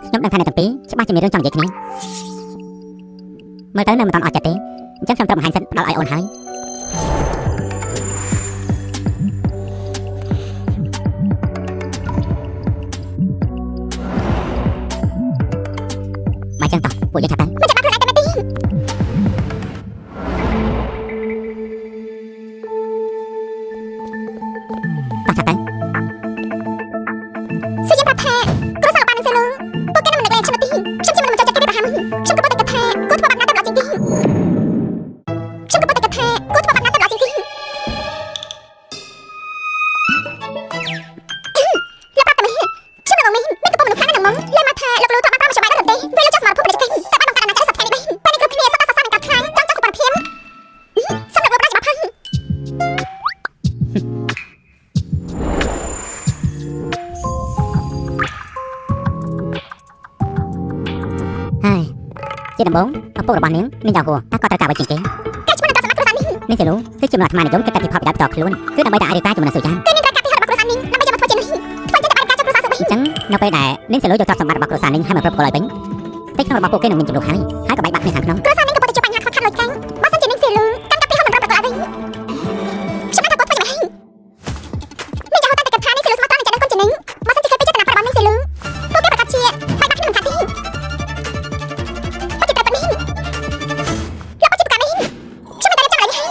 ខ្ញុំដឹងថាអ្នកទាំងពីរច្បាស់ជាមានរឿងចង់និយាយគ្នាមើលទៅនៅមិនតាន់អស់ចិត្តទេអញ្ចឹងខ្ញុំត្រូវបង្ហាញសិនផ្ដល់ឲ្យអូនហើយមកចឹងតោះពួកយើងឆាប់ទៅ មិនចាំបាច់ខ្លួនឯងតែមែនទេ តោះឆាប់ទៅ ស៊ូយ៉ៃប្រាប់ថាគ្រួសារលោកប៉ានឹងស៊ូលឹងពួកគេនឹងមិននឹកលែងខ្ញុំទេខ្ញុំជាមនុស្សមិនចូលចិត្តគេប្រហាំខ្ញុំក៏ប៉ុន្តែគិតថាគួរធ្វើបែបណាទៅល្អជាងគេខ្ញុំក៏ប៉ុន្តែគិតថាគួរធ្វើបែបណាទៅល្អជាងគេលោកប៉ាតែមិនខ្ញុំនឹងមិនមានកំពុងមនុស្សខាងនឹងមកលេមកថាលោកលូទៅបានប្រើមជ្ឈបាយដល់ទេពេលលោកចង់ស្មារតីភពប្រជាតែបានបង្កើតអាណាចក្រសប្តាហ៍នេះពេលនេះគ្រប់គ្នាសតសសានឹងកាត់ខ្លាំងចង់ចង់សុខភាពសម្រាប់លោកប្រាជ្ញាផឹង ហើយជាដំបូងឪពុករបស់នាងមានយ៉ាងហួរតែគាត់ត្រូវការអ្វីជាងគេ ការឈ្មោះនឹងក៏សម្រាប់គ្រួសារនេះ នាងសេលូគឺជាមនុស្សអាត្មានិយមគិតតែពីផលប្រយោជន៍ផ្ទាល់ខ្លួនគឺដើម្បីតែអាចរៀបការជាមួយនឹងស៊ូយ៉ាន គឺនាងត្រូវការទីហេតុរបស់គ្រួសារនេះដើម្បីយកមកធ្វើជានេះធ្វើជាតែបានការចុះគ្រួសារសុខ អញ្ចឹងនៅពេលដែលនាងសេលូយកទ្រព្យសម្បត្តិរបស់គ្រួសារនេះឲ្យមកប្រគល់ឲ្យវិញតែក្នុងរបស់ពួកគេនឹងមានចំនួនហើយក៏បែកបាក់គ្នាខាងក្នុង គ្រួសារនេះក៏ពុតតែជួបបញ្ហាខ្វះខាតលុយកាំងបើសិនជានាងសេលឺកាន់កាប់ពីហូបមិនប្រកបឲ្យវិញខ្ញុំថាគាត់ធ្វើយ៉ាងម៉េចនាងយកតែគិតថានាងសេលឺស្មោះត្រង់នឹងចិត្តនឹងគុណជានាងបើសិនជាគេពេចចិត្តរបស់នាងសេលឺពួកគេប្រកាសជាបែកបាក់គ្នាមិនខាតទេបើជាតែប៉ុណ្នេះលោកបើជាប្រកាសនេះខ្ញុំមិនតែចាំឡើយហើយ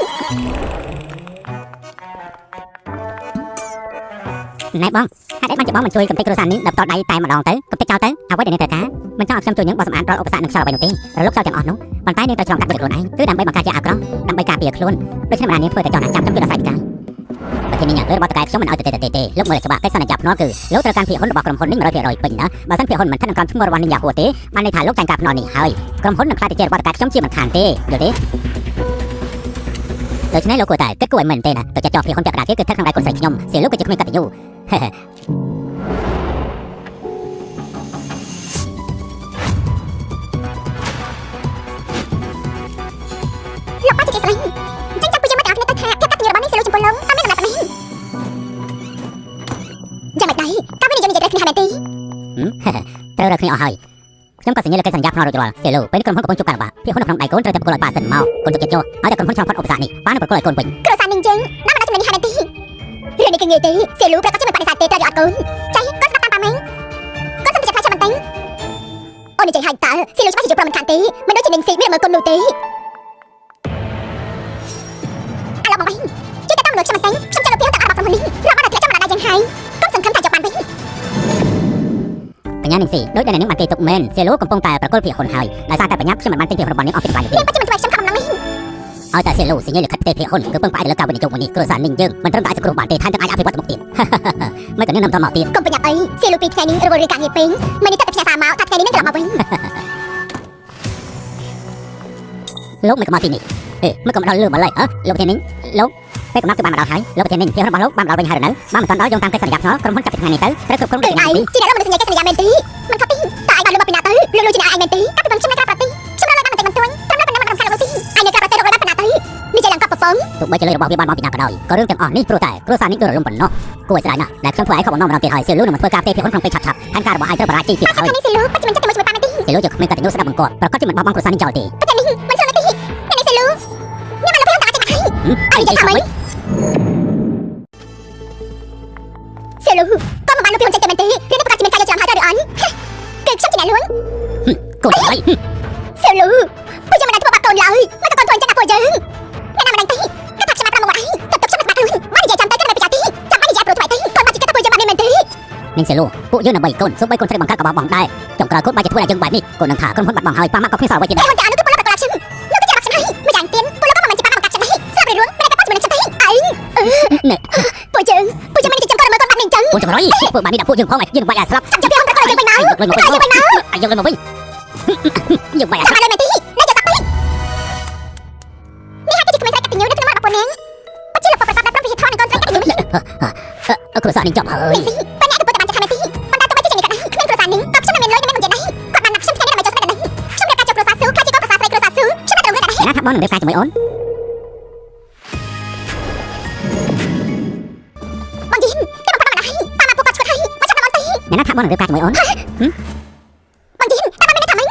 ណែបងហេតុអីបានជាបងមិនជួយកំទេចគ្រួសារនេះដល់តដៃតែម្ដងទៅកំទេចចោលទៅអ្វីដែលនាងត្រូវការមិនចង់ឲ្យខ្ញុំជួយនាងបោះសម្អាតរាល់ឧបសគ្គនិងខ្យល់អ្វីនោះទេរលកខ្យល់ទាំងអស់នោះប៉ុន្តែនាងត្រូវឆ្លងកាត់ដោយខ្លួនឯងគឺដើម្បីបង្កើតជាអាក្រក់ដើម្បីការពារខ្លួនដូច្នេះមិននាងធ្វើតែចង់ណាចាំខ្ញុំជួយដល់សាច់កាយបើជានាងលើរបស់តកែខ្ញុំមិនឲ្យទៅទេលោកមើលច្បាប់កិច្ចសន្យាភ្នាល់គឺលោកត្រូវការភាគហ៊ុនរបស់ក្រុមហ៊ុននេះ 100% ពេញណាបើសិនភាគហ៊ុនមិនស្ថិតក្នុងក្រមឈ្មោះរបស់នាងយ៉ាហួរទេបានន័យថាលោកចាញ់ការភ្នាល់នេះហើយក្រុមហ៊ុននឹងខ្លាចទៅជារបស់តកែខ្ញុំជាមិនខានទេយល់ទេដូច្នេះលោកគួរតែគិតគូរឲ្យមែនទេណាទៅចាត់ចោលភាគហ៊ុនពាក់កណ្ដាលទៀតគឺស្ថិតក្នុងដៃកូនស្រីខ្ញុំសៀលលោកគឺជាគ្មានកតញ្ញូ លោកប៉ាជាគេស្លាញ់អញ្ចឹងចាំពួកយើងមកទាំងអស់គ្នាទៅថាភាពកតញ្ញូរបស់នាងសេលឺចំពោះលោកតាមមានដំណាក់នេះយ៉ាងម៉េចដែរការវិនិយោគនិយាយគ្នាហើយមែនទេ ត្រូវរកគ្នាអស់ហើយខ្ញុំក៏សញ្ញាលើកិច្ចសន្យាភ្នាល់រួចរាល់សៀលូពេលនេះក្រុមហ៊ុនកំពុងជួបការលំបាកភាគហ៊ុននៅក្នុងដៃកូនត្រូវតែប្រគល់ឲ្យប៉ាសិនមកកូនទុកចិត្តចូលហើយតែក្រុមហ៊ុនឆ្លងផុតឧបសគ្គនេះប៉ានឹងប្រគល់ឲ្យកូនវិញ គ្រួសារនាងយើងណាមិនដល់ចំណេញហើយមែនទេរឿងនេះគឺងាយទេសេលូប្រកាសជាមិនបដិសេធទេត្រូវយកអត់កូនចាគាត់ស្ដាប់តាមប៉ាមែនគាត់សុំតែផ្លែឈើបន្តិចអូននិយាយឲ្យតើសេលូច្បាស់ជាប្រមិនខានទេមិនដូចជានាងស៊ីមានមើលកូននោះទេអាឡបងវិញជួយតែតាមមនុស្សខ្ញុំបន្តិចខ្ញុំចូលទៅពីទាំងអស់របស់ក្រុមហ៊ុននេះរាប់បានតែធ្លាក់ចាំមិនដល់យ៉ាងហើយកុំសង្ឃឹមថាយកបានវិញ ប ញ្ញានឹងស៊ីដូចដែលអ្នកនឹងបានគេទុកមែនសេលូកំពុងតែប្រកល់ពីហ៊ុនហើយដោយសារតែបញ្ញាខ្ញុំមិនបានទិញពីរបស់នាងអស់ពីបានទេ នាងពិតជាមិនធ្វើឲ្យខ្ញុំខំឡើងនេះ ឲ្យតែសេលូសញ្ញាលិខិតផ្ទេពីហ៊ុនគឺពឹងផ្អែកលើការវិនិយោគមួយនេះគ្រួសារនាងយើងមិនត្រឹមតែអាចសង្គ្រោះបានទេថែមទាំងអាចអភិវឌ្ឍទៅមុខទៀតមិនក៏នាងនាំតមកទៀត កុំប្រញាប់អីសៀលូពីថ្ងៃនេះរវល់រឿងការងារពេញមិននេះទៅផ្ទះសារមកថាថ្ងៃនេះនឹងត្រឡប់មកវិញ លោកមិនក៏មកទីនេះមិនក៏មកដល់លឿនមកឡើយលោកប្រធាននេះលោកពេលកំណត់គឺបានមកដល់ហើយលោកប្រធាននេះពីរបស់លោកបានមកដល់វិញហើយឬនៅបានមិនទាន់ដល់យោងតាមកិច្ចសន្យាផ្ទាល់ក្រុមហ៊ុនកាពីថ្ងៃនេះទៅត្រូវគ្រប់គ្រង គឺឯងជាអ្នករកមិនសញ្ញាកិច្ចសន្យាមែនទេមិនខុសទេតើឯងបានលុបពីណាទៅលោកជាអ្នកឯងមែនទេកាពីខ្ញុំនៅក្រៅប្រទេសខ្ញុំរកបានបន្តិចបន្តួចត្រឹមតែមិនខាត់លោកទេឯងនៅក្រៅប្រទេសរកបានប៉ុណ្ណាទៅនេះជាឡើងកប់ប្រពង ទោះបីជាលើរបស់វាបានមកពីណាក៏ដោយក៏រឿងទាំងអស់នេះព្រោះតែគ្រួសារនេះដូចរលំប៉ុណ្ណោះគួរឲ្យស្ដាយណាស់ដែលខ្ញុំធ្វើឲ្យខកបំណងម្ដងទៀតហើយសេលូនឹងមកធ្វើការផ្ទេពីហ៊ុនក្នុងពេលឆាប់ៗផែនការរបស់ឯងត្រូវបរាជ័យទៀតហើយ នេះសៀលូពិតជាមិនចិត្តតែមួយជាមួយប៉ាមែនទេ សេលូជាក្មេងកតញ្ញូស្ដាប់បង្គាប់ប្រកាសជាមិនបោះបង់គ្រួសារនេះចោលទេ ប៉ុន្តែនេះមិនស្រួលទេនេះសៀលូនេះបានលុបពីខ្ញុំតាអាចមកហើយអីចាំមិនសៀលូក៏មិនបានលុបពីខ្ញុំចិត្តតែមែនទេរឿងនេះប្រកាសជាមានការយកច្រឡំហើយឬអន់គឺខ្ញុំជាអ្នកលួង កូនអី សៀលូពួកយើងមិនបានធ្វើបាបកូនឡើយមិនក៏កូនធ្វើអញ្ចឹងណាពួកយើងអ្នកណាមិនដឹងទេគឺថាខ្ញុំបានប្រាប់មកឯងទៅទុកខ្ញុំមិនបាក់ខ្លួនបាននិយាយចាំទៅគឺមិនប្រចាំទេចាំបាននិយាយប្រួលថ្លៃទេកូនបាច់ចិត្តពួកយើងបានមែនទេ នាងសេលូពួកយើងនៅ3កូនសូម្បីកូនត្រូវបង្កើតកបោះបងដែរចុងក្រោយកូនបាច់ជាធ្វើឲ្យយើងបែបនេះកូននឹងថាក្រុមហ៊ុនបាត់បង់ហើយប៉ាម៉ាក់ក៏គ្មានសារអ្វីទៀតដែរ តែអានោះគឺពលរដ្ឋប្រកាសខ្ញុំលោកគឺជារបស់ខ្ញុំហើយម្យ៉ាងទៀតពលរដ្ឋក៏មិនជាប៉ាបង្កាត់ខ្ញុំដែរស្រាប់រឿងមិនได้ប៉ាជាមួយនឹងខ្ញុំទេអីពួកយើងមិនជាចាំគាត់មើលគាត់បាត់នេះអញ្ចឹង ពួកចម្រុយពួកបានេះដាក់ពួកយើងផងឲ្យយើងបាច់ឲ្យស្លាប់ ចាំចាប់ពីខ្ញុំប្រកបយើងវិញមក យកលុយមកវិញយកលុយមកវិញយើងបាច់ឲ្យ ចាំបានមែនទេនេះយកសាក់ពេកនេះហាក់ជាក្មេងស្រីកាត់ពីញូនៅក្នុងមកបងនាងបើជាលោកប្រកាសដល់ប្រវិធធននឹងកូនស្រីកាត់ពីញូនេះ គ្រួសារនេះចប់ហើយ ប៉ាអ្នកទៅតែបានចាំមែនទេប៉ុន្តែទៅជានេះកាត់គ្មានគ្រួសារនេះក៏ខ្ញុំមិនមានលុយមិនមានមិននិយាយដែរគាត់បានណាក់ខ្ញុំថ្ងៃនេះដើម្បីចូលស្រីដែរខ្ញុំរៀបការចូលគ្រួសារស៊ូខ្លាចជាកូនប្រសាស្រីគ្រួសារស៊ូខ្ញុំទៅរងដែរ ណាថាបងនឹងរៀបការជាមួយអូន បងយីគេមកប៉ាមកដែរប៉ាមកពួកគាត់ឈួតហើយមកចាំបងទី ណាថាបងនឹងរៀបការជាមួយអូន បងយីប៉ាមិនមានថាមិន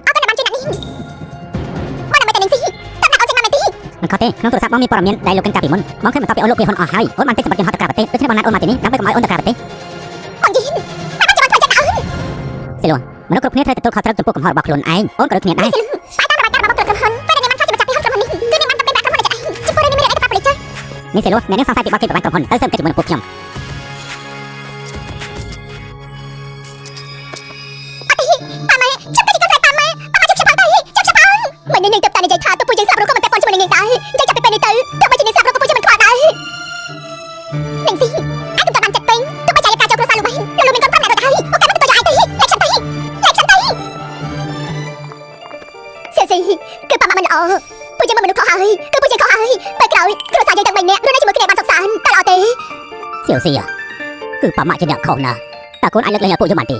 អត់ទៅបានជាអ្នកនេះបងមិនតែនឹងស៊ីតែអូនចេញមកមែនទេ មិនខុសទេក្នុងទូរស័ព្ទបងមានព័ត៌មានដែលលោកកិនកាពីមុនបងឃើញបន្ទាប់ពីអូនលោកពីហ៊ុនអស់ហើយអូនបានទិញសម្បត្តិយន្តហោះទៅក្រៅប្រទេសដូច្នេះបងណាត់អូនមកទីនេះដើម្បីកុំឲ្យអូនទៅក្រៅប្រទេស បងយីប៉ាមកចាំបងធ្វើចិត្តអូន សេលូមនុស្សគ្រប់គ្នាត្រូវទទួលខុសត្រូវចំពោះកំហុសរបស់ខ្លួនឯងអូនក៏ដូចគ្នាដែរ ប៉ាតាមរបាយការណ៍របស់ក្រុមហ៊ុនពេលនេះបានថាចាប់ពីក្រុមហ៊ុននេះគឺនេះបានទៅប្រាក់ក្រុមហ៊ុនចាចំពោះនេះមានអីទៅប្រាប់ប៉ូលីសចា នេះសេលូអ្នកនេះសង្ស័យពីបទគេប្របានក្រុមហ៊ុនទៅសើមកិច្ចជាមួយនឹងពួកខ្ញុំ ប៉ាម៉ែចាប់ទៅជាកូនស្រីប៉ាម៉ែប៉ាមកចាប់ទៅចាប់អូនមិននឹងទៅតានិយាយថាទៅពួកយើងស្លាប់រកក៏មិនតែប៉ុនជាមួយនឹងដែរនិយាយចាប់ពីពេលនេះទៅទៅបើជានេះស្លាប់រកក៏ពួកយើងមិនខ្វល់ដែរនឹងស៊ីអញទៅបានចិត្តពេញទៅបើចាយការចូលគ្រួសារលោកវិញលោកមានកូន5នាក់ទៅហើយអូខេមិនទៅយកឯងទេលេខខ្ញុំទៅសៀស៊ីគឺប៉ាម៉ាមិនល្អពួកយើងមិនមនុស្សខុសហើយគឺពួកយើងខុសហើយពេលក្រោយគ្រួសារយើងទាំង3នាក់រស់នៅជាមួយគ្នាបានសុខសាន្តតើល្អទេស ៀវស៊ីគឺប៉ាម៉ាក់ជាអ្នកខុសណាស់តើកូនអាចលើកលែងឲ្យពួកយើងបានទេ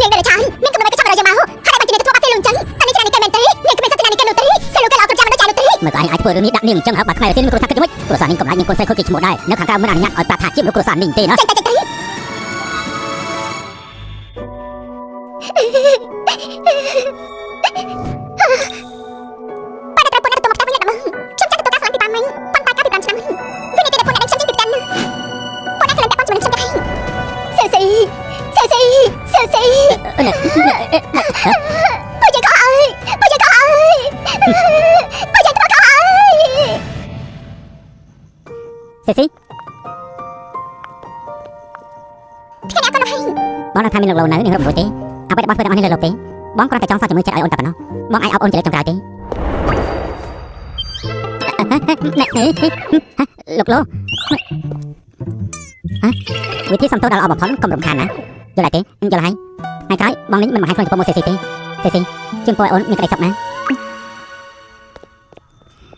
នាងដែលឆាននាងក៏មិនក៏ចាំរយមកហើយបានជានាងទៅធ្វើបាបទេលុងចឹងតែនេះជានាងគេមែនទេនាងគ្មានសត្វនាងគេនោះទេសៀលូគេល្អគ្រប់ចាំមិនដូចចានោះទេ មើលក៏ឯងអាចធ្វើរឿងនេះដាក់នាងអញ្ចឹងហើយបាត់ខ្មែររសៀនមានគ្រួសារគិតជាមួយគ្រួសារនេះកំឡាញ់មានកូនស្រីខូចគេឈ្មោះដែរនៅខាងក្រៅមិនអនុញ្ញាតឲ្យប្រាប់ថាជាមនុស្សគ្រួសារនេះទេណា ចេញទៅប៉ាតែប្រពន្ធទៅមកតាវិញដល់ខ្ញុំចាក់ទៅការស្លាប់ពីប៉ាមិញប៉ុន្តែកាលពី5ឆ្នាំវិញនេះទេតែពួកអ្នកខ្ញុំចេញពីផ្ទះពួកអ្នកក្លែងតែបងជាមួយខ្ញុំទៅសៀស៊ីពួកយើងក៏អើយពួកយើងក៏អើយពួកយើងធ្វើក៏អើយ សេស៊ី ថ្ងៃនេះអត់ទៅហើយ បងនឹងថាមានលោកលោនៅនឹងរំរួចទេអ្វីដែលបងធ្វើទាំងអស់នេះលើលោកទេបងគ្រាន់តែចង់សោះជាមួយចិត្តឲ្យអូនតែប៉ុណ្ណោះបងអាចអោបអូនជាលើកចុងក្រោយទេលោកលោវិធីសំទោសដល់អបបំផុតកុំរំខានណាយល់ទេយល់ហើយថ្ងៃក្រោយបងនេះមិនបង្ហាញខ្លួនចំពោះមកសេស៊ីទេសេស៊ីជូនពរឲ្យអូនមានក្តីសុខណា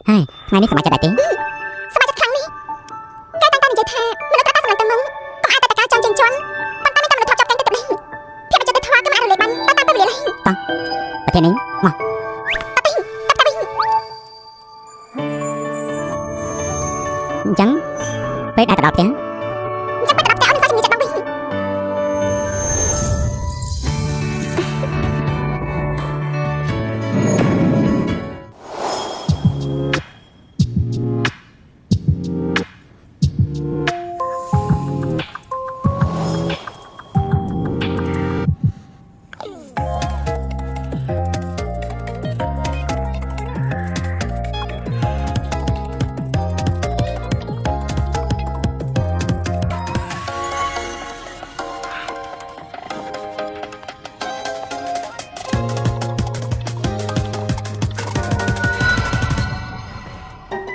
ហើយថ្ងៃនេះសប្បាយចិត្តដែរទេ សមាជិកខាងនេះគេតែងតែនិយាយថាមនុស្សត្រូវតែសម្លឹងទៅមុនកុំអាចតែការចង់ចិញ្ចឹមប៉ុន្តែមិនតែមនុស្សធ្លាប់ចាប់តែងទៅនេះភាពចិត្តទៅធ្លាប់ក៏មិនអាចរលាយបានតែតាមពេលវេលានេះ ប្រធាននេះមកអញ្ចឹងពេលដែលទៅដល់ផ្ទះ ចាំបាច់ទៅដល់ផ្ទះអូននឹងសាច់ជំងឺចិត្តបងវិញ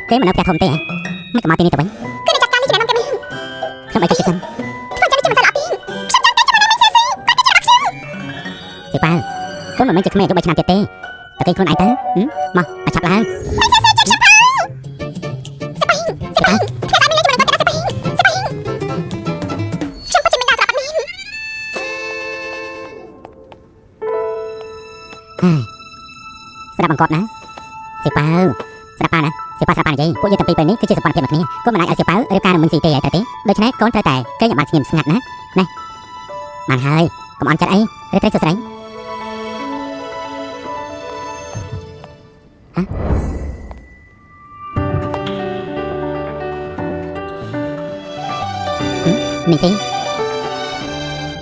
គេមិននៅផ្ទះធំទេមិនក៏មកទីនេះទៅវិញ គឺអ្នកចាត់ការនេះជាអ្នកនាំគេមិន ខ្ញុំអីទៅសិន ធ្វើចាំនេះជាមិនស្អាតអត់ទេខ្ញុំចង់តែជាមួយនឹងស៊ីស៊ីគាត់គឺជារបស់ខ្ញុំ សិប៉ាកូនមិនមែនជាក្មេងអាយុ3ឆ្នាំទៀតទេតែគេខ្លួនឯងទៅមកឲ្យឆាប់ឡើង ស្ដាប់បង្កប់ណាសិប៉ាស្ដាប់ប៉ាណាសិប៉ាស្ដាប់ប៉ានិយាយពួកយើងទាំងពីរពេលនេះគឺជាសម្ព័ន្ធភាពមួយគ្នាកូនមិនអាចឲ្យសិប៉ារៀបការនឹងមិនស៊ីទេឲ្យទៅទេដូច្នេះកូនត្រូវតែគេងឲ្យបានស្ងៀមស្ងាត់ណាណែបានហើយកុំអន់ចិត្តអីរីត្រីសុស្រីមីស៊ី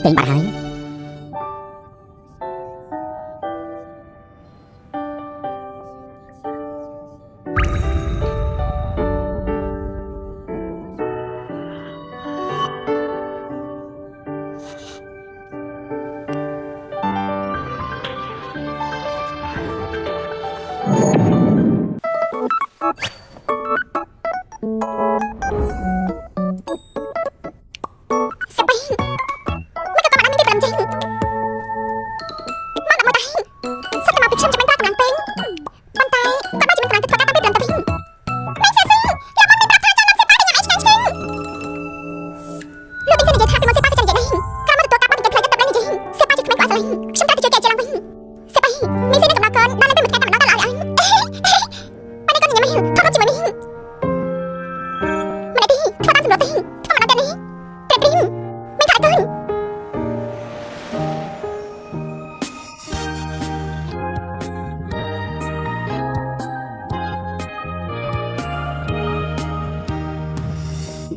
ពេញបាត់ហើយ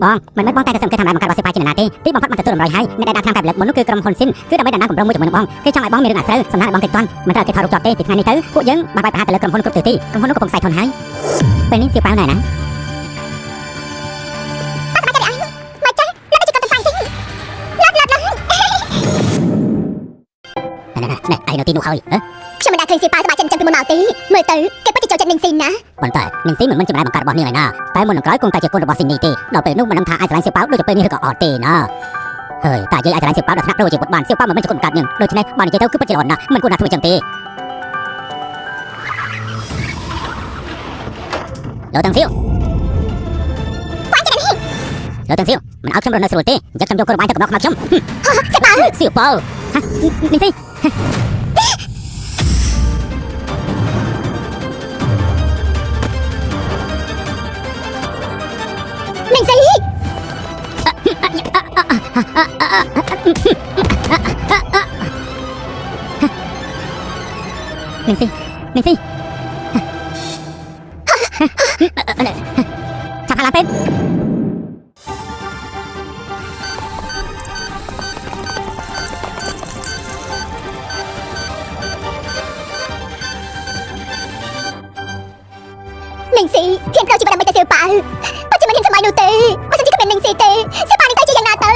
បងមិនមែនបងតែសង្កេតថាបង្កើតរបស់សិប៉ាជាណាទេទីបំផុតបានទទួលរំលយហើយអ្នកដែលដាក់ឆ្នាំតែប្លឹកមុននោះគឺក្រុមហ៊ុនស៊ីនគឺដើម្បីដំណើរកម្រងមួយជាមួយនឹងបងគេចង់ឲ្យបងមានរឿងអាស្រូវសំណាក់បងគេទាន់មិនត្រូវគេថតរូបជាប់ទេពីថ្ងៃនេះទៅពួកយើងបានបាយប្រហារទៅលើក្រុមហ៊ុនគ្រប់ទិសទីក្រុមហ៊ុននោះកំពុងខ្សែធនហើយពេលនេះសិប៉ាណែណាឯនៅទីនោះហើយខ្ញុំមិនដែលឃើញស៊ីប៉ាសមាជិកអញ្ចឹងពីមុនមកទេមើលទៅគេពិតជាចូលចិត្តនឹងស៊ីនណា ប៉ុន្តែនឹងស៊ីមិនជាម្ដាយបង្កើតរបស់នាងឯណាតែមុននឹងក្រោយគង់តែជាគុណរបស់ស៊ីនេះទេដល់ពេលនោះមិនដឹងថាអាចស្រឡាញ់ស៊ីប៉ាដូចពេលនេះឬក៏អត់ទេណាហើយតែយាយអាចស្រឡាញ់ស៊ីប៉ាដល់ថ្នាក់ដូចជាពុតបានស៊ីប៉ាមិនមែនជាគុណបង្កើតនាងដូច្នេះបាននិយាយទៅគឺពិតជាល្អណាស់មិនគួរណាធ្វើអញ្ចឹងទេលោកទាំងស៊ីលោកទាំងស៊ីមិនឲ្យខ្ញុំរត់នៅស្រួលទេអញ្ចឹងខ្ញុំយកកូនបាយទៅកំណត់ខ្មៅខ្ញុំស៊ីប៉ានេះស៊ីនឹងស៊ីនឹងស៊ីនឹងស៊ីឆាប់ឡើងពេកនឹងស៊ីហ៊ានប្រោជីវិតដើម្បីទៅសៀវប៉ាបើជាមិនហ៊ានសម័យនោះទេបើសិនជាគ្មាននឹងស៊ីទេសៀវប៉ានឹងទៅជាយ៉ាងណាទៅ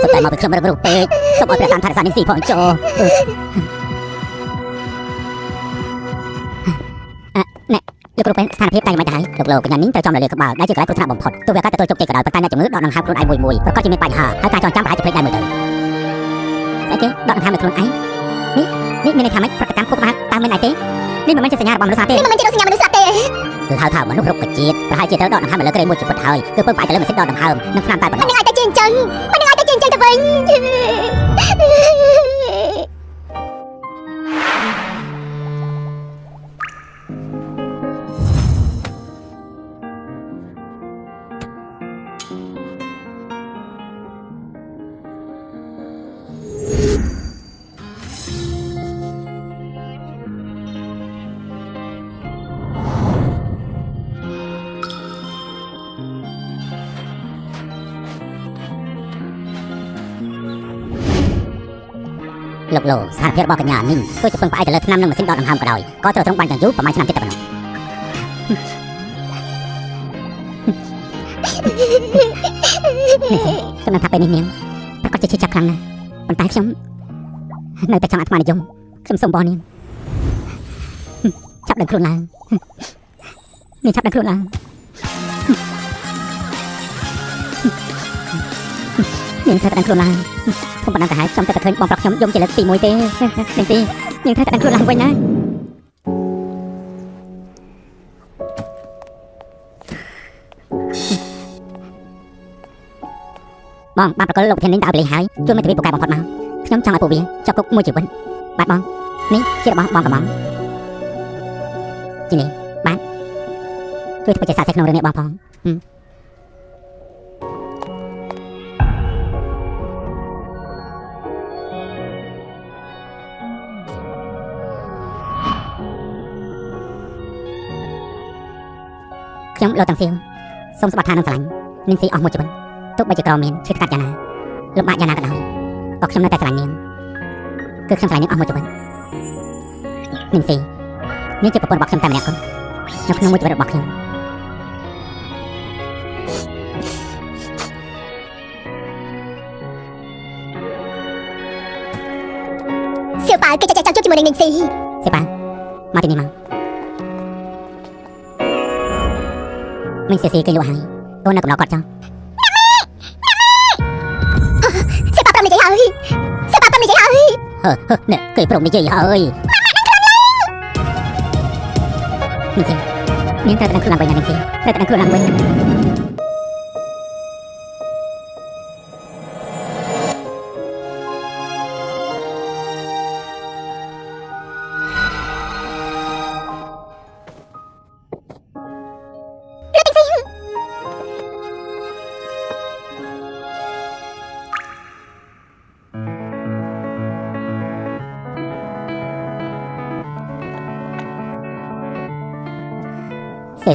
សុទ្ធតែមកពីខ្ញុំរឹបរុកពេកសូមឲ្យព្រះតាមថែរក្សានឹងស៊ីផងចុះណែលោកគ្រូពេទ្យស្ថានភាពតែមិនដែរលោកកញ្ញានេះត្រូវចំរលាក្បាលដែលជាកន្លែងគ្រោះថ្នាក់បំផុតទោះវាការទទួលជោគជ័យក៏ដោយប៉ុន្តែអ្នកជំងឺដកដង្ហើមខ្លួនឯងមួយប្រកាសជាមានបញ្ហាហើយការចងចាំប្រហែលជាភ្លេចដែរមើលទៅស្អីគេដកដង្ហើមខ្លួនឯងនេះមានន័យថាម៉េចប្រតិកម្មខួរក្បាលតាមមិនដែរទេនេះមិនមែនជាសញ្ញារបស់មនុស្សស្លាប់ទេនេះមិនមែនជាសញ្ញាមនុស្សស្លាប់ទេគឺហៅថាមនុស្សរុក្ខជាតិប្រហែលជាត្រូវដកដង្ហើមលើក្រេមួយជាពុតហើយគឺពឹងផ្អែកទៅលើម៉ាស៊ីនដកដង្ហើមនិងថ្នាំតែប៉ុណ្ណោះមិនអាចទៅជាអញ្ចឹងមិនអាចទៅជាអញ្ចឹងទៅវិញលោកលោកស្ថានភាពរបស់កញ្ញានេះដូចជាពឹងផ្អែកទៅលើថ្នាំនិងម៉ាស៊ីនដកដង្ហើមក៏ដោយក៏ត្រូវត្រង់បានយ៉ាងយូរប្រហែលឆ្នាំទៀតតែប៉ុណ្ណោះខ្ញុំនឹងថាពេលនេះនាងប្រកាសជាឈឺចាប់ខ្លាំងណាស់ប៉ុន្តែខ្ញុំនៅតែចង់អាត្មានិយមខ្ញុំសូមបងនាងចាប់ដឹងខ្លួនឡើង នាងឆាប់ដឹងខ្លួនឡើងនាងត្រូវតែដឹងខ្លួនឡើងខ្ញុំបណ្ដឹងទៅហើយខ្ញុំទៅតែឃើញបងប្រុសខ្ញុំយំជាលើកទី1ទេនាងស៊ីនាងត្រូវតែដឹងខ្លួនឡើងវិញណាបងបានប្រកល់លោកប្រធាននេះដល់បលីហើយជួយមកទៅពូកែបំផុតមកខ្ញុំចង់ឲ្យពួកវាជាប់គុកមួយជីវិតបាទបងនេះជារបស់បងកំងជីនេះបាទជួយធ្វើជាសាស្ត្រក្នុងរឿងនេះបងផងខ្ញុំលោកតាំងសៀវសូមស្បត់ថានឹងស្រឡាញ់នាងស៊ីអស់មួយជីវិតទោះបីជាក្រមានឈឺកាត់យ៉ាងណាលំបាកយ៉ាងណាក៏ដោយក៏ខ្ញុំនៅតែស្រឡាញ់នាងគឺខ្ញុំស្រឡាញ់នាងអស់មួយជីវិតនាងស៊ីនាងជាប្រពន្ធរបស់ខ្ញុំតែម្នាក់គត់នៅក្នុងមួយជីវិតរបស់ខ្ញុំសៀវប៉ាគេចង់ជួបជាមួយនឹងនាងស៊ីសៀវប៉ាមកទីនេះមកមីងស៊ីគេលក់ហើយកូននៅកំឡុងគាត់ចង់សៀវប៉ាប្រំនិយាយហើយសៀវប៉ាប្រំនិយាយហើយនេះគេប្រំនិយាយហើយមីងស៊ីនាងត្រូវតែដឹងខ្លួនឡើងវិញណានាងស៊ីត្រូវតែដឹងខ្លួនឡើងវិញ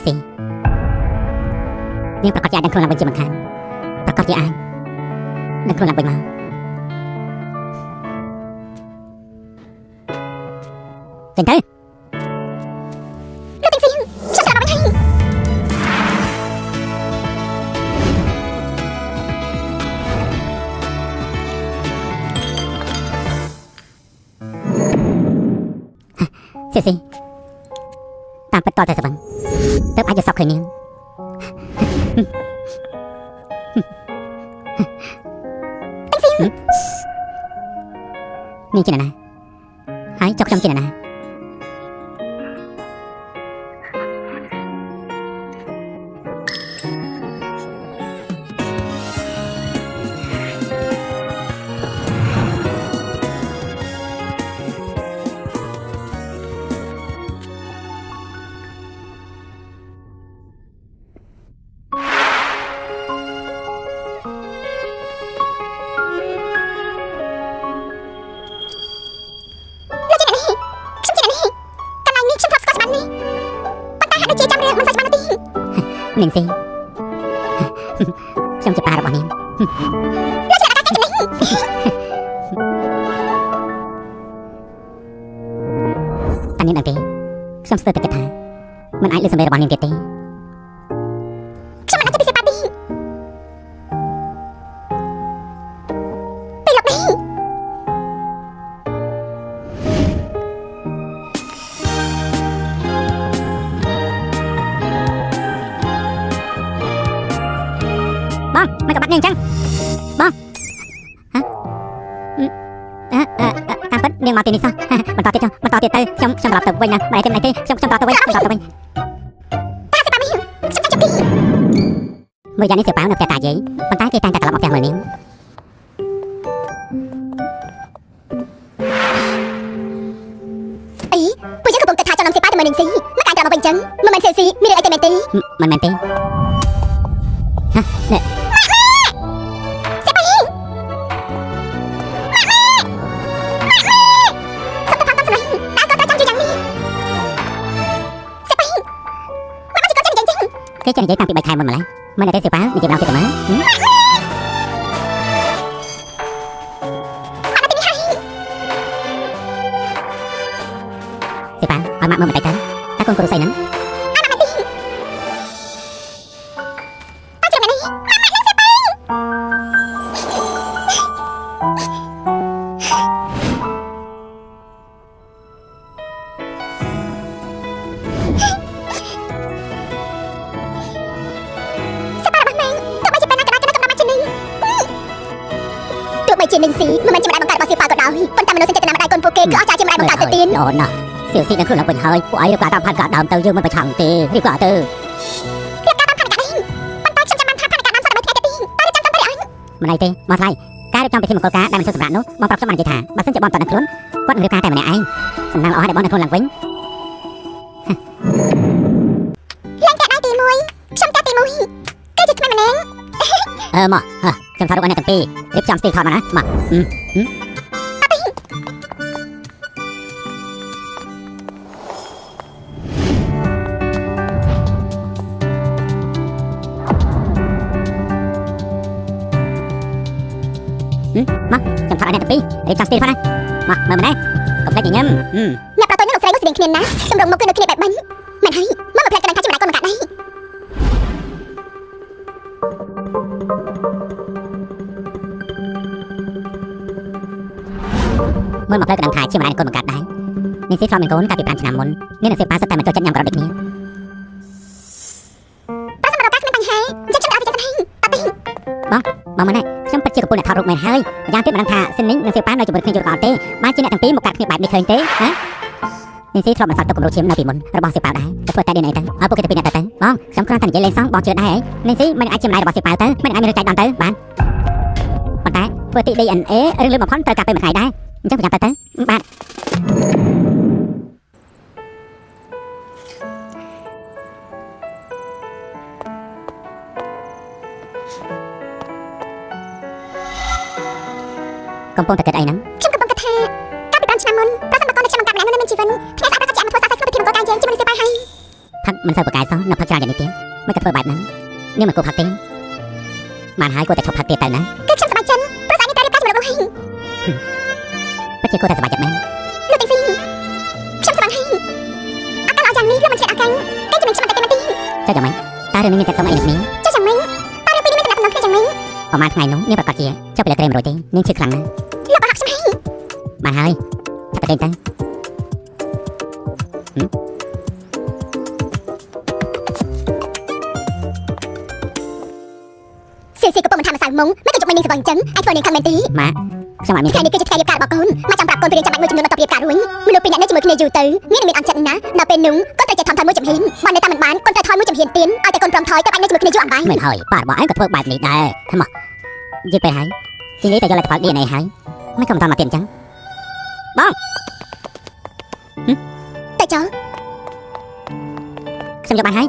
ស៊ីនាងប្រកាសជាអាចដឹងខ្លួនឡើងវិញជាមិនខានប្រកាសជាអាចដឹងខ្លួនឡើងវិញមកចេញទៅលោកស៊ីចាំតាមវិញស៊ីតាមពិតតតែសវឹងទើបអាចយកសពឃើញនាងនាងជាណាហើយចុកខ្ញុំជាណានាងស៊ីខ្ញុំជាប៉ារបស់នាងលោកជាអាកាកនេះតានាងដឹងទេខ្ញុំស្ទើរតែគិតថាមិនអាចលើសម្ដីរបស់នាងទៀតទេខ្ញុំមិនអាចទៅពីសៀវប៉ាទីពេលលោកនេះបងមិនក៏បាត់នាងអញ្ចឹងបងតាមពិតនាងមកទីនេះសោះបន្តទៀតចុះបន្តទៀតទៅខ្ញុំត្រឡប់ទៅវិញណាមិនទេខ្ញុំត្រឡប់ទៅវិញតាសៀវប៉ាមីខ្ញុំចាំពីមើលយ៉ាងនេះសៀវប៉ានៅផ្ទះតាយាយប៉ុន្តែគេតែងតែត្រឡប់មកផ្ទះមើលនាងអីពួកយើងកំពុងតែថាចំណាំសៀវប៉ាទៅមើលនាងស៊ីមកអាចត្រឡប់មកវិញអញ្ចឹងមិនមែនសៀវស៊ីមានរឿងអីទៅមែនទេមិនមែនទេនេះគេចេះនិយាយតាំងពី3ខែមុនម្ល៉េះមិនទេសៀវប៉ានិយាយម្ដងទៀតទៅមើលសៀវប៉ាឲ្យម៉ាក់មើលបន្តិចទៅតើកូនគ្រូស្អីហ្នឹង និងស៊ីមិនមែនជាម្ដាយបង្កើតរបស់សៀវប៉ាក៏ដោយប៉ុន្តែមនុស្សចេតនាម្ដាយកូនពួកគេគឺអស្ចារ្យជាម្ដាយបង្កើតទៅទៀត អូនណាសៀវស៊ីនឹងខ្លួនឡើងវិញហើយពួកឯងរៀបការតាមផានការដើមទៅយើងមិនប្រឆាំងទេរៀបការទៅ រៀបការតាមផានការនេះប៉ុន្តែខ្ញុំចាំបានថាផានការដើមសតដើម្បីថ្ងៃទៅទីតើចាំតាមទៅអី មិនអីទេមកថ្លៃការរៀបចំពិធីមង្គលការដែលមិនចូលសម្រាប់នោះបងប្រាប់ខ្ញុំបាននិយាយថាបើសិនជាបងតើនឹងខ្លួនគាត់នឹងរៀបការតែម្នាក់ឯងសំណាងល្អហើយដែលបងនឹងខ្លួនឡើងវិញ ឡើងតែដៃទី1ខ្ញុំតែទី1គឺជាក្មេងម្នាក់ មកខ្ញុំថតរូបឲ្យអ្នកទាំងពីររៀបចំស្ទីលថតមកណាមកខ្ញុំថតឲ្យអ្នកទាំងពីររៀបចំស្ទីលផងណាមកមើលម្នាក់កុំភ្លេចញញឹម អ្នកប្រតូចនេះលោកស្រីនោះស្រៀងគ្នាណាទម្រង់មុខគឺដូចគ្នាបែបបិណ្ឌមិនហើយមកផ្លែកណ្ដឹងថាជាម្ដាយកូនបង្កើតដែរ មើលមកផ្លូវកណ្ដឹងថាជាម្ដាយកូនបង្កើតដែរនេះស៊ីធ្លាប់មានកូនកាលពី5ឆ្នាំមុននេះនឹងសៀវប៉ាសិតតែមិនចូលចិត្តញ៉ាំក្រដូចគ្នា បើសម្រាប់ការគ្មានបញ្ហាយើងខ្ញុំឲ្យទៅចិត្តហ្នឹង បងមិនខ្ញុំពិតជាកំពុងតែថតរូបមែនហើយយ៉ាងទៀតមិនដឹងថាសិននេះនឹងសៀវប៉ានៅជាមួយគ្នាយូរក៏អត់ទេបានជាអ្នកទាំងពីរមកកាត់គ្នាបែបនេះឃើញទេហ៎នេះស៊ីធ្លាប់បន្សល់ទុកគំរូឈាមនៅពីមុនរបស់សៀវប៉ាដែរទៅធ្វើតែ DNA ទៅឲ្យពួកគេទៅពីអ្នកទៅបងខ្ញុំគ្រាន់តែនិយាយលេងសើចបងជឿដែរហ៎នេះស៊ីមិនអាចជាម្ដាយរបស់សៀវប៉ាទៅមិនអាចមានរឿងចែកដល់ទៅបានប៉ុន្តែធ្វើទី DNA រឿងលឿនបំផុតត្រូវការពេលមួយថ្ងៃដែរអញ្ចឹងប្រយ័ត្នទៅបាទកំពុងតែគិតអីហ្នឹង ខ្ញុំកំពុងគិតថាកាលពី5ឆ្នាំមុនប្រសិនបើកូនដែលខ្ញុំបង្កើតម្នាក់នោះនៅមានជីវិតថ្ងៃស្អែកគាត់ក៏ជាមកធ្វើសាស្ត្រក្នុងពិធីមង្គលការយើងជាមួយនឹងសៀវប៉ាហើយ ផឹកមិនសូវប្រកែកសោះនៅផឹកច្រើនយ៉ាងនេះទៀតមិនក៏ធ្វើបែបហ្នឹងនេះមិនគួរផឹកទេបានហើយគួរតែឈប់ផឹកទៀតទៅណា គឺខ្ញុំសប្បាយចិត្តព្រោះស្អែកនេះតែរៀបការជាមួយលោកហើយ ពិតជាគួរតែសប្បាយចិត្តមែន លោកទាំងពីរខ្ញុំស្រឡាញ់ហើយអាកាលយ៉ាងនេះលោកមិនឆ្លៀតអាកាំងគេជំនាញខ្ញុំតែមិនទី ចុះយ៉ាងម៉េចតើរឿងនេះមានតែតុងអីនឹងគ្នា ចុះយ៉ាងម៉េចតើរឿងពីរនេះមានតំណែងគ្នាយ៉ាងម៉េច ប្រហែលថ្ងៃនោះនាងប្រកាសជាចុះពីលើក្រែមរួចទេនាងឈឺខ្លាំងណាស់ លោកបានហាក់ខ្ញុំហើយ បានហើយចាប់ទៅទៅ សៀវស៊ីកំពុងមិនថាម្សៅមុងមិនទៅជុំមិននាងសបងអញ្ចឹងអាចធ្វើនាងខំមែនទេ ម៉ាក់ខ្ញុំអត់មាន ថ្ងៃនេះគឺជាថ្ងៃរៀបការរបស់កូនមកចាំប្រាប់កូនពីរឿងចាំបាច់មួយចំនួនបន្ទាប់រៀបការរួចមនុស្សពីរនាក់នេះជាមួយគ្នាយូរទៅមានមានអន់ចិត្តណាស់ដល់ពេលនោះកូនត្រូវចេះថមថយមួយចំហៀនបើនៅតែមិនបានកូនត្រូវថយមួយចំហៀនទៀតឲ្យតែកូនព្រមថយទៅបាច់នៅជាមួយគ្នាយូរអង្វែង មិនហើយប៉ារបស់ឯងក៏ធ្វើបែបនេះដែរមកយឺតទៅហើយទីនេះតែយកលទ្ធផល DNA ហើយមិនក៏មិនតាមមកទៀតអញ្ចឹង ទៅចុះ ខ្ញុំយកបានហើយ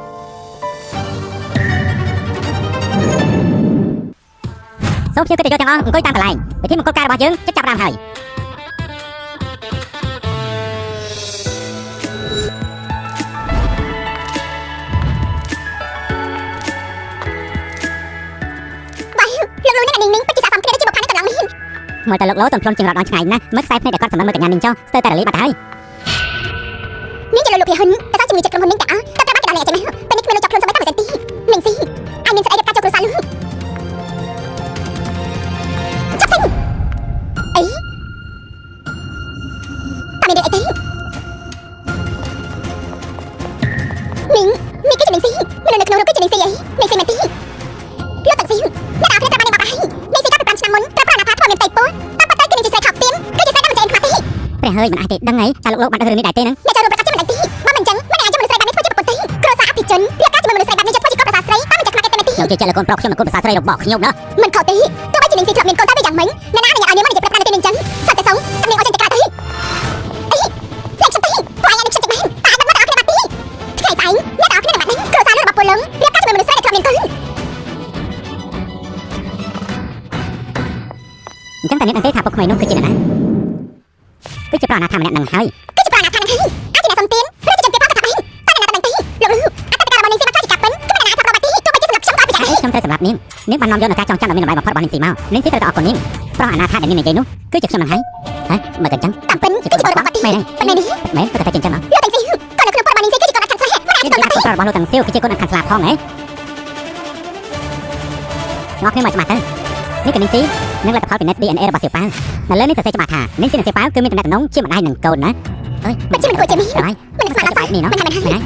សូមជឿគិតទៅយកទាំងអស់អង្គុយតាមកន្លែងពិធីមង្គលការរបស់យើងចាប់ផ្ដើមហើយ លោកលូនេះនាងពិតជាស័ក្តិសមគ្នាជាបុព្វខាងនេះកន្លងនេះ មើលតែលោកលោតំផ្លន់ជាងរត់ដល់ឆ្ងាយណាស់មើលខ្សែភ្នែកដែលគាត់សម្លឹងមើលកញ្ញានាងចុះស្ទើរតែរលាយបាត់ហើយ នាងជាលោកភាហ៊ុនតែតាមជំនាញចិត្តក្រុមហ៊ុននាងទាំងអស់តែប្រាប់បានគេដល់អ្នកចឹងពេលនេះគ្មានលោកចាប់ខ្លួនសម្រាប់តែមួយទីនាងស៊ីអាយមានស្អីរៀបការចូលគ្រួសារលូចាប់សិនអីតាមនេះអីទេនាងគឺជានាងស៊ីមនុស្សនៅក្នុងនោះគឺជានាងស៊ីអីនាងស៊ីមែនទេលោកតាំងស៊ីអ្នកអាគ្នាតែបាននាងបាក់ហើយនាងស៊ីកាលពី5ឆ្នាំមុនត្រូវប្រាណអាថាធ្វើមានតៃពោតាមប៉ុន្តែគឺនាងជាស្រីខកទៀនគឺជាស្រីដែលមិនចេះខ្មាស់ទេ ព្រះហើយមិនអាចទេដឹងហើយតែលោកបានដឹងរឿងនេះដែរទេហ្នឹង អ្នកចូលរួមប្រកាសជាមិនដឹងទេបើមិនអញ្ចឹងមិនអាចជាមនុស្សស្រីបែបនេះធ្វើជាប្រពន្ធទេគ្រួសារអភិជនរៀបការជាមួយមនុស្សស្រីបែបនេះជាធ្វើជាកូនប្រសាស្រីតាមមិនចេះខ្មាស់ទេមែនទេ ខ្ញុំជឿជាក់លើកូនប្រុសខ្ញុំនិងកូនប្រសាស្រីរបស់ខ្ញុំណា មិនខុសទេទោះបីជានាងស៊ីធ្លាប់មានកូនតែវាយ៉ាងម៉េចអ្នកណានឹងឲ្យនាងមកនិយាយប្រាប់តែនាងអញ្ចឹងសត្វតែសុំនាងអត់ចេញទៅក្រៅទេអីលេខខ្ញុំទេព្រោះអាយនាងខ្ញុំចិត្តមែនតែអត់ដឹងថាអត់គ្នាបាត់ទេថ្ងៃស្អែកអ្នកទាំងអស់គ្នានឹងបាត់នេះគ្រួសាររបស់ពលឹងរៀបការជាមួយមនុស្សស្រីដែលធ្លាប់មានកូន អញ្ចឹងតែអ្នកដឹងទេថាពុកក្មេងនោះគឺជាអ្នកណាគឺជាប្រាណថាម្នាក់នឹងហើយ គឺជាប្រាណថានឹងហើយអាចជាអ្នកសំទានឬជាជនពីបោះទៅថាបែបតែអ្នកដឹងទេលោកលឺអត្តការរបស់នាងស៊ីមកខ្លាចជាកាប់ពិនគឺមិនអាចថាប្របាត់ទេទោះបីជាសម្រាប់ខ្ញុំក៏ពិចារណា ខ្ញុំត្រូវសម្រាប់នាងបាននាំយកនៅការចងចាំដ៏មានតម្លៃបំផុតរបស់នាងស៊ីមកនាងស៊ីត្រូវតែអរគុណនាងព្រោះអាណាថាដែលនាងនិយាយនោះគឺជាខ្ញុំនឹងហើយហ៎មើលកញ្ចឹង តាមពិនគឺជាពលរបស់បាត់ទេ មែន ប៉ុន្តែនេះ មែនក៏តែចិញ្ចឹមមក លោកទាំងស៊ីក៏នៅក្នុងពលរបស់នាងស៊ីគឺជាកូនអត់ខាងស្លេះមិនអាច នេះ ទៅ ជា បាត់ទេ របស់លោកទាំងសៀវគឺជាកូនអត់ខាងស្លាប់ផងហ៎ងក់គ្នាមកច្បាស់ទៅនេះក៏នាងស៊ីនឹងលទ្ធផលពិនិត្យ DNA របស់សៀវប៉ានៅលើនេះសរសេរច្បាស់ថានាងស៊ីនិងសៀវប៉ាគឺមានតំណែងជាម្ដាយនិងកូនណាអើយ ពិតជាមិនគួរជានេះ ហើយ មិនស្មានដល់ស្អែក នេះណោះ មិនថាមិនហើយ ហ្នឹង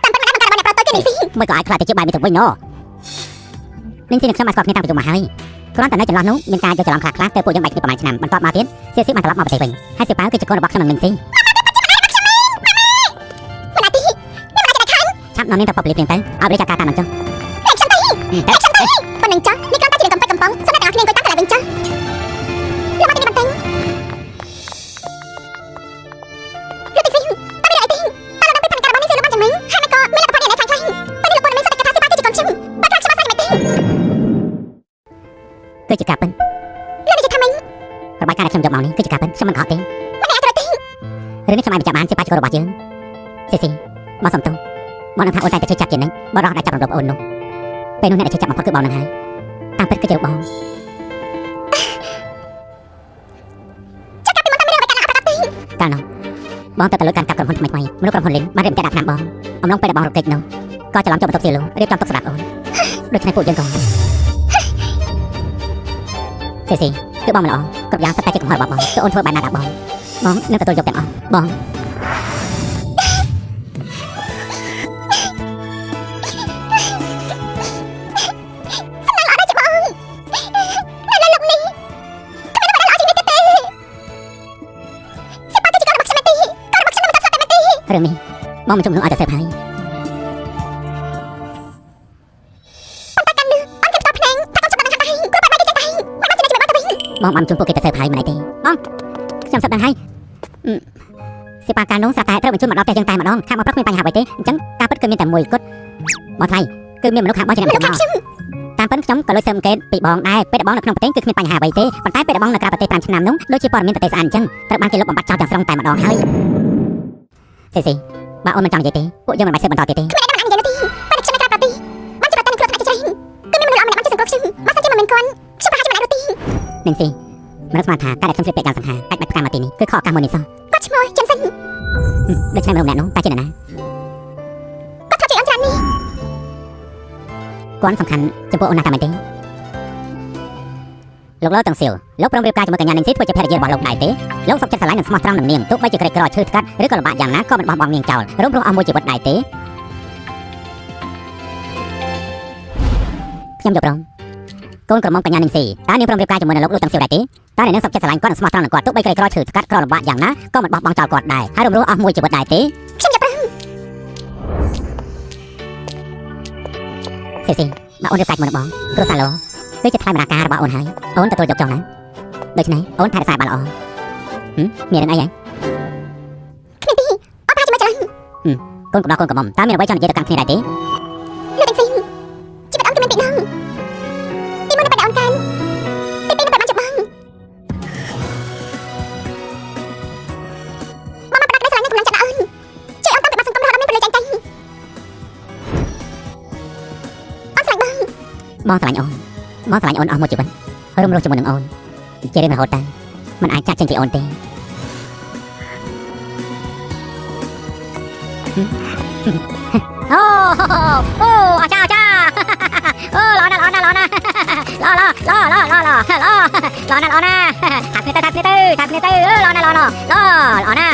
តាមពិនមិនអាចបង្កើតរបស់អ្នកប្រតូចគឺនាងស៊ី មួយក៏អាចខ្លាចទៅជាបែបនេះទៅវិញណោះនាងស៊ីនិងខ្ញុំបានស្គាល់គ្នាតាំងពីយូរមកហើយ គ្រាន់តែនៅចន្លោះនោះមានការយកច្រឡំខ្លះៗទៅពួកយើងបែកគ្នាប្រហែលឆ្នាំបន្ទាប់មកទៀតសៀសបានត្រឡប់មកប្រទេសវិញហើយសៀប៉ាវគឺជាកូនរបស់ខ្ញុំនិងមីងស៊ីឆាប់នាំនាងទៅពពលាព្រៀងទៅឲ្យបរិយាកាសតាមនឹងចុះប៉ុណ្ណឹងចុះនេះគ្រាន់តែជារឿងកំប៉ិតកំប៉ុងសូមតែអ្នកគ្នាអង្គុយតាមកន្លែងវិញចុះលោកមកទីនេះបន្ទិញលោកទីស៊ីតាមនេះអីទីតាមដល់ពីផានការរបស់នេះសិលបានចំណេញហើយមិនក៏មានលទ្ធផលយ៉ាងណាខ្លាំងៗពេលនេះលោកមិនមែនសត្វកថាសិបាគឺជាកូនខ្ញុំបើខ្លាំងច្បាស់ស្អាតមិនទីគឺជាការពិតលោកនិយាយថាម៉េចរបាយការណ៍ដែលខ្ញុំយកមកនេះគឺជាការពិតខ្ញុំមិនខកទេមិនអាចត្រូវទីរឿងនេះខ្ញុំអាចបញ្ជាក់បានសិបាជាកូនរបស់យើងស៊ីមកសំទោសបងនឹងថាអូនតែជួយចាប់ជានិចបរោះដែលចាប់រំលោភអូននោះពេលនោះអ្នកដែលជួយចាប់បំផុតគឺបងនឹងហើយតាមពិតគឺជាបងចាប់ពីមកតាមរឿងបកាអបកាទីកាលនោះបងទៅលើការកាប់ក្រុមហ៊ុនថ្មីៗមនុស្សក្រុមហ៊ុនលីនបានរៀបការដាក់ឆ្នាំបងអំឡុងពេលដែលបងរត់គេចនោះក៏ច្រឡំចូលបន្ទប់ស៊ីឡូរៀបចំទុកសម្រាប់អូនដូច្នេះពួកយើងក៏ស៊ីគឺបងមិនល្អគ្រប់យ៉ាងសុទ្ធតែជាកំហុសរបស់បងគឺអូនធ្វើបានណាស់បងនឹងទទួលយកទាំងអស់បងរឿងនេះបងមិនជំនួសឲ្យតែសើបហើយប៉ុន្តែកាន់លឺអត់គេតបភ្នែងថាកូនចាំបានហាត់ហើយគ្រូបាយបាយគេចេះតែមិនបានជាជំនឿទៅវិញបងបានជូនពួកគេទៅសើបហើយមិនអីទេបងខ្ញុំសឹកដឹងហើយសិបាកាលនោះស្រាប់តែត្រូវបញ្ជូនមកដល់ផ្ទះយើងតែម្ដងខាងមកព្រឹកគ្មានបញ្ហាអ្វីទេអញ្ចឹងការពិតគឺមានតែមួយគត់មកថ្លៃគឺមានមនុស្សខាងបងជាអ្នកមកតាមពិតខ្ញុំក៏លួចសើបអង្កេតពីបងដែរពេលដែលបងនៅក្នុងប្រទេសគឺគ្មានបញ្ហាអ្វីទេប៉ុន្តែពេលដែលបងនៅក្រៅប្រទេស5ឆ្នាំនោះដូចជាព័ត៌មានប្រទេសស្អាតអញ្ចឹងត្រូវបានគេលុបបំបាត់ចោលទាំងស្រុងតែម្ដងហើយស៊ីបើអូនមិនចង់និយាយទេពួកយើងមិនបាច់ស៊ើបបន្តទៀតទេគ្មានអ្នកណានិយាយនោះទេបើខ្ញុំនៅក្រៅប្រទេសបានជាប្រទេសនឹងគ្រោះថ្នាក់ជាច្រើនគឺមានមនុស្សល្អម្នាក់បានជាសង្គមខ្ញុំបើសិនជាមិនមែនគាត់ខ្ញុំប្រហែលជាមិនអាចរត់ទេនឹងស៊ីមនុស្សស្មានថាការដែលខ្ញុំស្លៀកពាក់យ៉ាងសង្ហាអាចបាច់ផ្កាមកទីនេះគឺខកឱកាសមួយនេះសោះគាត់ឈ្មោះចិនសិនដូច្នេះមនុស្សម្នាក់នោះតើជានរណាគាត់ធ្វើជាអញ្ចឹងនេះគាត់សំខាន់ចំពោះអូនណាស់តែមិនទេលោកលោកទាំងសៀវលោកព្រមរៀបការជាមួយកញ្ញានឹងស៊ីធ្វើជាភរិយារបស់លោកដែរទេលោកសុខចិត្តស្រឡាញ់និងស្មោះត្រង់នឹងនាងទោះបីជាក្រីក្រឈឺថ្កាត់ឬក៏លំបាកយ៉ាងណាក៏មិនបោះបង់នាងចោលរួមរស់អស់មួយជីវិតដែរទេខ្ញុំយល់ព្រមកូនក្រមុំកញ្ញានឹងស៊ីតើនាងព្រមរៀបការជាមួយនឹងលោកលោកទាំងសៀវដែរទេតើនាងសុខចិត្តស្រឡាញ់គាត់និងស្មោះត្រង់នឹងគាត់ទោះបីក្រីក្រឈឺថ្កាត់ក្រលំបាកយ៉ាងណាក៏មិនបោះបង់ចោលគាត់ដែរហើយរួមរស់អស់មួយជីវិតដែរទេខ្ញុំយល់ព្រមស៊ីបើអូនរៀបការជាមួយនឹងបងគ្រូសាឡូគឺជាថ្លៃបណ្ណាការរបស់អូនហើយអូនទទួលយកចុះណាដូច្នេះអូនថែរក្សាបានល្អមានរឿងអីហ៎គ្មានទេអត់ថាជាមួយច្រឡំកូនកំដរកូនកំមុំតើមានអ្វីចង់និយាយទៅកាន់គ្នាដែរទេលោកទាំងស៊ីជីវិតអូនគឺមានពីរដងទីមួយនៅពេលអូនកាន់ទីពីរនៅពេលបានជប់បងមកប្រកាសស្រឡាញ់នឹងកម្លាំងចិត្តអូនជួយអូនតាមពីបាត់សង្គមរហូតដល់មានពលិចអញ្ចឹងអូនស្រឡាញ់បងស្រឡាញ់អូនបងស្រឡាញ់អូនអស់មួយជីវិតរួមរស់ជាមួយនឹងអូនជារៀងរហូតតែมันអាចចាក់ចេញពីអូនទេអូអាចាអូឡណាថាគ្នាទៅឡណា